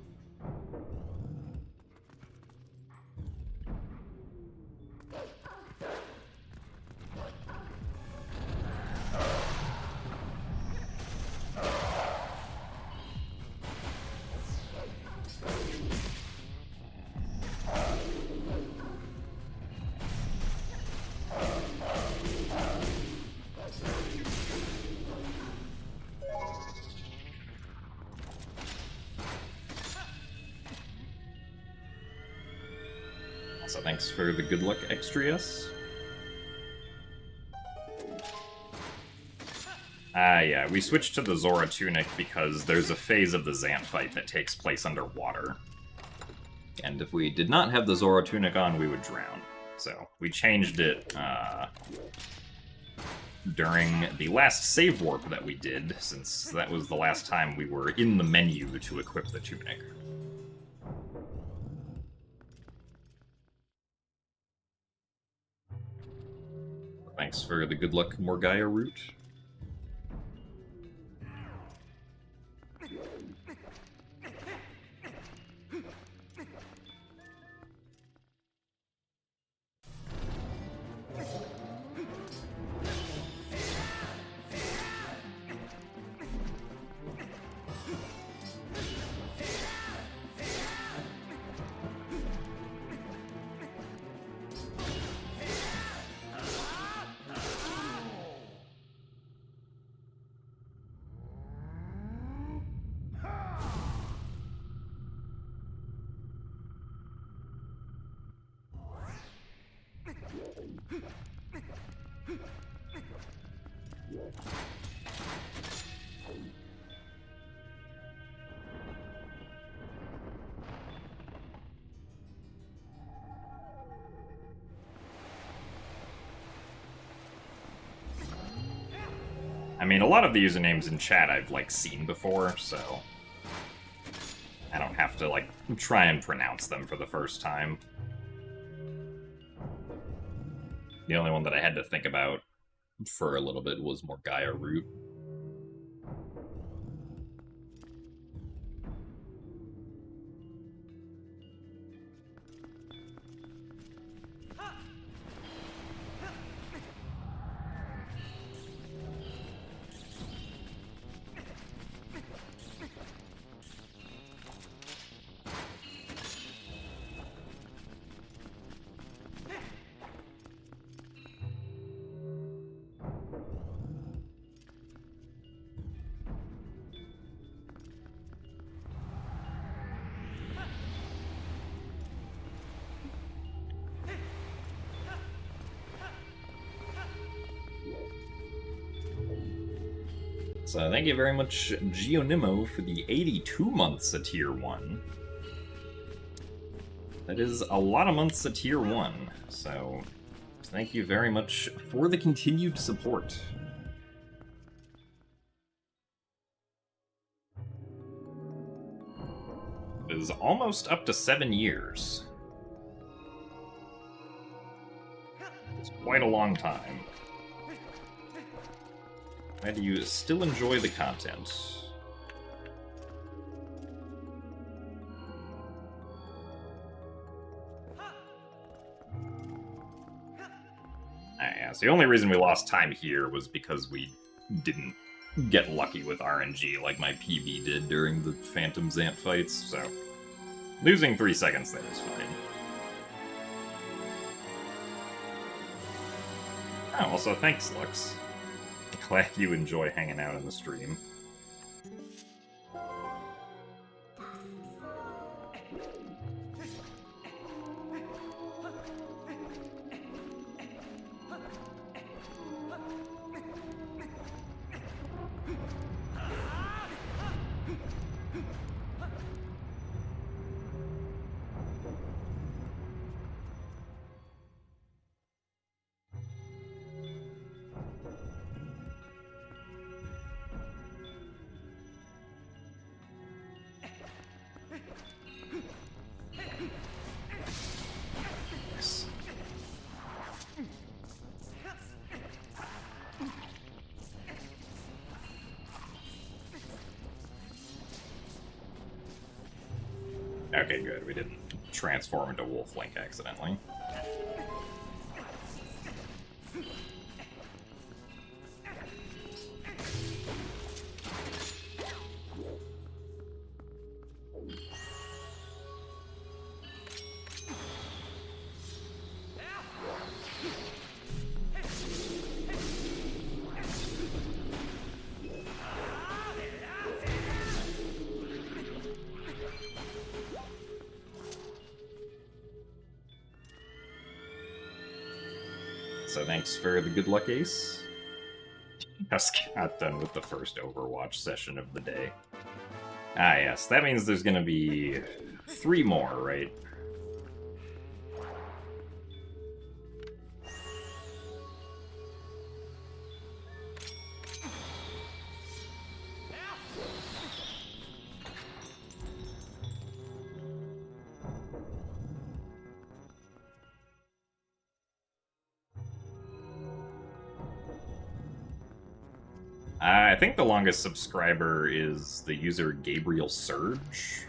So thanks for the good luck, Extrius. Yeah, we switched to the Zora Tunic because there's a phase of the Zant fight that takes place underwater. And if we did not have the Zora Tunic on, we would drown. So we changed it during the last save warp that we did, since that was the last time we were in the menu to equip the Tunic. Thanks for the good luck, Morgaya route. I mean, a lot of the usernames in chat I've, like, seen before, so I don't have to, like, try and pronounce them for the first time. The only one that I had to think about for a little bit was Morgaya route. So thank you very much, Geonimo, for the 82 months at Tier 1. That is a lot of months at Tier 1, so thank you very much for the continued support. It is almost up to 7 years. It's quite a long time. How do you still enjoy the content? Yeah, so the only reason we lost time here was because we didn't get lucky with RNG like my PB did during the Phantom Zant fights, so losing 3 seconds there is fine. Oh, also thanks, Lux. Glad you enjoy hanging out in the stream. Okay, good. We didn't transform into Wolf Link accidentally. So thanks for the good luck, Ace. Just got done with the first Overwatch session of the day. Ah, yes. That means there's gonna be 3 more, right? I think the longest subscriber is the user Gabriel Surge.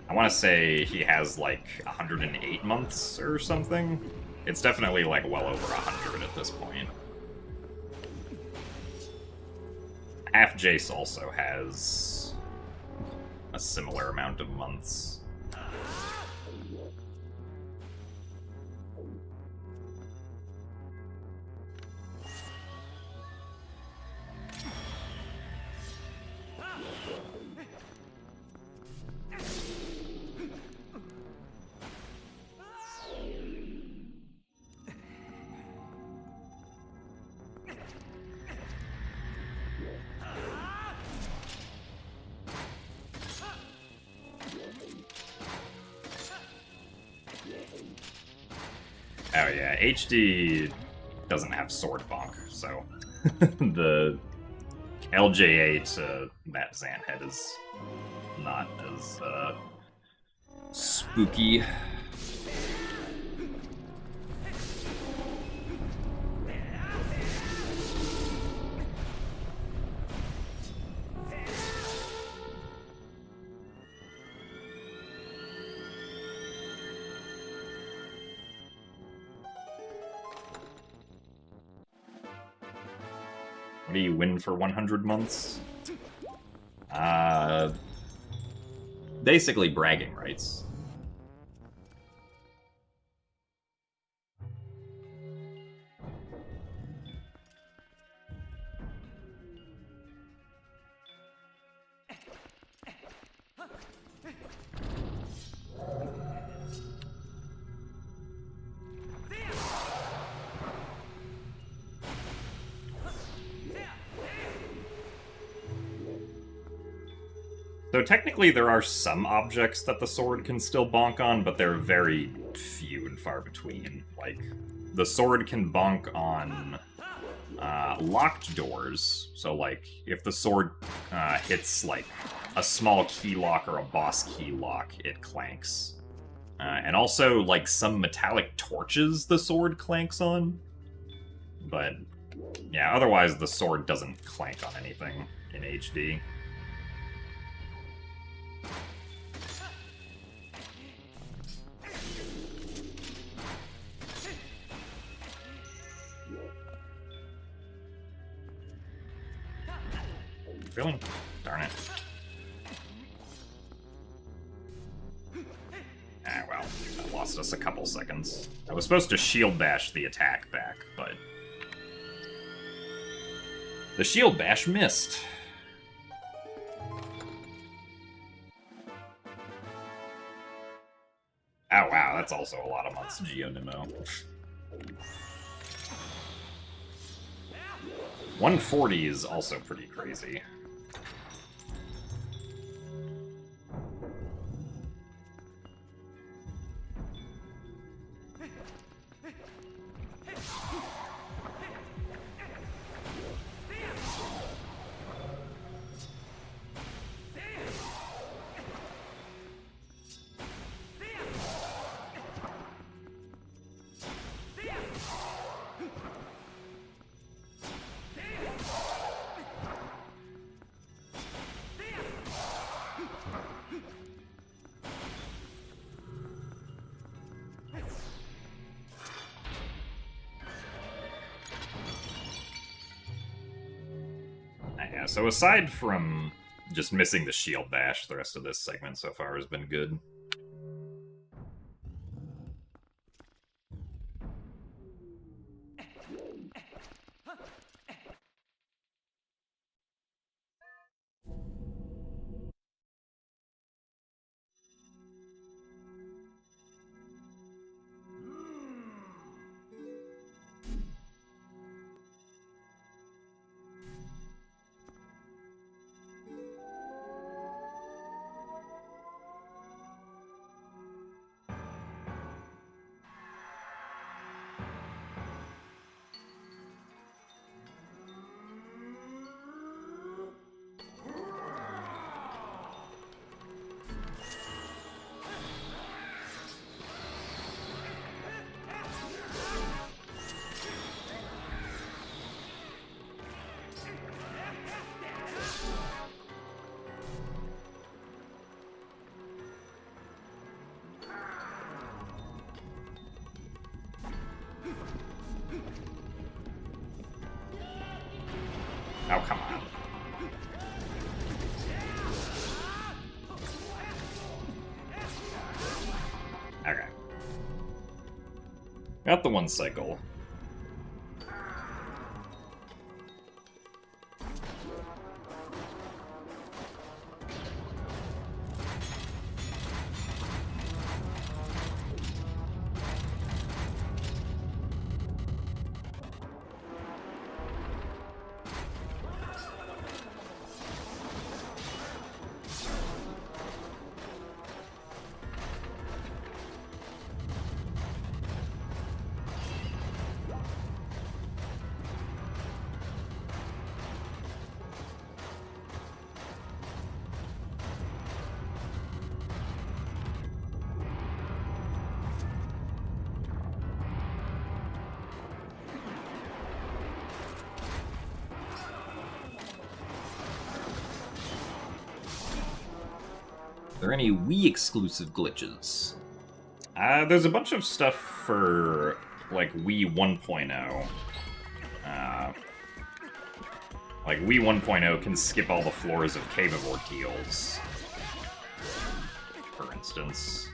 I want to say he has like 108 months or something. It's definitely like well over 100 at this point. Half Jace also has a similar amount of months. Oh yeah, HD doesn't have Sword Bonk, so the LJA to that Zant head is not as spooky. What do you win for 100 months? Basically bragging rights. Though technically there are some objects that the sword can still bonk on, but they're very few and far between. Like, the sword can bonk on locked doors. So, like, if the sword hits, like, a small key lock or a boss key lock, it clanks. And also, like, some metallic torches the sword clanks on. But, yeah, otherwise the sword doesn't clank on anything in HD. Really? Darn it. Ah, well, that lost us a couple seconds. I was supposed to shield bash the attack back, but the shield bash missed. Oh wow, that's also a lot of months Geonimo. 140 is also pretty crazy. Yeah, so aside from just missing the shield bash, the rest of this segment so far has been good. Oh, come on. Okay. Got the one cycle. Are there any Wii exclusive glitches? There's a bunch of stuff for, like, Wii 1.0. Like, Wii 1.0 can skip all the floors of Cave of Ordeals, for instance.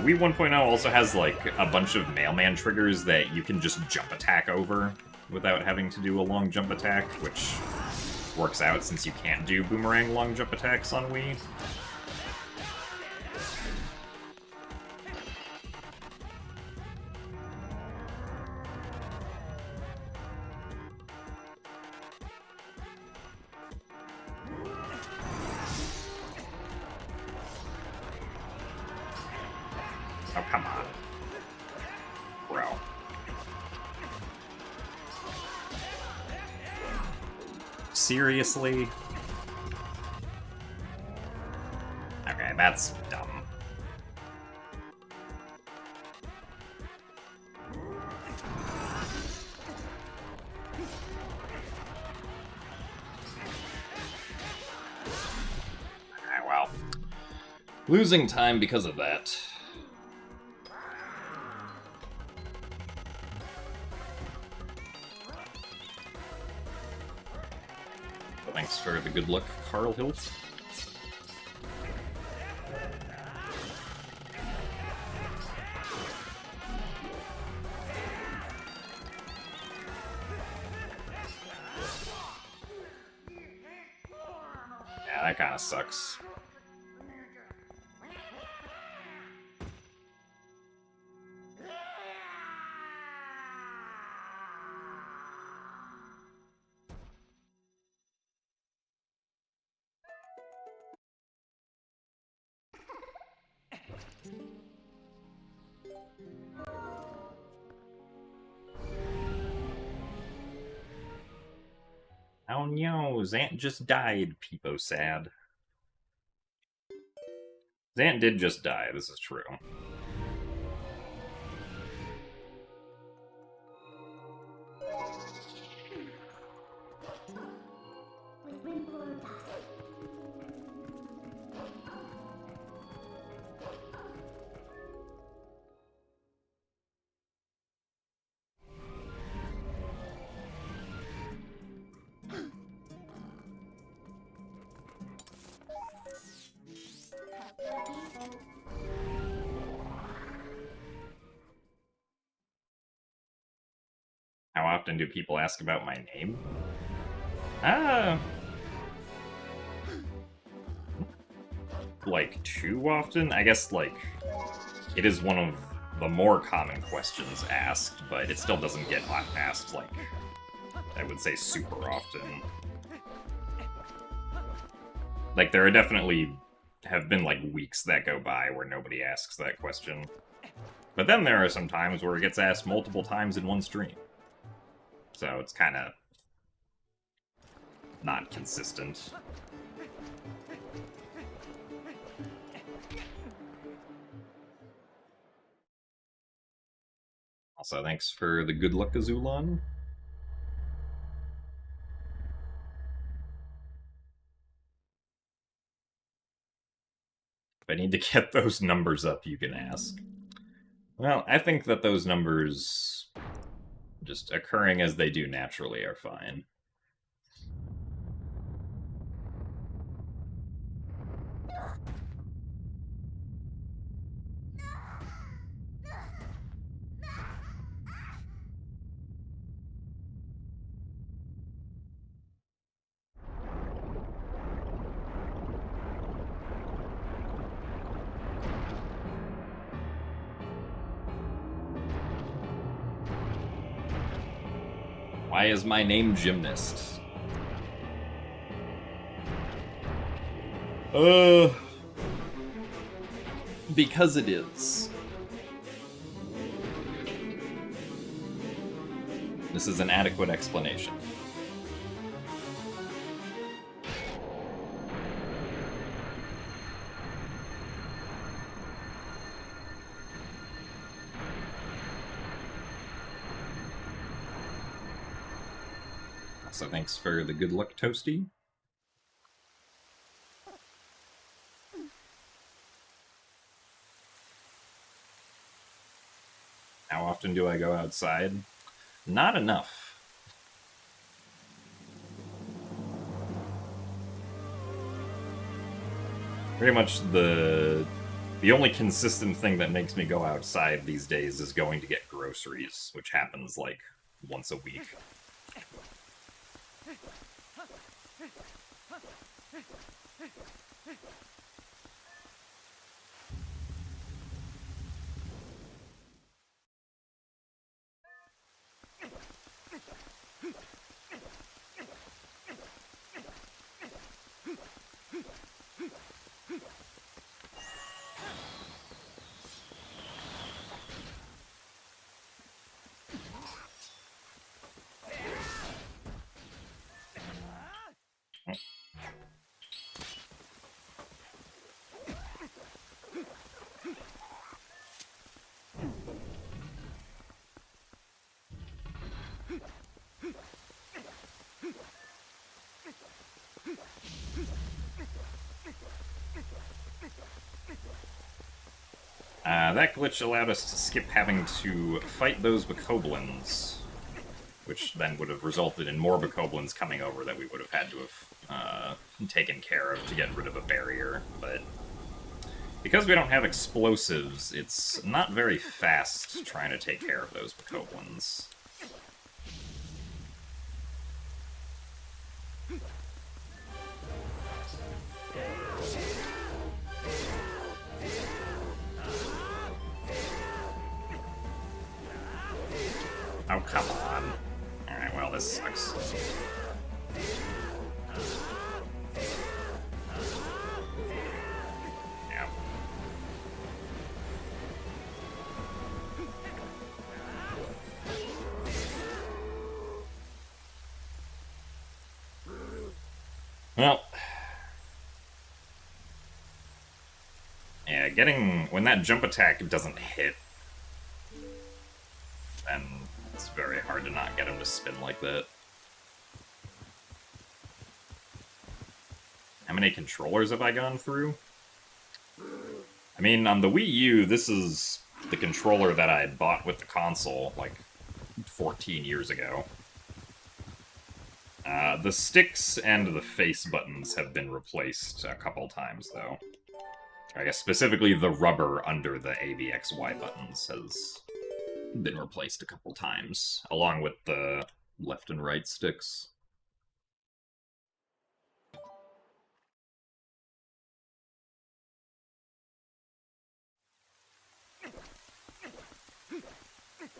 Wii 1.0 also has, like, a bunch of mailman triggers that you can just jump attack over without having to do a long jump attack, which works out since you can't do boomerang long jump attacks on Wii. Oh, come on. Bro. Seriously? Okay, that's dumb. Okay, well. Losing time because of that. Thanks for the good luck, Carl Hill. Yeah, that kind of sucks. Oh no, Zant just died, Peepo sad. Zant did just die, this is true. How often do people ask about my name? Like, too often? I guess, like, it is one of the more common questions asked, but it still doesn't get asked, like, I would say super often. Like, there are definitely have been, like, weeks that go by where nobody asks that question. But then there are some times where it gets asked multiple times in one stream. So it's kind of not consistent. Also, thanks for the good luck, Azulon. If I need to get those numbers up, you can ask. Well, I think that those numbers, just occurring as they do naturally, are fine. Why is my name Gymnast? Because it is. This is an adequate explanation. So thanks for the good luck, Toasty. How often do I go outside? Not enough. Pretty much the only consistent thing that makes me go outside these days is going to get groceries, which happens like once a week. That glitch allowed us to skip having to fight those bokoblins, which then would have resulted in more bokoblins coming over that we would have had to have taken care of to get rid of a barrier, but because we don't have explosives, it's not very fast trying to take care of those bokoblins. Oh, come on. Alright, well, this sucks. Yeah. Well. Yeah, when that jump attack doesn't hit, then it's very hard to not get him to spin like that. How many controllers have I gone through? I mean, on the Wii U, this is the controller that I had bought with the console, like, 14 years ago. The sticks and the face buttons have been replaced a couple times, though. I guess specifically the rubber under the ABXY buttons has been replaced a couple times, along with the left and right sticks.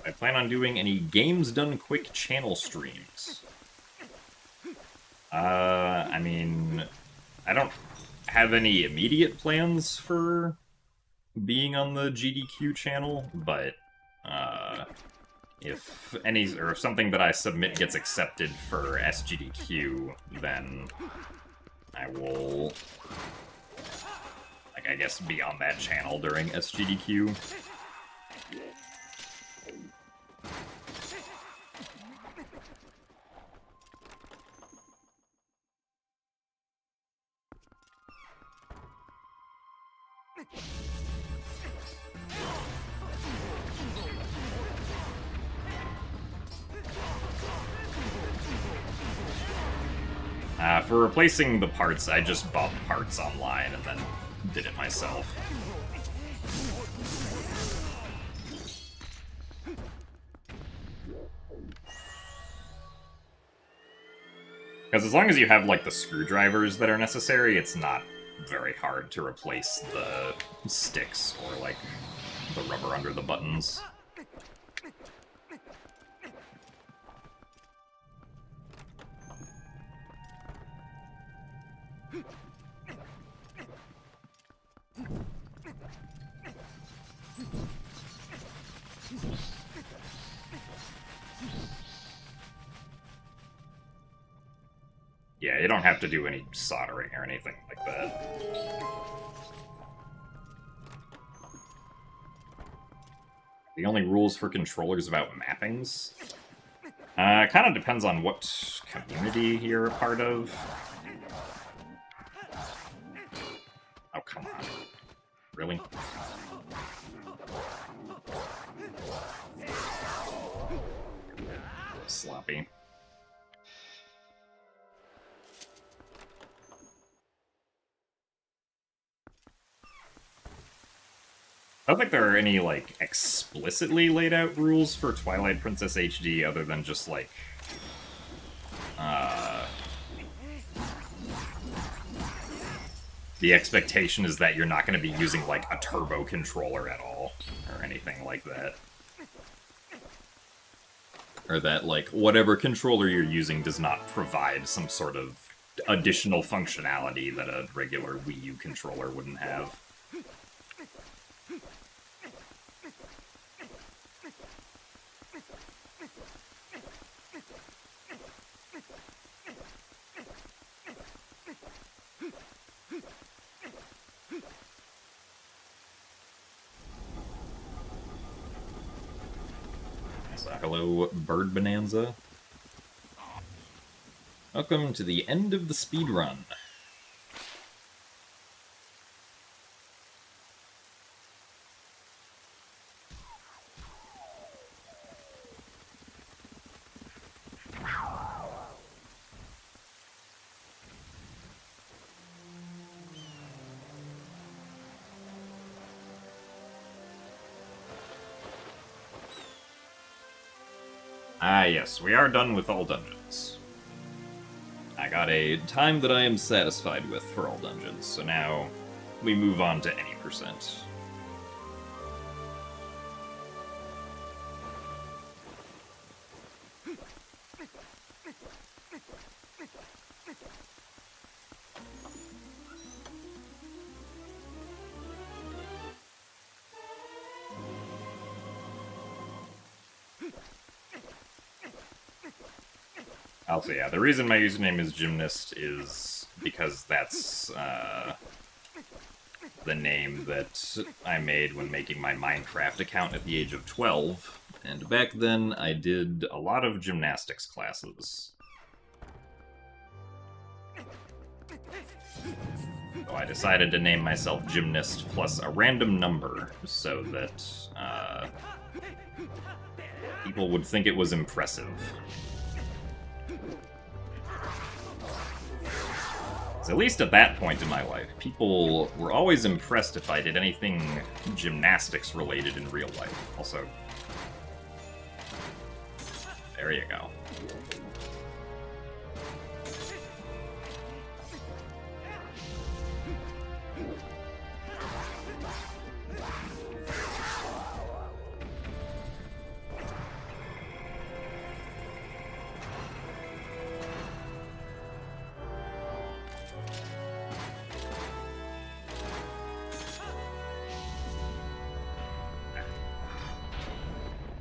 I plan on doing any Games Done Quick channel streams. I mean, I don't have any immediate plans for being on the GDQ channel, but if something that I submit gets accepted for SGDQ, then I will, like, I guess, be on that channel during SGDQ. For replacing the parts, I just bought parts online and then did it myself. Because as long as you have, like, the screwdrivers that are necessary, it's not very hard to replace the sticks or, like, the rubber under the buttons. Yeah, you don't have to do any soldering or anything like that. The only rules for controllers about mappings? Kind of depends on what community you're a part of. Oh, come on. Really? Sloppy. I don't think there are any, like, explicitly laid out rules for Twilight Princess HD other than just, like, the expectation is that you're not going to be using, like, a turbo controller at all, or anything like that. Or that, like, whatever controller you're using does not provide some sort of additional functionality that a regular Wii U controller wouldn't have. Hello, Bird Bonanza. Welcome to the end of the speedrun. Ah, yes, we are done with all dungeons. I got a time that I am satisfied with for all dungeons, so now we move on to any percent. Also, yeah, the reason my username is Gymnast is because that's the name that I made when making my Minecraft account at the age of 12. And back then, I did a lot of gymnastics classes. So I decided to name myself Gymnast plus a random number so that people would think it was impressive. So at least at that point in my life, people were always impressed if I did anything gymnastics related in real life. Also, there you go.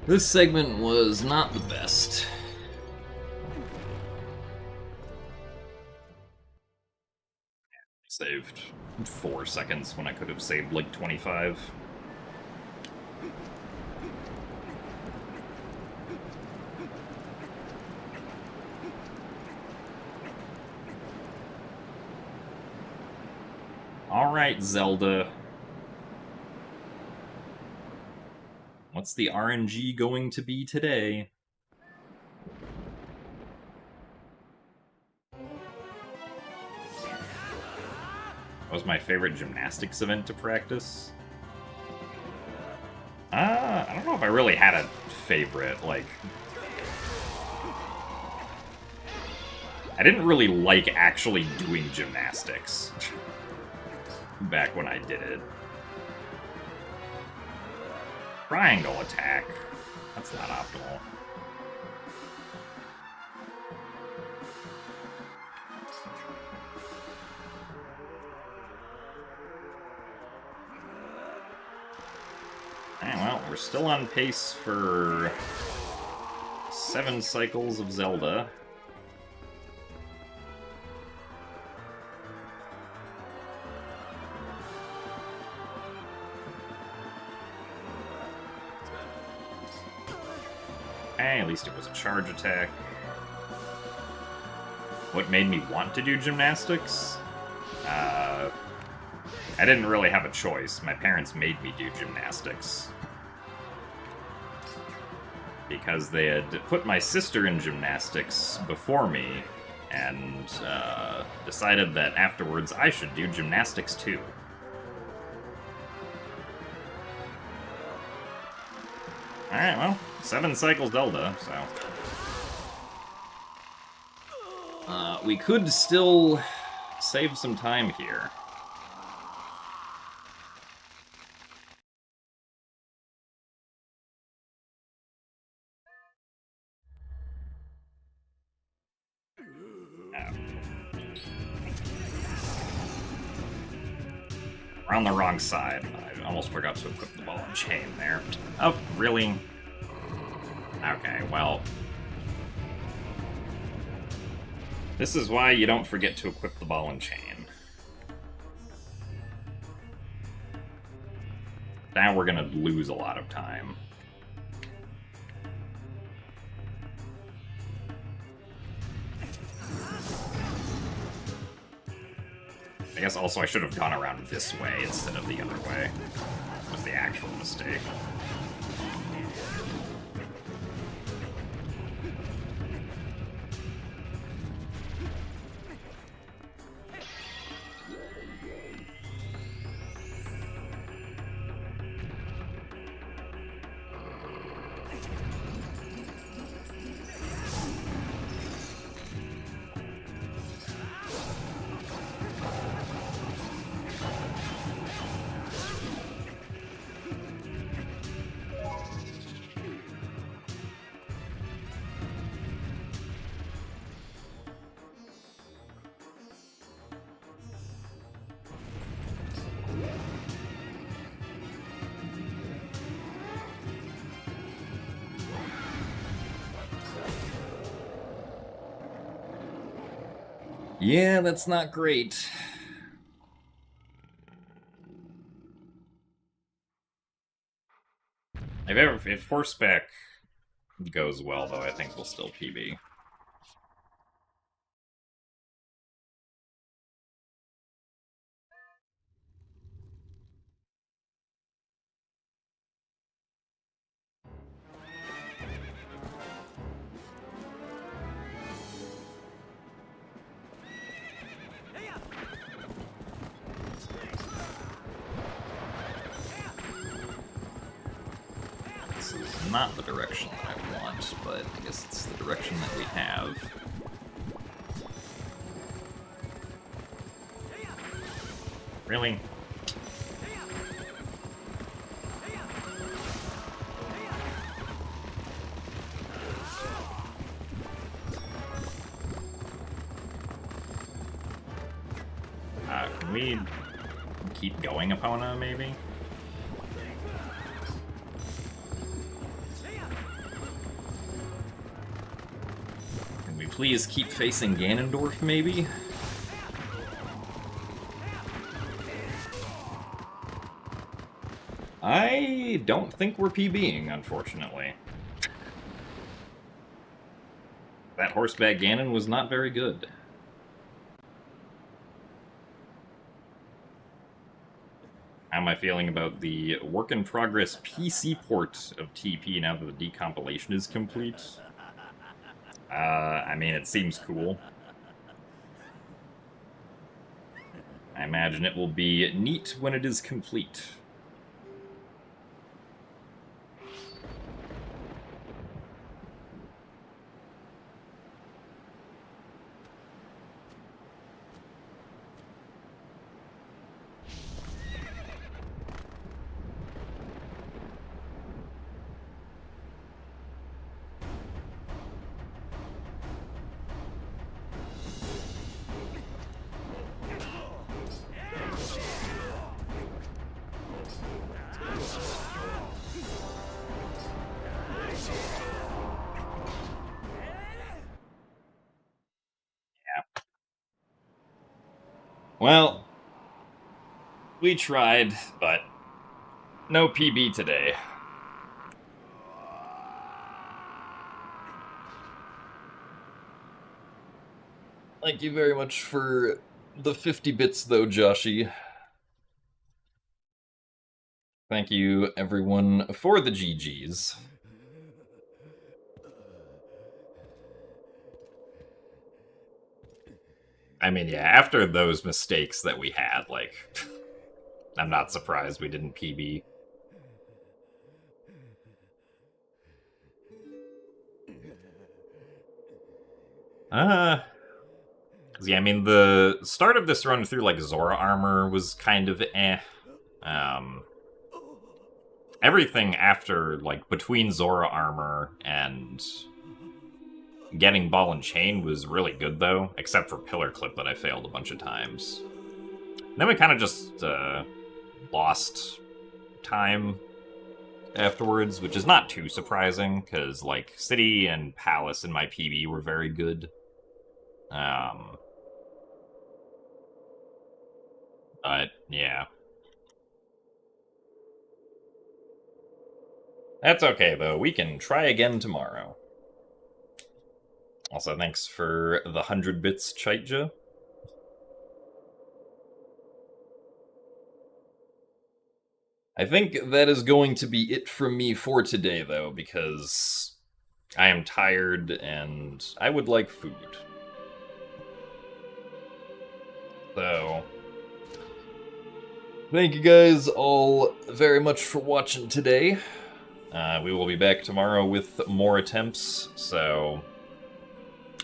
This segment was not the best. Saved 4 seconds when I could have saved like 25. Alright, Zelda. What's the RNG going to be today? That was my favorite gymnastics event to practice. I don't know if I really had a favorite, like... I didn't really like actually doing gymnastics back when I did it. Triangle attack. That's not optimal. Alright, well, we're still on pace for 7 cycles of Zelda. At least it was a charge attack. What made me want to do gymnastics? I didn't really have a choice. My parents made me do gymnastics. Because they had put my sister in gymnastics before me, and decided that afterwards I should do gymnastics too. Alright, well, 7 cycles Zelda, so... we could still save some time here. We're on the wrong side. I almost forgot to equip the ball and chain there. Oh, really? Okay, well... This is why you don't forget to equip the ball and chain. Now we're gonna lose a lot of time. I guess also I should have gone around this way instead of the other way. That was the actual mistake. Yeah, that's not great. If horseback goes well, though, I think we'll still PB. This is not the direction that I want, but I guess it's the direction that we have. Really? Can we keep going, Epona, maybe? Can we please keep facing Ganondorf, maybe? I don't think we're PBing, unfortunately. That horseback Ganon was not very good. How am I feeling about the work-in-progress PC port of TP now that the decompilation is complete? I mean, it seems cool. I imagine it will be neat when it is complete. Well, we tried, but no PB today. Thank you very much for the 50 bits, though, Joshy. Thank you, everyone, for the GGs. I mean, yeah, after those mistakes that we had, like, I'm not surprised we didn't PB. Yeah, I mean, the start of this run through, like, Zora armor was kind of eh. Everything after, like, between Zora armor and getting ball and chain was really good, though, except for pillar clip that I failed a bunch of times. And then we kind of just lost time afterwards, which is not too surprising, because, like, City and Palace in my PB were very good. But, yeah. That's okay, though. We can try again tomorrow. Also, thanks for the 100 bits, Chaitja. I think that is going to be it from me for today, though, because I am tired and I would like food. So, thank you guys all very much for watching today. We will be back tomorrow with more attempts, so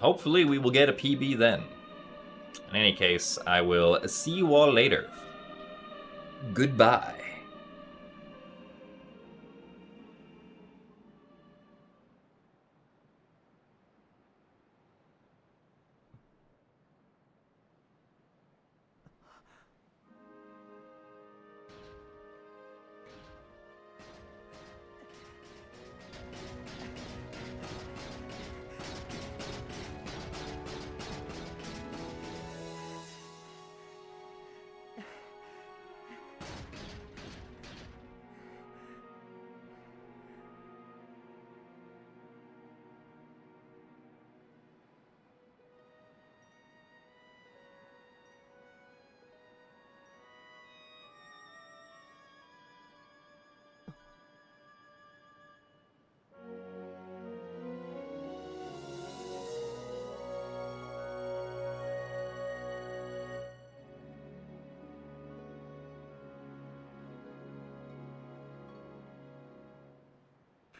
hopefully we will get a PB then. In any case, I will see you all later. Goodbye.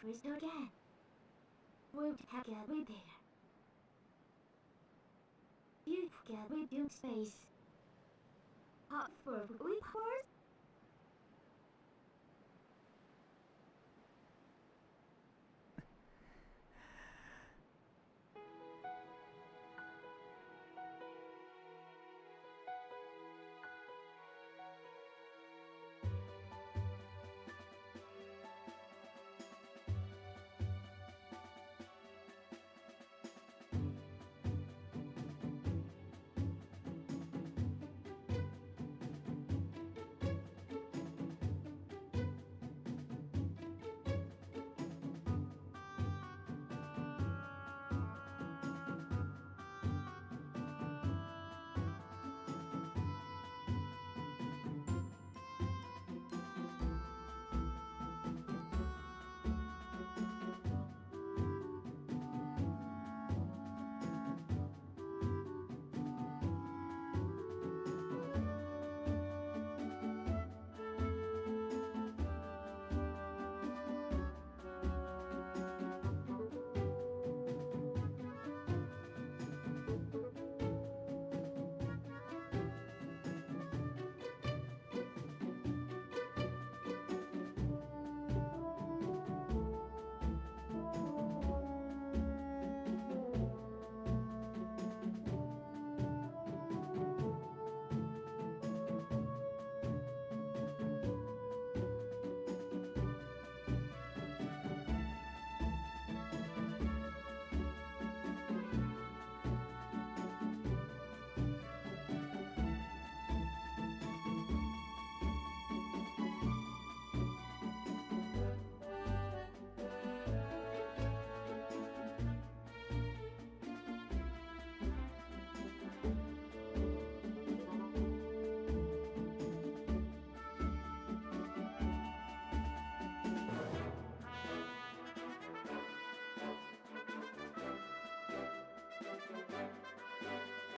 crystal again. We'll have a repair. Beautiful rebuild space. Hot for repairs?